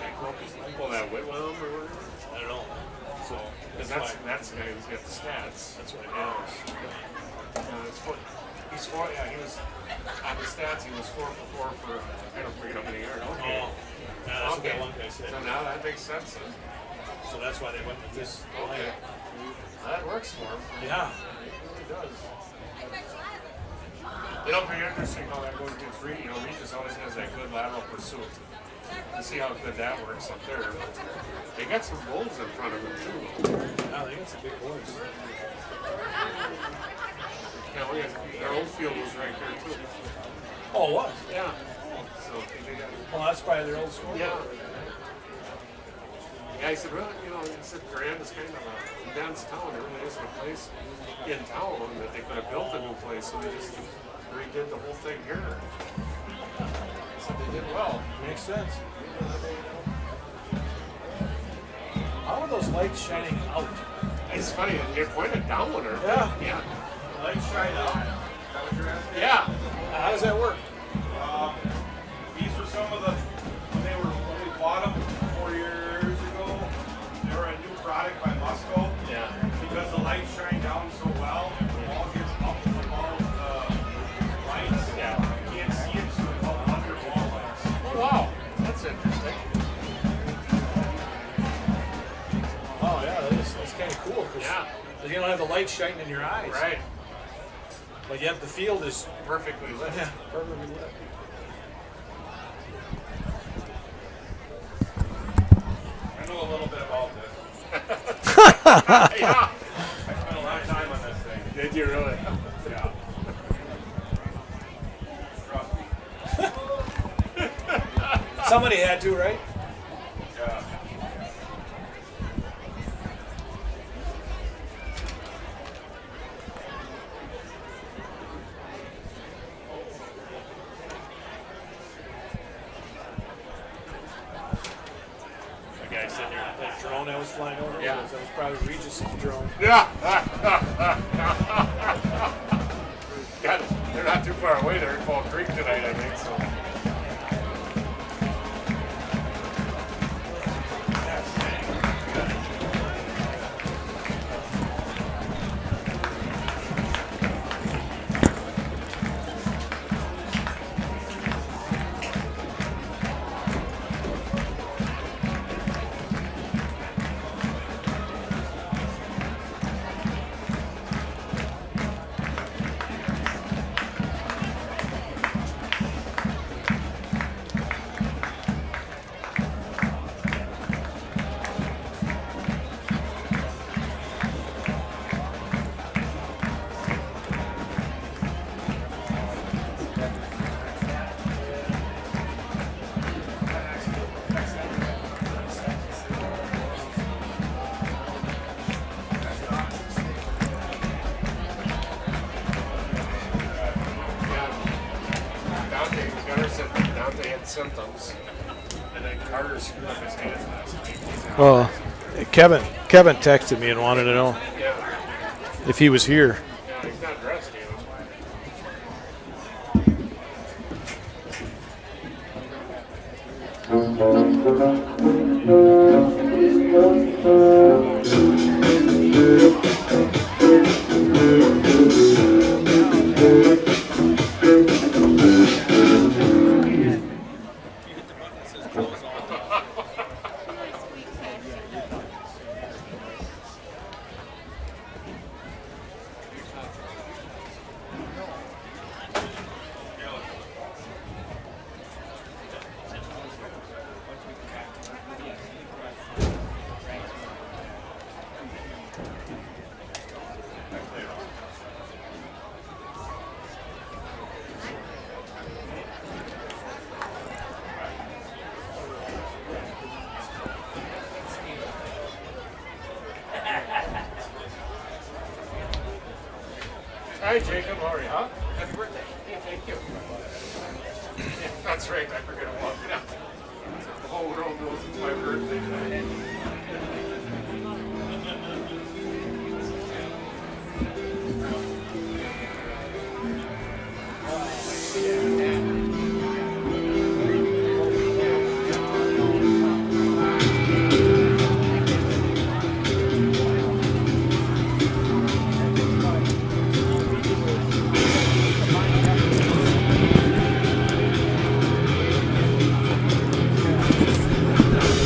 can't go up his leg. Well, that Whitwell or whatever? I don't know. So, Because that's the guy who's got the stats. That's what it Yeah. is. It's four. He's four. Yeah, he was on the stats. He was 4 for 4 for. I don't forget how many yards. Okay. Oh, yeah, that's what that one guy said. So now that makes sense. Huh? So that's why they went with this. Okay. That works for him. Yeah. It really does. It'll be interesting how that goes against Reed. You know, Regis always has that good lateral pursuit. To see how good that works up there. But they got some bulls in front of them too. Yeah, they got some big boys. Yeah, we got, their old field was right there too. Oh, it was? Yeah. So they got. Well, that's probably their old school. Yeah. Yeah, he said, really, you know, he said Durand is kind of a dense town. There really isn't a place in town that they could have built a new place, so they just redid the whole thing here. So they did well. Makes sense. How are those lights shining out? It's funny, they're pointed downward. Yeah. Yeah. Lights shine out. Yeah. How does that work? These were some of the when we bought them 4 years ago. They were a new product by Musco. Yeah. Because the lights shine down so well, the ball gets up above the lights. Yeah. You can't see it, so they're called underwall lights. Oh wow, that's interesting. Oh yeah, that's kind of cool. Yeah. You don't have the light shining in your eyes. Right. But yet the field is perfectly lit. Yeah, perfectly lit. I know a little bit about this. Yeah. I spent a lot of time on this thing. Did you really? Yeah. Trust me. Somebody had to, right? Yeah. The guy sitting there, that drone that was flying over. Yeah. That was probably Regis' drone. Yeah. God, they're not too far away. They're in Fall Creek tonight, I think. So. Symptoms, and then Carter screwed up his hands last week. Oh, Kevin texted me and wanted to know if he was here. Yeah, he's not dressed yet. Hi, Jacob. How are you? Huh? Happy birthday. Yeah, thank you. Yeah, that's right. I forget about that. The whole world knows it's my birthday today.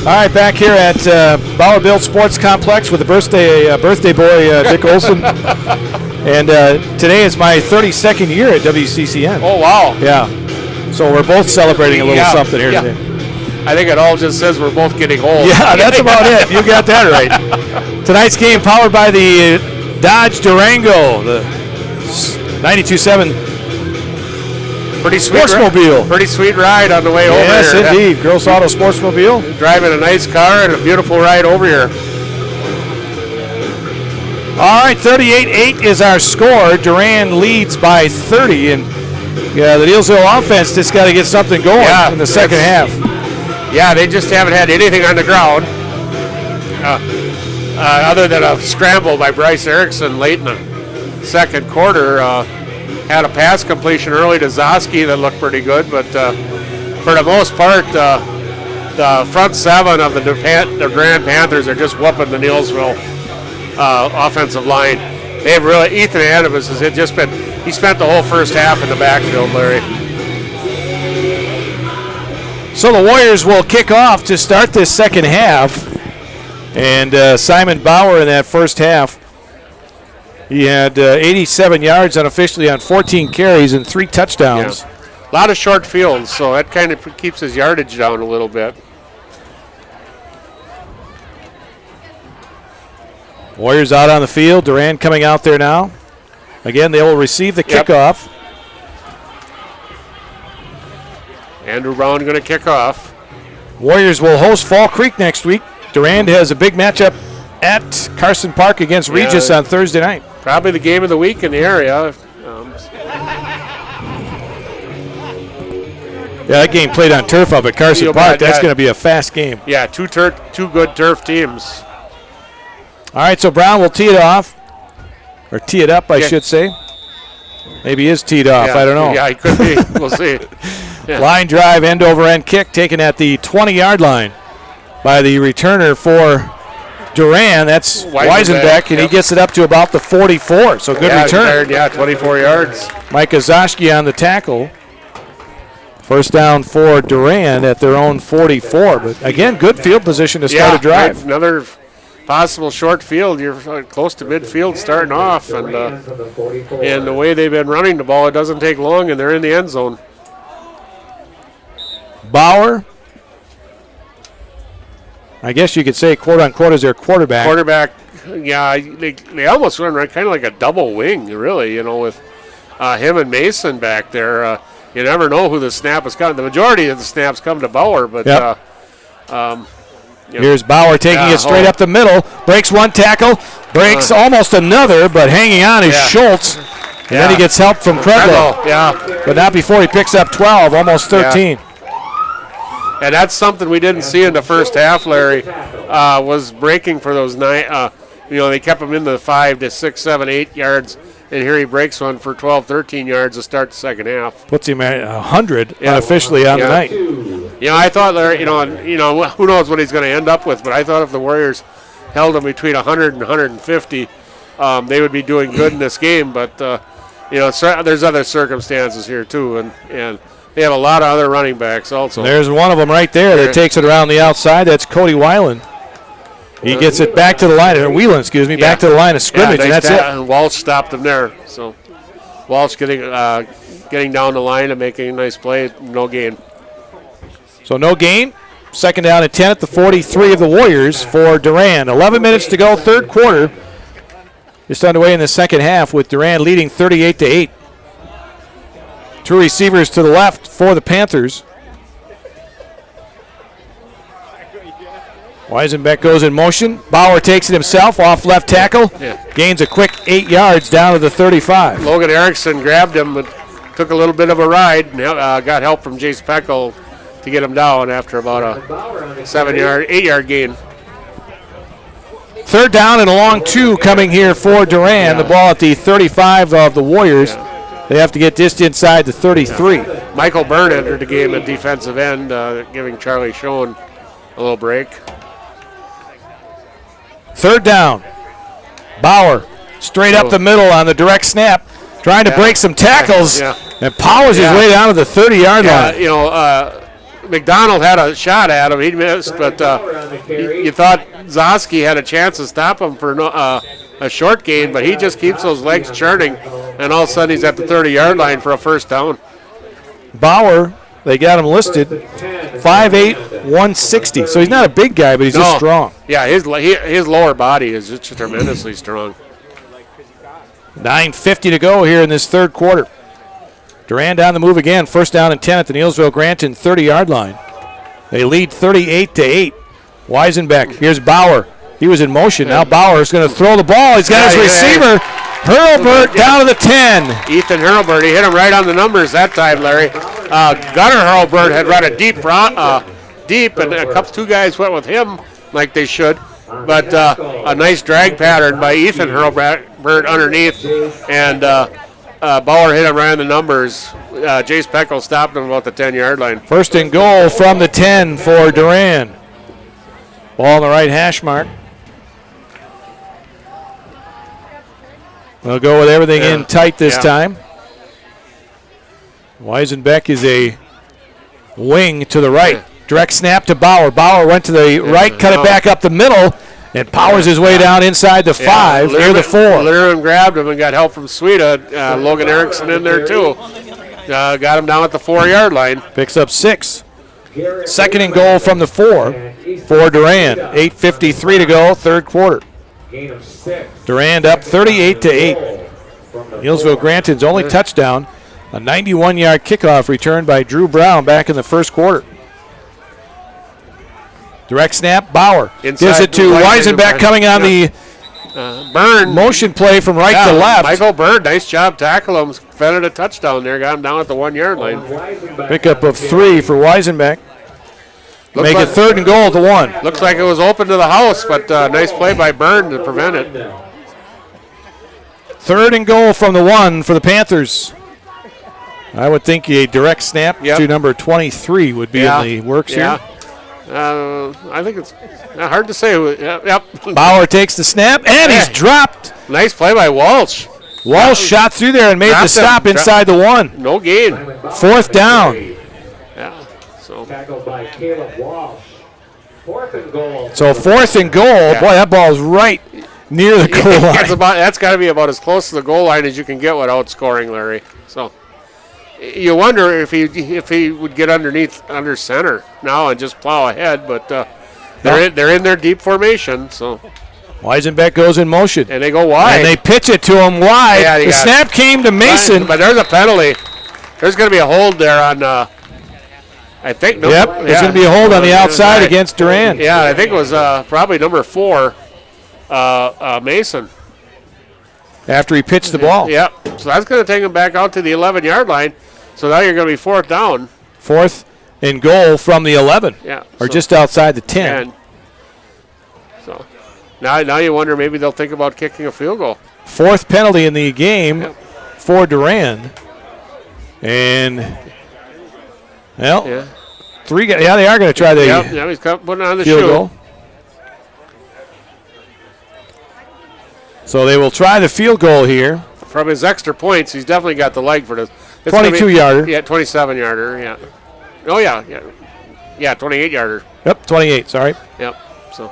All right, back here at Bowerville Sports Complex with the birthday boy, Dick Olson. And today is my 32nd year at WCCN. Oh, wow. Yeah. So we're both celebrating a little something here today. I think it all just says we're both getting old. Yeah, that's about it. You got that right. Tonight's game powered by the Dodge Durango, the 92.7 Pretty sweet Sportsmobile. Pretty sweet ride on the way over here. Yes, indeed. Gross Auto Sportsmobile. Driving a nice car and a beautiful ride over here. All right, 38-8 is our score. Durand leads by 30, and the Neillsville offense just got to get something going in the second half. Yeah, they just haven't had anything on the ground other than a scramble by Bryce Erickson late in the second quarter. Had a pass completion early to Zoski that looked pretty good, but for the most part, the front seven of the Durand Panthers are just whooping the Neillsville offensive line. They've really, Ethan Adams has just been, he spent the whole first half in the backfield, Larry. So the Warriors will kick off to start this second half, and Simon Bauer in that first half, he had 87 yards unofficially on 14 carries and 3 touchdowns. Yeah. A lot of short fields, so that kind of keeps his yardage down a little bit. Warriors out on the field. Durand coming out there now. Again, they will receive the kickoff. Andrew Brown going to kick off. Warriors will host Fall Creek next week. Durand has a big matchup at Carson Park against Regis on Thursday night. Probably the game of the week in the area. Yeah, that game played on turf up at Carson Park. That's going to be a fast game. Yeah, two good turf teams. All right, so Brown will tee it off. Or tee it up, I should say. Maybe he is teed off. I don't know. Yeah, he could be. We'll see. Yeah. Line drive, end-over-end kick taken at the 20-yard line by the returner for Durand. That's Weisenbeck, and he gets it up to about the 44. So good return. 24 yards. Micah Zoschke on the tackle. First down for Durand at their own 44. But again, good field position to start a drive. Another possible short field. You're close to midfield starting off. And the way they've been running the ball, it doesn't take long, and they're in the end zone. Bauer, I guess you could say, quote-unquote, is their quarterback. Quarterback, yeah, they almost run kind of like a double wing, really, with him and Mason back there. You never know who the snap is coming. The majority of the snaps come to Bauer, but here's Bauer taking it straight up the middle, breaks one tackle, breaks almost another, but hanging on is Schultz. And then he gets help from Kreglow. But not before he picks up 12, almost 13. And that's something we didn't see in the first half, Larry, was breaking for those 9. They kept him in the 5 to 6, 7, 8 yards, and here he breaks one for 12, 13 yards to start the second half. Puts him at 100 unofficially on the night. I thought, Larry, who knows what he's going to end up with, but I thought if the Warriors held him between 100 and 150, they would be doing good in this game. But, there's other circumstances here, too, and they have a lot of other running backs also. There's one of them right there that takes it around the outside. That's Cody Weiland. He gets it back to the line, or Whelan, back to the line of scrimmage, and that's it. And Walsh stopped him there. So Walsh getting down the line and making a nice play, no gain. So no gain. Second down and 10 at the 43 of the Warriors for Durand. 11 minutes to go, third quarter. Just underway in the second half with Durand leading 38-8. Two receivers to the left for the Panthers. Weisenbeck goes in motion. Bauer takes it himself off left tackle. Gains a quick 8 yards down to the 35. Logan Erickson grabbed him, but took a little bit of a ride and got help from Jace Peckel to get him down after about a 8-yard gain. Third down and a long 2 coming here for Durand. The ball at the 35 of the Warriors. They have to get just inside the 33. Michael Byrne entered the game at defensive end, giving Charlie Schoen a little break. Third down. Bauer straight up the middle on the direct snap, trying to break some tackles and powers his way down to the 30-yard line. McDonald had a shot at him. He missed, but you thought Zoski had a chance to stop him for a short gain, but he just keeps those legs churning, and all of a sudden he's at the 30-yard line for a first down. Bauer, they got him listed 5'8", 160. So he's not a big guy, but he's just strong. Yeah, his lower body is just tremendously strong. 9:50 to go here in this third quarter. Durand on the move again. First down and 10 at the Neillsville Granton 30-yard line. They lead 38-8. Weisenbeck. Here's Bauer. He was in motion. Now Bauer's going to throw the ball. He's got his receiver. Hurlbert down to the 10. Ethan Hurlbert. He hit him right on the numbers that time, Larry. Gunnar Hurlbert had run a deep, and two guys went with him like they should. But a nice drag pattern by Ethan Hurlbert underneath, and Bauer hit him right on the numbers. Jace Peckel stopped him about the 10-yard line. First and goal from the 10 for Durand. Ball on the right hash mark. They'll go with everything in tight this time. Weisenbeck is a wing to the right. Direct snap to Bauer. Bauer went to the right, cut it back up the middle, and powers his way down inside the 5, near the 4. Litterman grabbed him and got help from Sweda. Logan Erickson in there too. Got him down at the 4-yard line. Picks up 6. Second and goal from the 4 for Durand. 8:53 to go, third quarter. Durand up 38-8. Neillsville Granton's only touchdown, a 91-yard kickoff return by Drew Brown back in the first quarter. Direct snap, Bauer gives it to Weisenbeck coming on the Byrne motion play from right to left. Michael Byrne, nice job tackle him. Fended a touchdown there, got him down at the 1-yard line. Pickup of 3 for Weisenbeck. Make it third and goal at the 1. Looks like it was open to the house, but nice play by Byrne to prevent it. Third and goal from the 1 for the Panthers. I would think a direct snap to number 23 would be in the works here. I think it's hard to say. Bauer takes the snap, and he's dropped. Nice play by Walsh. Walsh shot through there and made the stop inside the 1. No gain. Fourth down. Tackled by Caleb Walsh. Fourth and goal. So fourth and goal. Boy, that ball's right near the goal line. That's got to be about as close to the goal line as you can get without scoring, Larry. So you wonder if he would get under center now and just plow ahead, but they're in their deep formation. So Weisenbeck goes in motion, and they go wide, and they pitch it to him wide. Yeah, the snap came to Mason, but there's a penalty. There's going to be a hold there on. I think. There's going to be a hold on the outside against Durand. Yeah, I think it was probably number 4, Mason. After he pitched the ball. Yep. So that's going to take him back out to the 11-yard line. So now you're going to be fourth down. Fourth and goal from the 11. Yeah. Or just outside the 10. So now you wonder maybe they'll think about kicking a field goal. Fourth penalty in the game for Durand. And, well, 3 guys. Yeah, they are going to try the he's putting on the field shoe. Goal. So they will try the field goal here. From his extra points, he's definitely got the leg for this. 22-yarder. Yeah, 27-yarder, yeah. Oh, yeah. 28-yarder. Yep, 28, sorry. Yep, so.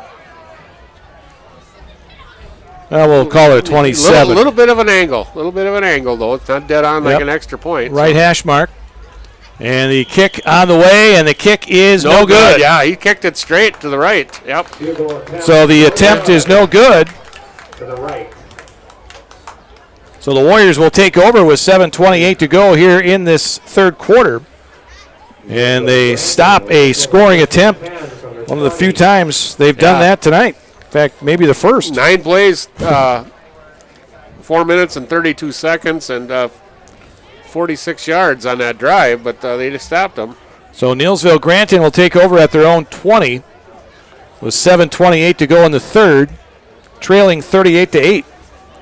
Well, we'll call it a 27. A little bit of an angle. Though. It's not dead on like an extra point. Right hash mark. And the kick on the way, and the kick is no good. Yeah, he kicked it straight to the right. Yep. So the attempt is no good. To the right. So the Warriors will take over with 7:28 to go here in this third quarter. And they stop a scoring attempt. One of the few times they've done that tonight. In fact, maybe the first. 9 plays, 4 minutes and 32 seconds, and 46 yards on that drive, but they just stopped them. So Neillsville Granton will take over at their own 20 with 7:28 to go in the third, trailing 38-8.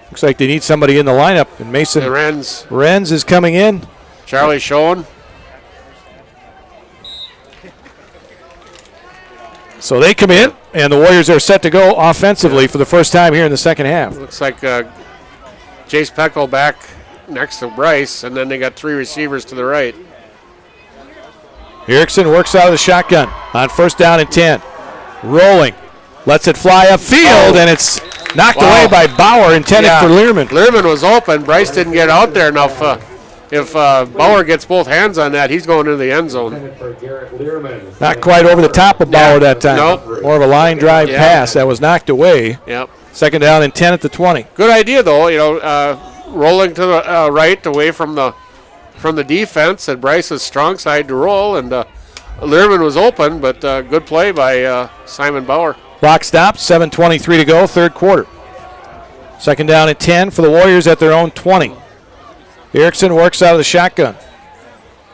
Looks like they need somebody in the lineup, and Mason Renz is coming in. Charlie Schoen. So they come in, and the Warriors are set to go offensively for the first time here in the second half. Looks like Jace Peckel back next to Bryce, and then they got 3 receivers to the right. Erickson works out of the shotgun on 1st down and 10. Rolling. Lets it fly upfield, and it's knocked away by Bauer, intended for Learman. Learman was open. Bryce didn't get out there enough. If Bauer gets both hands on that, he's going into the end zone. Not quite over the top of Bauer that time. Nope. More of a line drive pass that was knocked away. Yep. 2nd down and 10 at the 20. Good idea, though. Rolling to the right away from the defense, and Bryce's strong side to roll, and Learman was open, but good play by Simon Bauer. Clock stopped, 7:23 to go, 3rd quarter. 2nd down and 10 for the Warriors at their own 20. Erickson works out of the shotgun.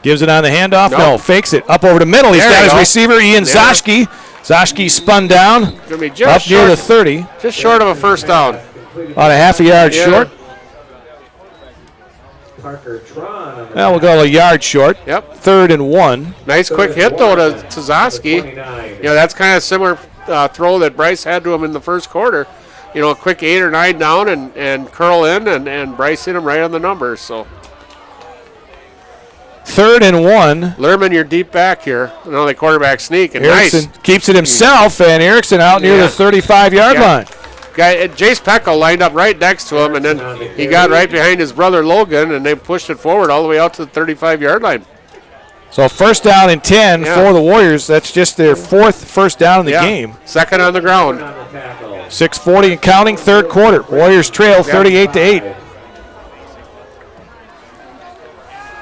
Gives it on the handoff. No, fakes it. Up over the middle. He's got his receiver, Ian Zoschke. Zoschke spun down. Gonna be just up near the 30. Just short of a 1st down. About a half a yard short. Well, we'll go a yard short. Yep. 3rd and 1. Nice quick hit, though, to Zoschke. That's kind of similar throw that Bryce had to him in the 1st quarter. A quick 8 or 9 down and curl in, and Bryce hit him right on the numbers. So 3rd and 1. Learman, you're deep back here. The quarterback sneak. And Erickson keeps it himself, and Erickson out near the 35-yard line. Jace Peckel lined up right next to him, and then he got right behind his brother Logan, and they pushed it forward all the way out to the 35-yard line. So 1st down and 10 for the Warriors. That's just their 4th first down in the game. 2nd on the ground. 6:40 and counting, 3rd quarter. Warriors trail 38-8.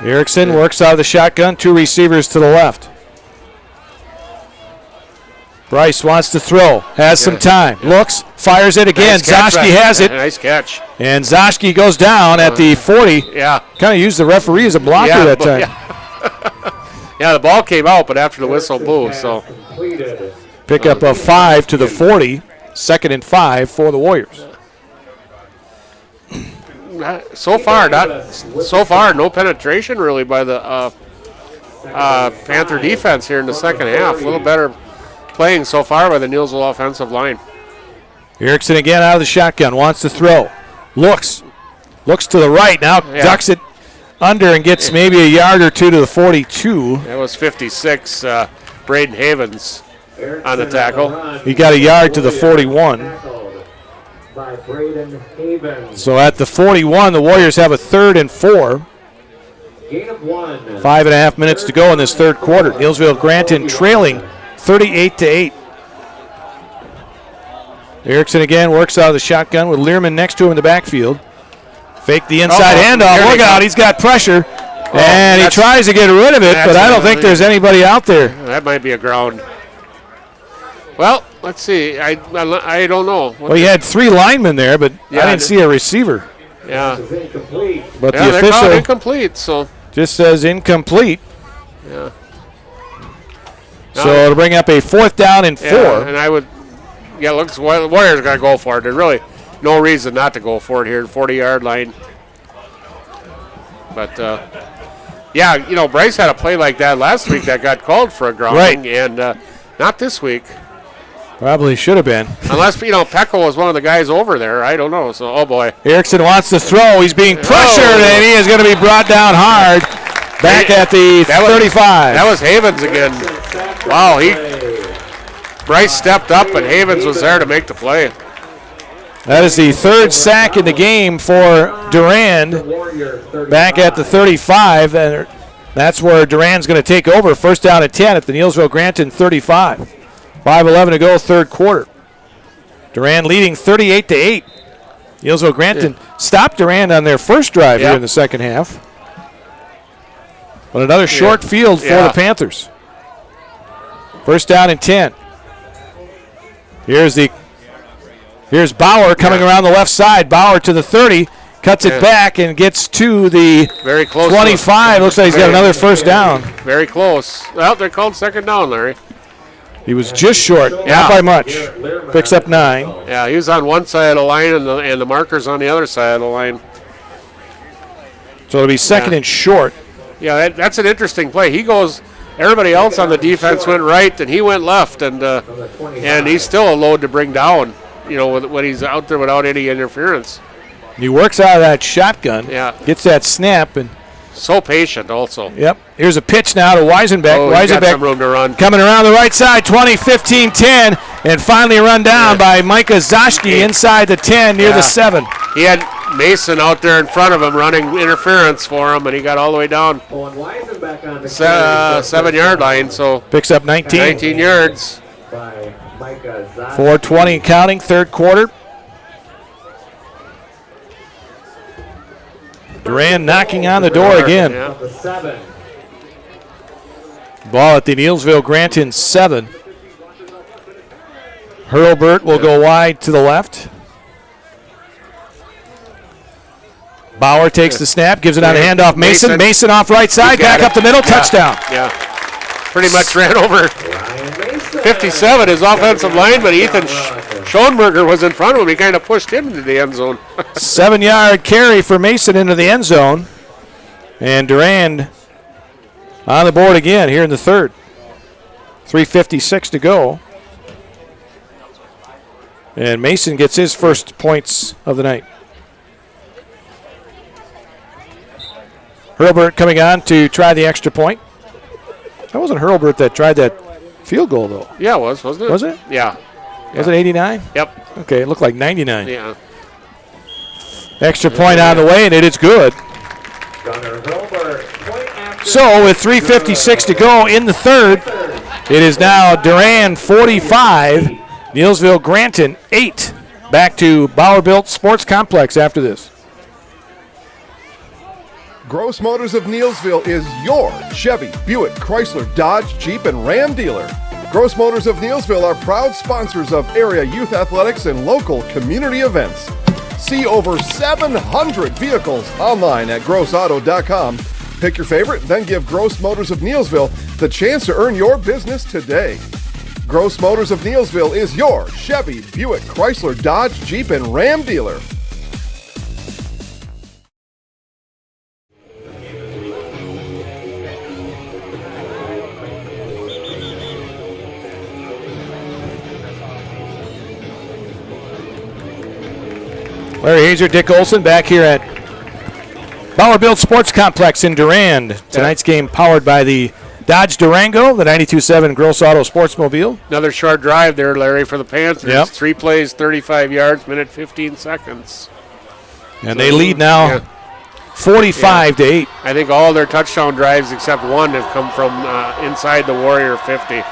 Erickson works out of the shotgun. 2 receivers to the left. Bryce wants to throw. Has some time. Looks. Fires it again. Zoschke has it. Nice catch. And Zoschke goes down at the 40. Yeah. Kind of used the referee as a blocker that time. Yeah, the ball came out, but after the whistle blew. So pick up a 5 to the 40. 2nd and 5 for the Warriors. So far, no penetration really by the Panther defense here in the 2nd half. A little better playing so far by the Neillsville offensive line. Erickson again out of the shotgun, wants to throw. Looks to the right, now ducks it under and gets maybe a yard or 2 to the 42. That was 56, Braden Havens on the tackle. He got a yard to the 41. So at the 41, the Warriors have a 3rd and 4. 5.5 minutes to go in this 3rd quarter. Neillsville Granton trailing 38-8. Erickson again works out of the shotgun with Learman next to him in the backfield. Fake the inside handoff. Look out, he's got pressure. And he tries to get rid of it, but I don't think there's anybody out there. That might be a ground. Well, let's see. I don't know. Well, you had 3 linemen there, but I didn't see a receiver. Yeah. But the official incomplete, so just says incomplete. Yeah. So it'll bring up a 4th down and 4. And I would, looks the Warriors are going to go for it. There's really no reason not to go for it here, 40-yard line. But, Bryce had a play like that last week that got called for a grounding, and not this week. Probably should have been. Unless, Peckel was one of the guys over there. I don't know. So, oh, boy. Erickson wants to throw. He's being pressured, and he is going to be brought down hard back at the 35. That was Havens again. Wow, Bryce stepped up, and Havens was there to make the play. That is the 3rd sack in the game for Durand back at the 35. And that's where Durand's going to take over. 1st down and 10 at the Neillsville Granton 35. 5:11 to go, 3rd quarter. Durand leading 38-8. Neillsville Granton stopped Durand on their first drive here in the 2nd half. But another short field for the Panthers. 1st down and 10. Here's Bauer coming around the left side. Bauer to the 30, cuts it back and gets to the very close 25. Looks like he's got another 1st down. Very close. Well, they're called 2nd down, Larry. He was just short, not by much. Picks up 9. Yeah, he was on one side of the line and the marker's on the other side of the line. So it'll be 2nd and short. Yeah, that's an interesting play. He goes. Everybody else on the defense went right, and he went left, and he's still a load to bring down. When he's out there without any interference. He works out of that shotgun. Yeah. Gets that snap and So patient also. Yep. Here's a pitch now to Weisenbeck. Oh, he's got Weisenbeck some room to run. coming around the right side, 20, 15, 10, and finally a run down by Micah Zashki inside the 10 near the 7. He had Mason out there in front of him running interference for him, and he got all the way down Weisenbeck on the 7-yard line, so picks up 19. 19 yards. by Micah Zashki. 4:20 counting, third quarter. Durand knocking on the door again. The 7. Ball at the Neillsville Granton 7. Hurlburt will go wide to the left. Bauer takes the snap, gives it on a handoff. Mason. Mason off right side, back up the middle, touchdown. Yeah, pretty much ran over 57, his offensive lineman, Ethan Schoenberger, was in front of him. He kind of pushed him into the end zone. 7-yard carry for Mason into the end zone. And Durand on the board again here in the third. 3:56 to go. And Mason gets his first points of the night. Hurlburt coming on to try the extra point. That wasn't Hurlburt that tried that field goal, though. Yeah, it was, wasn't it? Was it? Yeah. Was it 89? Yep. Okay, it looked like 99. Yeah. Extra point on the way, and it is good. So with 3:56 to go in the third, it is now Durand 45, Neillsville Granton 8. Back to Bauer-Built Sports Complex after this. Gross Motors of Neillsville is your Chevy, Buick, Chrysler, Dodge, Jeep, and Ram dealer. Gross Motors of Neillsville are proud sponsors of area youth athletics and local community events. See over 700 vehicles online at grossauto.com. Pick your favorite, then give Gross Motors of Neillsville the chance to earn your business today. Gross Motors of Neillsville is your Chevy, Buick, Chrysler, Dodge, Jeep, and Ram dealer. Larry Hazer, Dick Olson back here at Bauer-Built Sports Complex in Durand. Tonight's game powered by the Dodge Durango, the 92.7 Gross Auto Sportsmobile. Another short drive there, Larry, for the Panthers. Yep. 3 plays, 35 yards, minute 15 seconds. And they lead now 45-8. I think all their touchdown drives except one have come from inside the Warrior 50.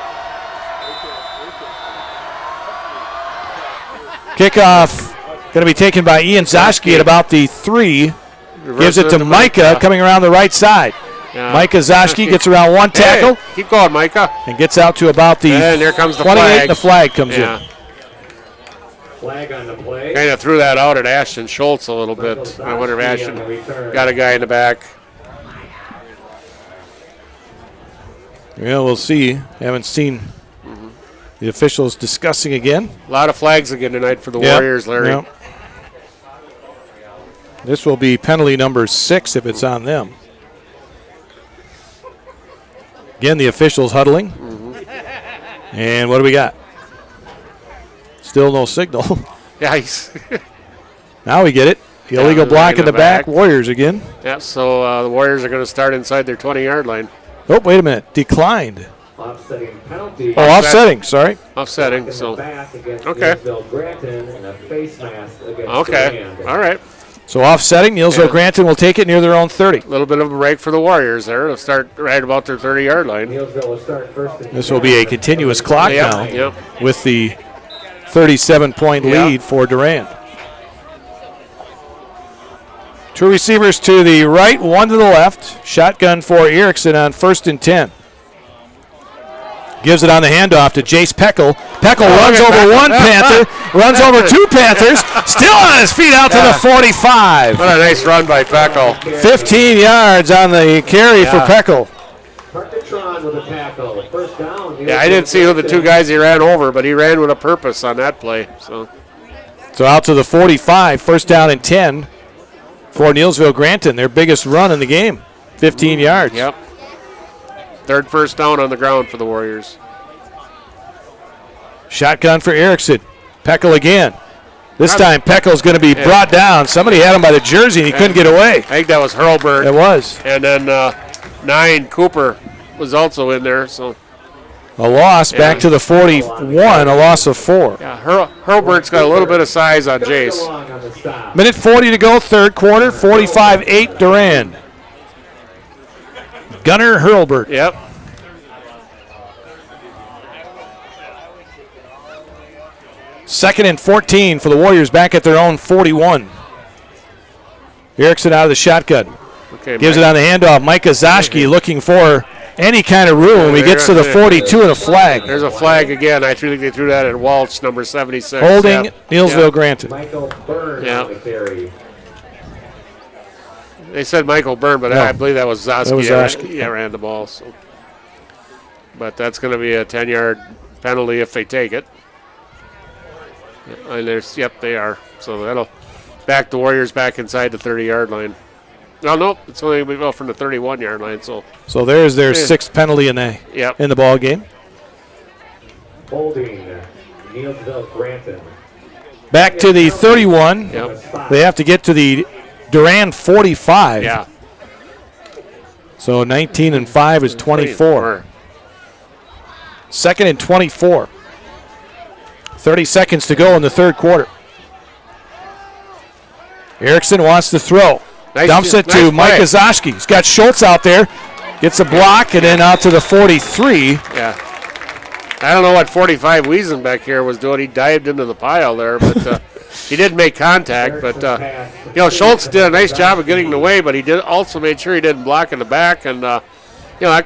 Kickoff going to be taken by Ian Zashki at about the 3. Gives it to Micah coming around the right side. Yeah. Micah Zashki gets around one tackle. Hey, keep going, Micah. And gets out to about the and there comes the 28. flag. The flag comes in. Flag on the play. Kind of threw that out at Ashton Schultz a little bit. I wonder if Ashton got a guy in the back. Yeah, we'll see. Haven't seen the officials discussing again. A lot of flags again tonight for the Warriors, Larry. Yep. This will be penalty number 6 if it's on them. Again, the officials huddling. And what do we got? Still no signal. Yeah, now we get it. The illegal block in the back. Warriors again. Yeah, so the Warriors are going to start inside their 20-yard line. Oh, wait a minute. Declined. Offsetting penalty. Oh, offsetting. Sorry. Offsetting. So okay. Granton and a face mask against okay. Durand. All right. So offsetting, Neillsville Granton will take it near their own 30. A little bit of a break for the Warriors there. They'll start right about their 30-yard line. Neillsville will start first. This will be a continuous clock now with the 37-point lead for Durand. 2 receivers to the right, 1 to the left. Shotgun for Erickson on 1st and 10. Gives it on the handoff to Jace Peckel. Peckel runs over one Panther, runs over 2 Panthers, still on his feet out to the 45. What a nice run by Peckel. 15 yards on the carry for Peckel. With a tackle. First down. Yeah, I didn't see who the 2 guys he ran over, but he ran with a purpose on that play. So out to the 45, first down and 10 for Neillsville Granton, their biggest run in the game, 15 yards. Yep. 3rd first down on the ground for the Warriors. Shotgun for Erickson. Peckel again. This time Peckel's going to be brought down. Somebody had him by the jersey and he couldn't get away. I think that was Hurlburt. It was. And then 9, Cooper was also in there. So a loss back to the 41, a loss of 4. Yeah, Hurlburt's got a little bit of size on Jace. Minute 40 to go, third quarter, 45-8 Durand. Gunnar Hurlburt. Yep. Second and 14 for the Warriors back at their own 41. Erickson out of the shotgun. Okay, gives it on the handoff. Micah Zoschke looking for any kind of room. He gets to the 42 and a flag. There's a flag again. I think they threw that at Walsh, number 76. Holding Neillsville Granton. Michael Byrne on the carry. They said Michael Byrne, but No. I believe that was Zoschke. That was Zoschke. Yeah, ran the ball. So. But that's going to be a 10-yard penalty if they take it. And they are. So that'll back the Warriors back inside the 30-yard line. No, nope, it's only we go from the 31-yard line. So there's their sixth penalty in the ball game. Holding Neillsville Granton. Back to the 31. Yep. They have to get to the Durand 45. Yeah. So 19 and 5 is 24. Second and 24. 30 seconds to go in the third quarter. Erickson wants to throw. Dumps it to Micah Zoschke. He's got Schultz out there. Gets a block and then out to the 43. Yeah. I don't know what 45 Wiesen back here was doing. He dived into the pile there, but he did make contact. But, Schultz did a nice job of getting away, but he did also made sure he didn't block in the back. And, that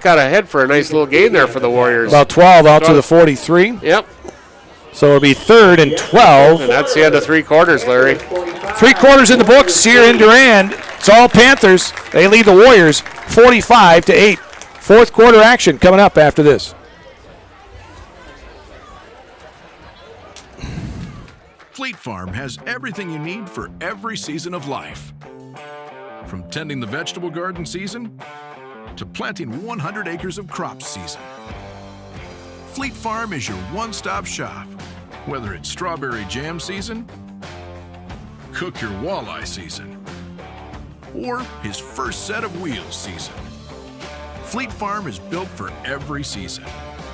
got ahead for a nice little gain there for the Warriors. About 12 out to the 43. Yep. So it'll be third and 12. And that's the end of 3 quarters, Larry. 3 quarters in the books here in Durand. It's all Panthers. They lead the Warriors 45-8. Fourth quarter action coming up after this. Fleet Farm has everything you need for every season of life. From tending the vegetable garden season to planting 100 acres of crops season. Fleet Farm is your one-stop shop. Whether it's strawberry jam season, cook your walleye season, or his first set of wheels season. Fleet Farm is built for every season.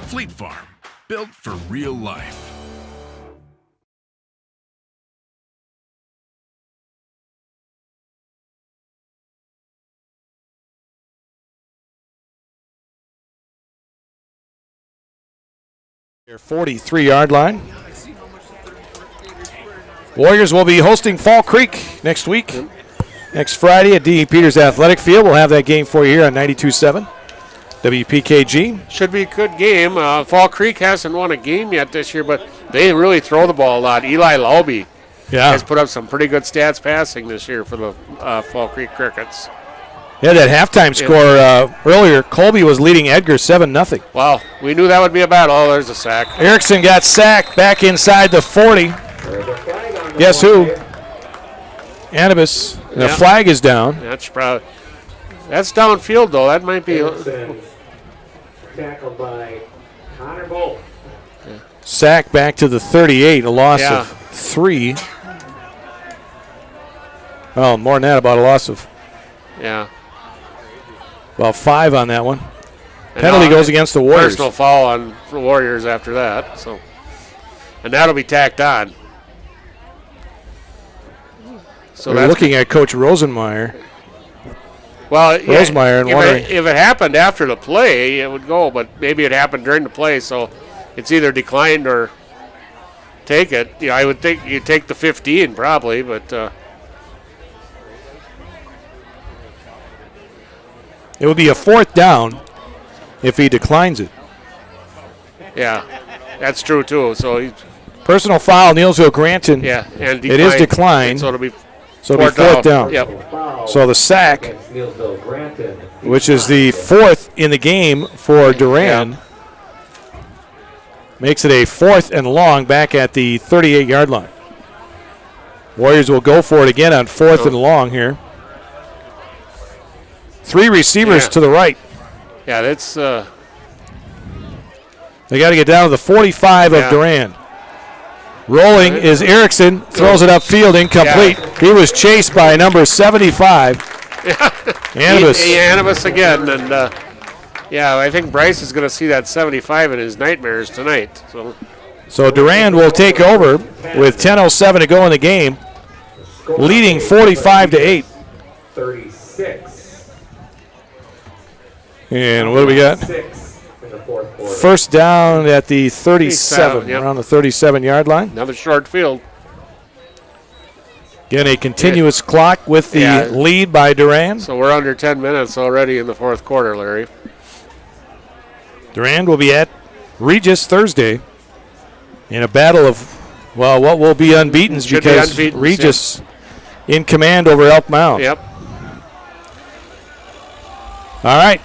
Fleet Farm, built for real life. Their 43-yard line. Warriors will be hosting Fall Creek next week. Next Friday at D.E. Peters Athletic Field. We'll have that game for you here on 92.7 WPKG. Should be a good game. Fall Creek hasn't won a game yet this year, but they really throw the ball a lot. Eli Lauby has put up some pretty good stats passing this year for the Fall Creek Crickets. Yeah, that halftime score earlier, Colby was leading Edgar 7-0. Wow, we knew that would be a battle. Oh, there's a sack. Erickson got sacked back inside the 40. Guess who? Anibus. The flag is down. That's downfield, though. That might be. Tackled by Connor Bolt. Sack back to the 38, a loss of 3. Oh, more than that, about a loss of. Yeah. About 5 on that one. Penalty goes against the Warriors. Personal foul on the Warriors after that. So, and that'll be tacked on. So we're looking at Coach Rosenmeyer. Well, Rosenmeyer and wondering if it happened after the play, it would go. But maybe it happened during the play, so it's either declined or take it. I would think you take the 15 probably, but. It would be a 4th down if he declines it. Yeah, that's true too. So he's personal foul, Neillsville Granton. Yeah, and it is declined. So it'll be 4th down. Yep. So the sack, which is the 4th in the game for Durand, makes it a 4th and long back at the 38-yard line. Warriors will go for it again on 4th and long here. 3 receivers to the right. Yeah, that's. They got to get down to the 45 of Durand. Rolling is Erickson, throws it upfield, incomplete. Yeah. He was chased by number 75. Anibus. Anibus again, and yeah, I think Bryce is going to see that 75 in his nightmares tonight. So Durand will take over with 10:07 to go in the game, leading 45-8. 36. And what do we got? 6 in the fourth quarter. First down at the 37, yep. around the 37-yard line. Another short field. Again, a continuous clock with the lead by Durand. So we're under 10 minutes already in the fourth quarter, Larry. Durand will be at Regis Thursday in a battle of, well, what will be unbeatens Should be because unbeatens, Regis in command over Elk Mound. Yep. All right.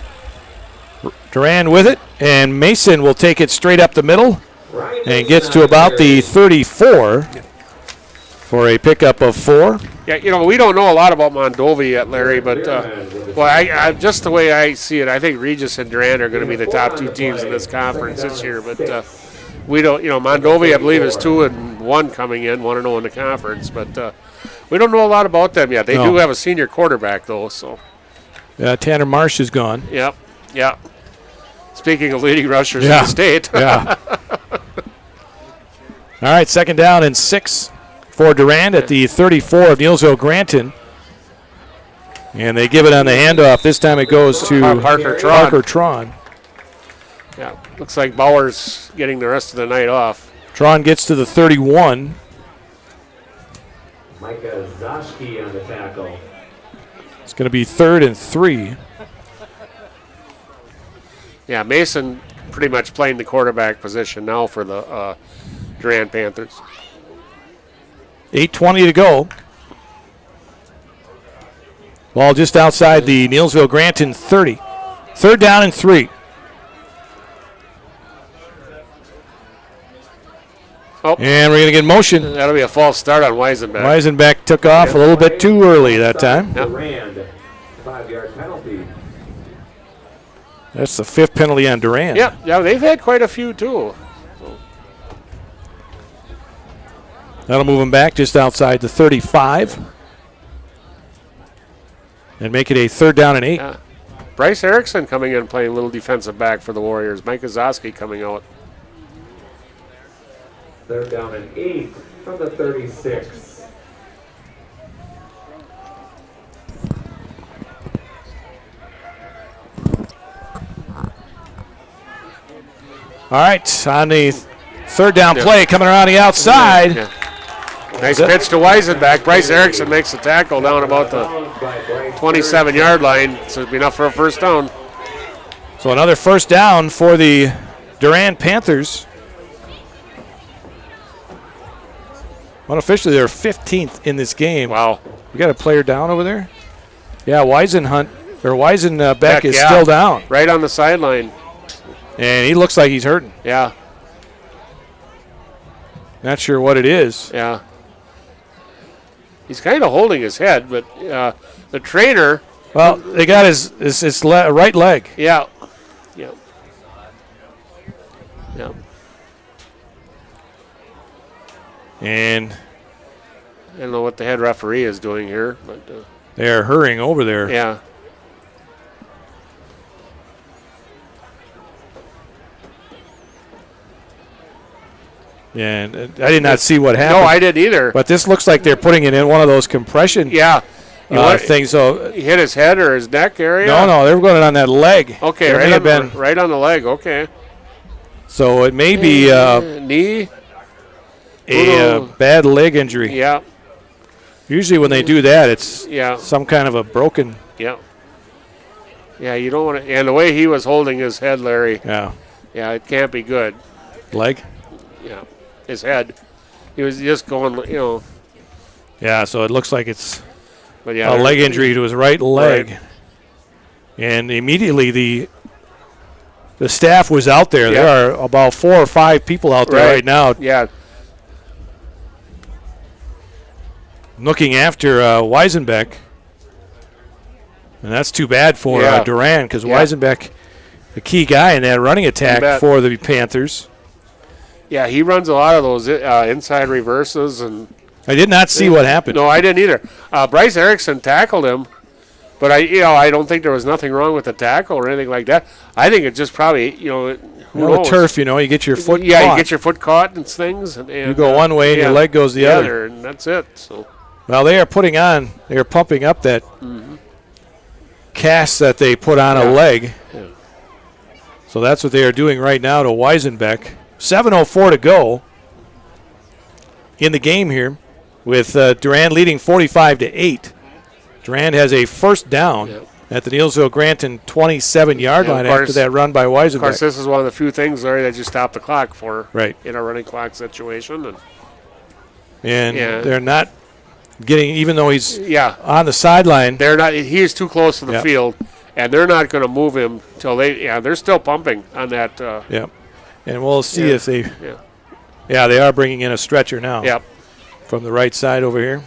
Durand with it, and Mason will take it straight up the middle and gets to about the 34 for a pickup of 4. Yeah, you know, we don't know a lot about Mondovi yet, Larry, but well, I just the way I see it, I think Regis and Durand are going to be the top 2 teams in this conference this year. But we don't, you know, Mondovi, I believe, is 2-1 coming in, 1-0 in the conference. But we don't know a lot about them yet. They do have a senior quarterback, though. So Tanner Marsh is gone. Yep. Speaking of leading rushers in the state. Yeah. All right, second down and 6 for Durand at the 34 of Neillsville Granton. And they give it on the handoff. This time it goes to Parker Tron. Yeah, looks like Bauer's getting the rest of the night off. Tron gets to the 31. Micah Zoschke on the tackle. It's going to be 3rd and 3. Yeah, Mason pretty much playing the quarterback position now for the Durand Panthers. 8:20 to go. Ball just outside the Neillsville Granton 30. 3rd down and 3. Oh. And we're going to get motion. That'll be a false start on Weisenbeck. Weisenbeck took off a little bit too early that time. Durand, 5-yard penalty. That's the 5th penalty on Durand. Yeah, they've had quite a few too. That'll move him back just outside the 35. And make it a 3rd down and 8. Yeah. Bryce Erickson coming in playing a little defensive back for the Warriors. Micah Zoschke coming out. 3rd down and 8 from the 36. All right, on the 3rd down play, coming around the outside. Yeah. Nice pitch to Weisenbeck. Bryce Erickson makes the tackle down about the 27-yard line, so it'll be enough for a first down. So another first down for the Durand Panthers. Unofficially, they're 15th in this game. Wow. We got a player down over there? Yeah, Weisenbeck is still down. Right on the sideline. And he looks like he's hurting. Yeah. Not sure what it is. Yeah. He's kind of holding his head, but the trainer. Well, they got his right leg. Yeah. And I don't know what the head referee is doing here, but they're hurrying over there. Yeah. And I did not see what happened. No, I didn't either. But this looks like they're putting it in one of those compression things. So he hit his head or his neck area? No, they were going on that leg. Okay, right on the leg. Okay. So it may be knee, a bad leg injury. Yeah. Usually when they do that, it's some kind of a broken. Yeah. Yeah, you don't want to. And the way he was holding his head, Larry. Yeah. Yeah, it can't be good. Leg. Yeah. His head. He was just going, Yeah, so it looks like it's a leg injury to his right leg. Right. And immediately the staff was out there. Yeah. There are about 4 or 5 people out there right now. Yeah. Looking after Weisenbeck. And that's too bad for Durand because Weisenbeck, the key guy in that running attack for the Panthers. Yeah, he runs a lot of those inside reverses, and I did not see what happened. No, I didn't either. Bryce Erickson tackled him, but I don't think there was nothing wrong with the tackle or anything like that. I think it just probably, who knows? Turf, you get your foot Yeah, caught. you get your foot caught and things. And you go one way and your leg goes the other. And that's it. So. Well, they are pumping up that cast that they put on a leg. Yeah. So that's what they are doing right now to Weisenbeck. 7:04 to go in the game here, with Durand leading 45-8. Durand has a first down at the Neillsville Granton 27-yard line after that run by Weisenbeck. Of course, this is one of the few things, Larry, that you stop the clock for in a running clock situation. And they're not getting, even though he's on the sideline. They're not. He is too close to the field, and they're not going to move him till they. Yeah, they're still pumping on that. And we'll see if they. Yeah, they are bringing in a stretcher now. Yep. From the right side over here.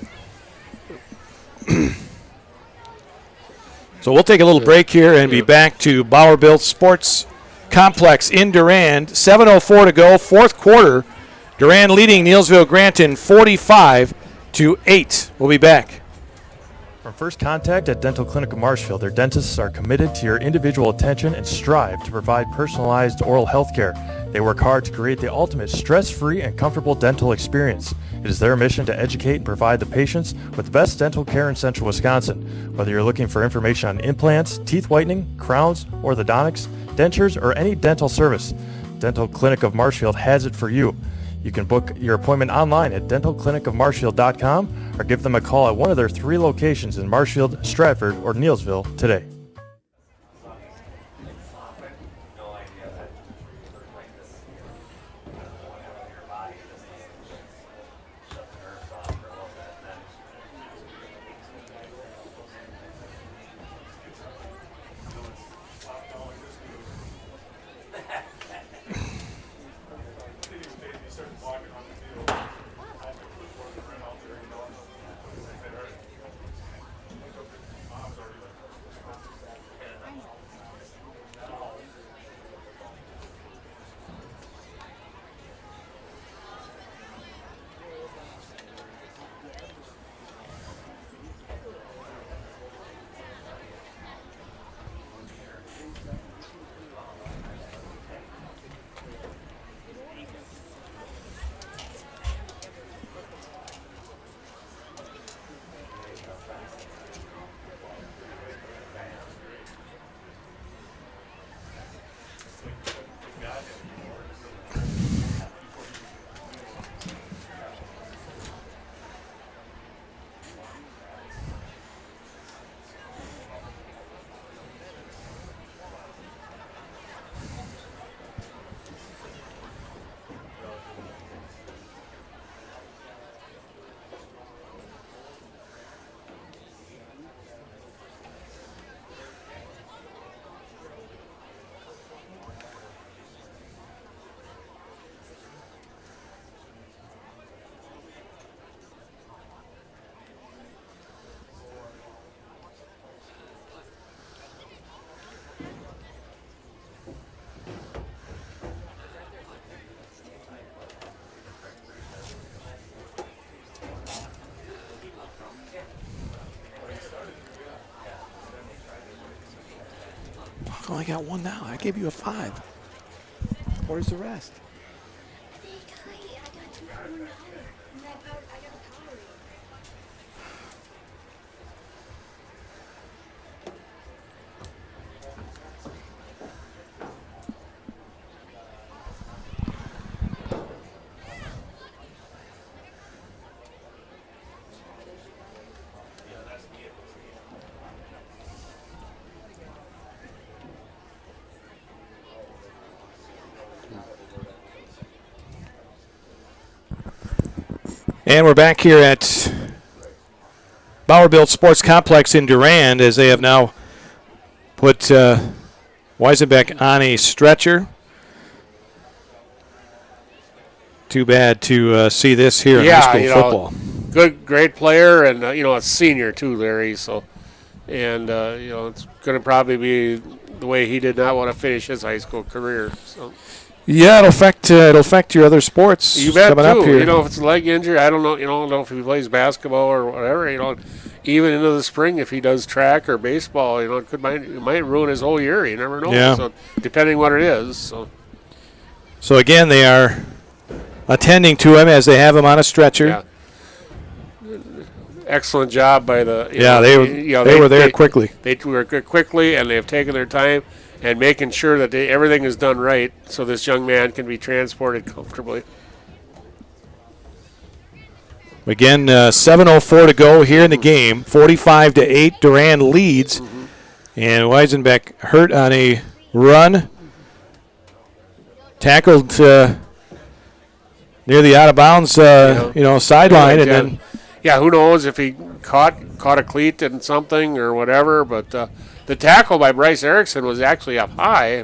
So we'll take a little break here and be back to Bauer-Built Sports Complex in Durand. 7:04 to go, fourth quarter. Durand leading Neillsville Granton 45-8. We'll be back. From first contact at Dental Clinic of Marshfield, their dentists are committed to your individual attention and strive to provide personalized oral health care. They work hard to create the ultimate stress-free and comfortable dental experience. It is their mission to educate and provide the patients with the best dental care in Central Wisconsin. Whether you're looking for information on implants, teeth whitening, crowns, orthodontics, dentures, or any dental service, Dental Clinic of Marshfield has it for you. You can book your appointment online at dentalclinicofmarshfield.com or give them a call at one of their 3 locations in Marshfield, Stratford, or Neillsville today. I only got one now. I gave you a 5. Where's the rest? And we're back here at Bauer-Built Sports Complex in Durand, as they have now put Weisenbeck on a stretcher. Too bad to see this here in high school football. Great player, and a senior too, Larry. So, and it's going to probably be the way he did not want to finish his high school career. So. Yeah, it'll affect your other sports You bet coming up too. here. You know, if it's a leg injury, I don't know. You don't know if he plays basketball or whatever. You know, even into the spring, if he does track or baseball, you know, it might ruin his whole year. You never know. Yeah. So depending what it is. So again, they are attending to him as they have him on a stretcher. Yeah. Excellent job by the. They were there quickly. They were quickly, and they have taken their time and making sure that everything is done right, so this young man can be transported comfortably. Again, 7:04 to go here in the game. 45-8, Durand leads, and Weisenbeck hurt on a run, tackled near the out of bounds, sideline, and then. Yeah, who knows if he caught a cleat in something or whatever, but the tackle by Bryce Erickson was actually up high,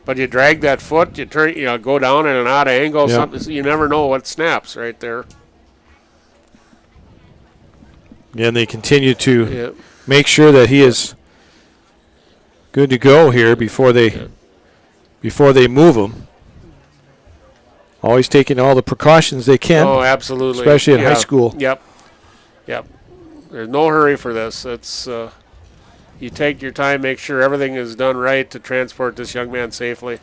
but you drag that foot, you turn, go down at an odd angle, something, so you never know what snaps right there. Yeah, and they continue to make sure that he is good to go here before they move him. Always taking all the precautions they can. Oh, absolutely. Especially in high school. Yep. There's no hurry for this. It's you take your time, make sure everything is done right to transport this young man safely.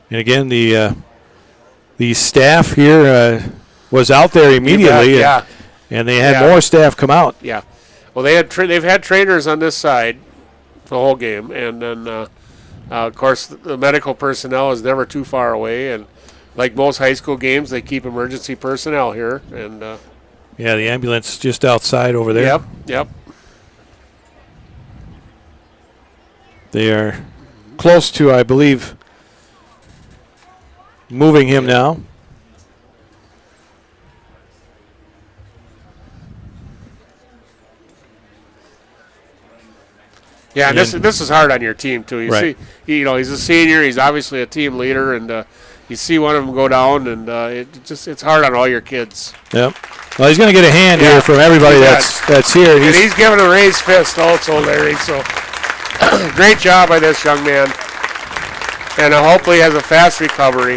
And again, the staff here was out there immediately. And they had more staff come out. Yeah. Well, they've had trainers on this side the whole game, and then of course the medical personnel is never too far away, and like most high school games, they keep emergency personnel here, and the ambulance just outside over there. Yep. They are close to, I believe, moving him now. Yeah, and this is hard on your team too. You see, he's a senior. He's obviously a team leader, and you see one of them go down, and it's hard on all your kids. Yep. Well, he's going to get a hand here from everybody that's here. And he's giving a raised fist also, Larry. So great job by this young man, and hopefully has a fast recovery.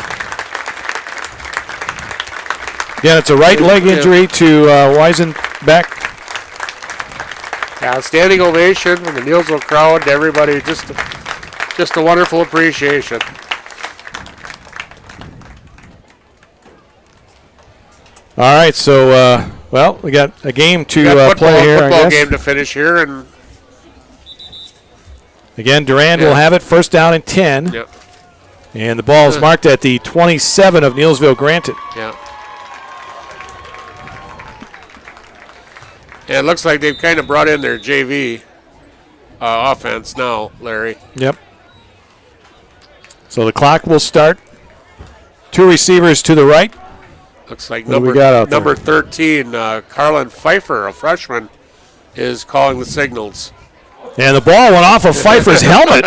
Yeah, it's a right leg injury to Weisenbeck. Yeah, standing ovation from the Neillsville crowd to everybody. Just a wonderful appreciation. All right, so we got a game to play here. Football game to finish here, and again, Durand will have it, first down and 10. Yep. And the ball is marked at the 27 of Neillsville Granted. Yeah. And it looks like they've kind of brought in their JV offense now, Larry. Yep. So the clock will start. Two receivers to the right. Looks like number 13, Carlin Pfeiffer, a freshman, is calling the signals. And the ball went off of Pfeiffer's helmet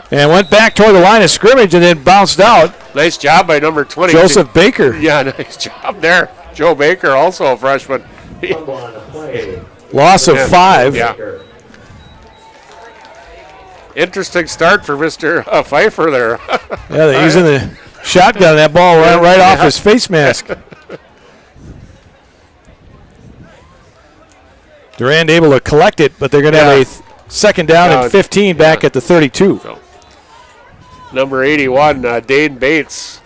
and went back toward the line of scrimmage and then bounced out. Nice job by number 20. Joseph Baker. Yeah, nice job there. Joe Baker, also a freshman. Loss of 5. Yeah. Interesting start for Mr. Pfeiffer there. Yeah, they're using the shotgun. That ball ran right off his face mask. Durand able to collect it, but they're going to have a second down and 15 back at the 32. So, number 81, Dane Bates,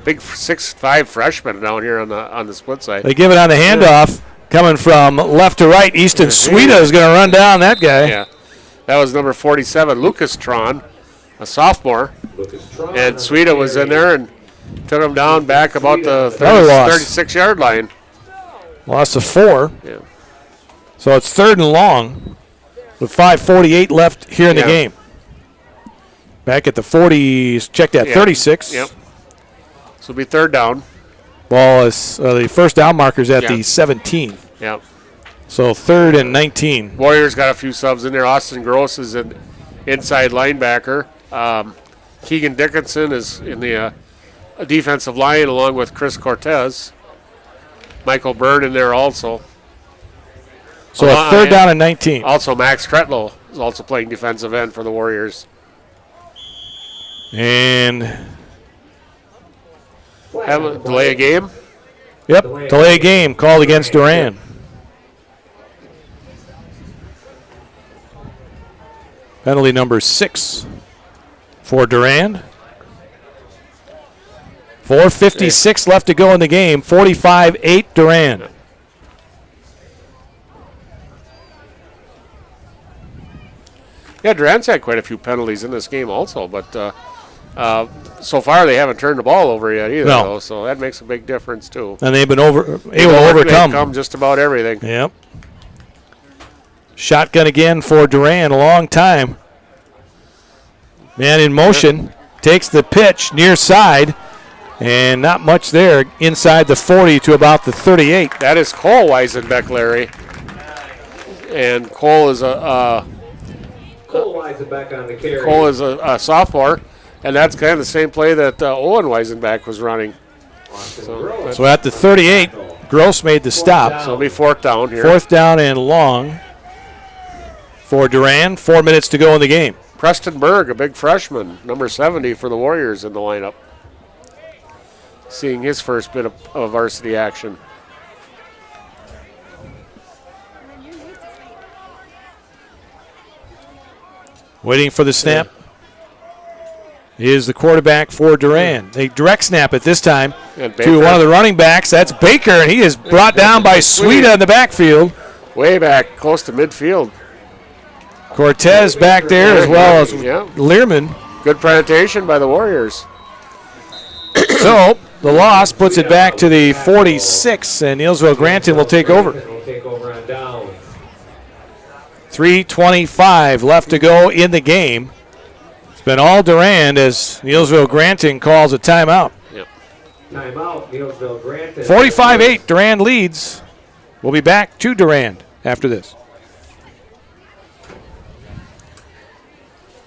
big 6'5" freshman down here on the split side. They give it on the handoff, coming from left to right. Easton Sweda is going to run down that guy. Yeah, that was number 47, Lucas Tron, a sophomore, and Sweda was in there and took him down back about the 36-yard line. Loss of 4. Yeah. So it's third and long with 5:48 left here in the game. Back at the 40s, checked at 36. Yep. So it'll be third down. Ball is the first down marker's at the 17. Yep. So third and 19. Warriors got a few subs in there. Austin Gross is an inside linebacker. Keegan Dickinson is in the defensive line along with Chris Cortez. Michael Bird in there also. So a third down and 19. Also, Max Tretlow is also playing defensive end for the Warriors. And Have a delay a game? Yep, delay game called against Durand. Penalty number 6 for Durand. 4:56 left to go in the game. 45-8 Durand. Yeah, Durand's had quite a few penalties in this game also, but so far they haven't turned the ball over yet either, No. though, so that makes a big difference too. And they've been able to overcome just about everything. Yep. Shotgun again for Durand, a long time. Man in motion, takes the pitch near side, and not much there, inside the 40 to about the 38. That is Cole Weisenbeck, Larry. And Cole is a sophomore, and that's kind of the same play that Owen Weisenbeck was running. So at the 38, Gross made the stop. So it'll be 4th down here. 4th down and long for Durand. 4 minutes to go in the game. Preston Berg, a big freshman, number 70 for the Warriors in the lineup. Seeing his first bit of varsity action. Waiting for the snap is the quarterback for Durand. They direct snap it this time to one of the running backs. That's Baker, and he is brought down by Sweda in the backfield. Way back, close to midfield. Cortez back there as well as Learman. Good presentation by the Warriors. So the loss puts it back to the 46, and Neillsville Granton will take over. 3:25 left to go in the game. It's been all Durand as Neillsville Granton calls a timeout. Yep. Timeout, Neillsville Granton. 45-8, Durand leads. We'll be back to Durand after this.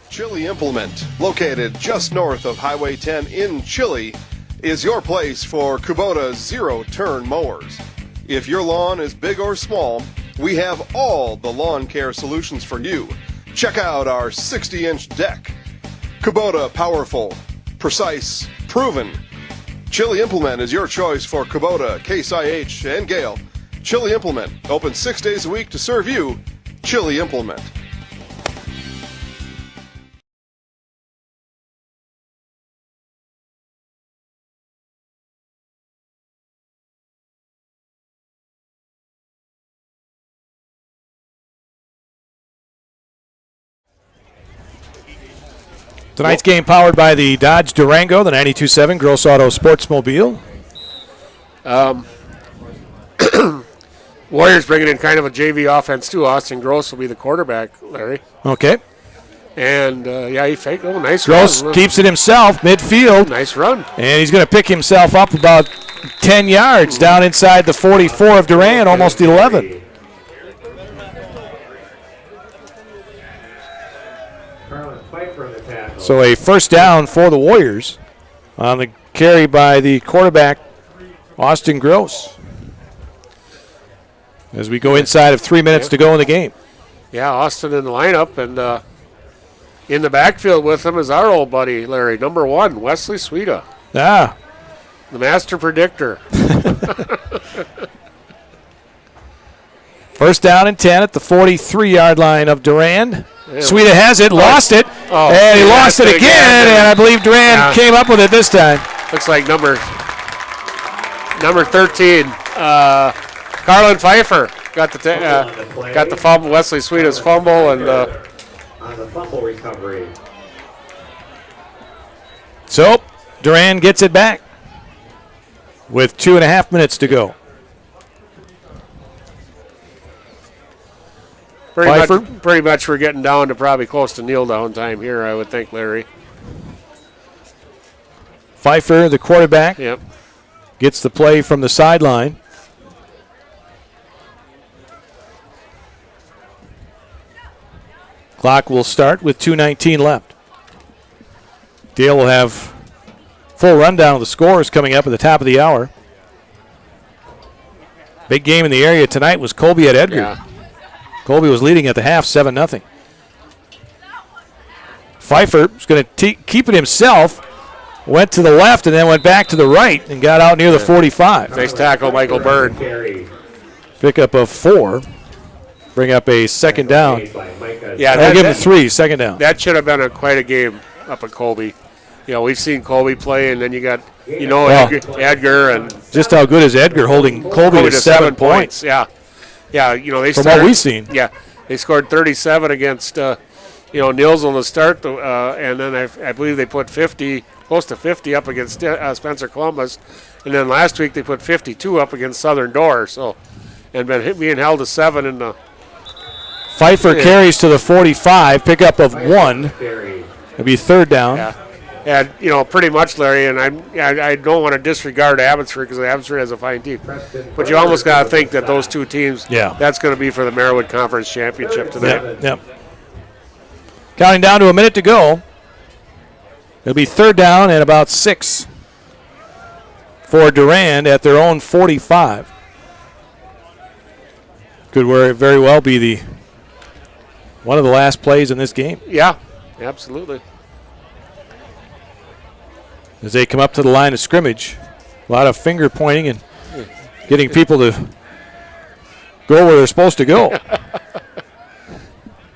Chili Implement, located just north of Highway 10 in Chili, is your place for Kubota zero-turn mowers. If your lawn is big or small, we have all the lawn care solutions for you. Check out our 60-inch deck. Kubota powerful, precise, proven. Chili Implement is your choice for Kubota, Case IH, and Gale. Chili Implement, open 6 days a week to serve you. Chili Implement. Tonight's game powered by the Dodge Durango, the 92.7 Gross Auto Sportsmobile. Warriors bringing in kind of a JV offense too. Austin Gross will be the quarterback, Larry. Okay. And, he faked. Oh, nice Gross run. keeps it himself, midfield. Nice run. And he's going to pick himself up about 10 yards down inside the 44 of Durand, almost 11. So a first down for the Warriors on the carry by the quarterback, Austin Gross. As we go inside of 3 minutes to go in the game. Yeah, Austin in the lineup, and in the backfield with him is our old buddy, Larry, number 1, Wesley Sweda. Ah. The master predictor. First down and 10 at the 43-yard line of Durand. Sweda has it, lost it, and he lost it again, and I believe Durand came up with it this time. Looks like number 13, Carlin Pfeiffer got the fumble. Wesley Sweeta's fumble, and on the fumble recovery. So Durand gets it back with 2.5 minutes to go. Pretty much we're getting down to probably close to kneel down time here, I would think, Larry. Pfeiffer, the quarterback, yep, gets the play from the sideline. Clock will start with 2:19 left. Dale will have full rundown of the scores coming up at the top of the hour. Big game in the area tonight was Colby at Edgar. Yeah. Colby was leading at the half, 7-0. Pfeiffer is going to keep it himself, went to the left and then went back to the right and got out near the 45. Nice tackle, Michael Bird. Pick up of 4. Bring up a second down. Yeah, I'll give him 3, second down. That should have been quite a game up at Colby. You know, we've seen Colby play, and then you got, Edgar and just how good is Edgar holding Colby to 7 points? Yeah, you know they from what we've seen. Yeah, they scored 37 against Neillsville to start, and then I believe they put close to 50 up against Spencer Columbus, and then last week they put 52 up against Southern Door. So, and being held to 7 in the. Pfeiffer carries to the 45, pickup of 1. It'll be third down. Yeah. And, pretty much, Larry, and I don't want to disregard Abbotsford because Abbotsford has a fine team. But you almost got to think that those two teams, that's going to be for the Merriwood Conference Championship tonight. Yep. Counting down to a minute to go. It'll be third down and about 6 for Durand at their own 45. Could very well be one of the last plays in this game. Yeah, absolutely. As they come up to the line of scrimmage, a lot of finger pointing and getting people to go where they're supposed to go.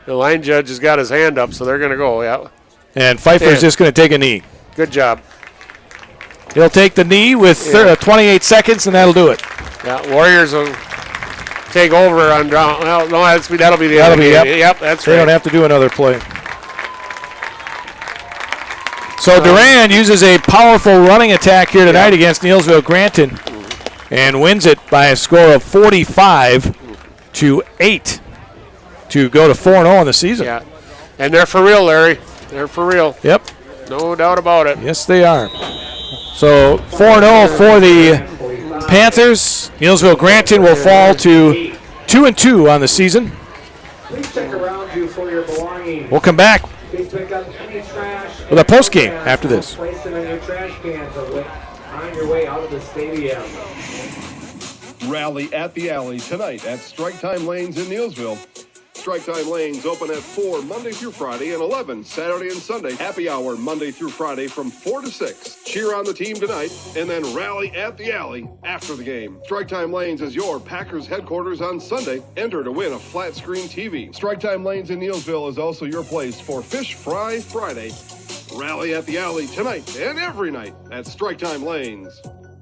The line judge has got his hand up, so they're going to go, yeah. And Pfeiffer's just going to take a knee. Good job. He'll take the knee with 28 seconds, and that'll do it. Yeah, Warriors will take over on down. Well, no, that'll be the that'll be, Yep, that's they right. Don't have to do another play. So Durand uses a powerful running attack here tonight against Neillsville Granton and wins it by a score of 45-8 to go to 4-0 in the season. Yeah, and they're for real, Larry. They're for real. Yep. No doubt about it. Yes, they are. So 4-0 for the Panthers. Neillsville Granton will fall to 2-2 on the season. Please check around you for your belongings. We'll come back Please pick up any trash with a post game after this. Place them in your trash cans on your way out of the stadium. Rally at the Alley tonight at Strike Time Lanes in Neillsville. Strike Time Lanes open at 4 Monday through Friday and 11 Saturday and Sunday. Happy hour Monday through Friday from 4 to 6. Cheer on the team tonight and then rally at the Alley after the game. Strike Time Lanes is your Packers headquarters on Sunday. Enter to win a flat screen TV. Strike Time Lanes in Neillsville is also your place for Fish Fry Friday. Rally at the Alley tonight and every night at Strike Time Lanes.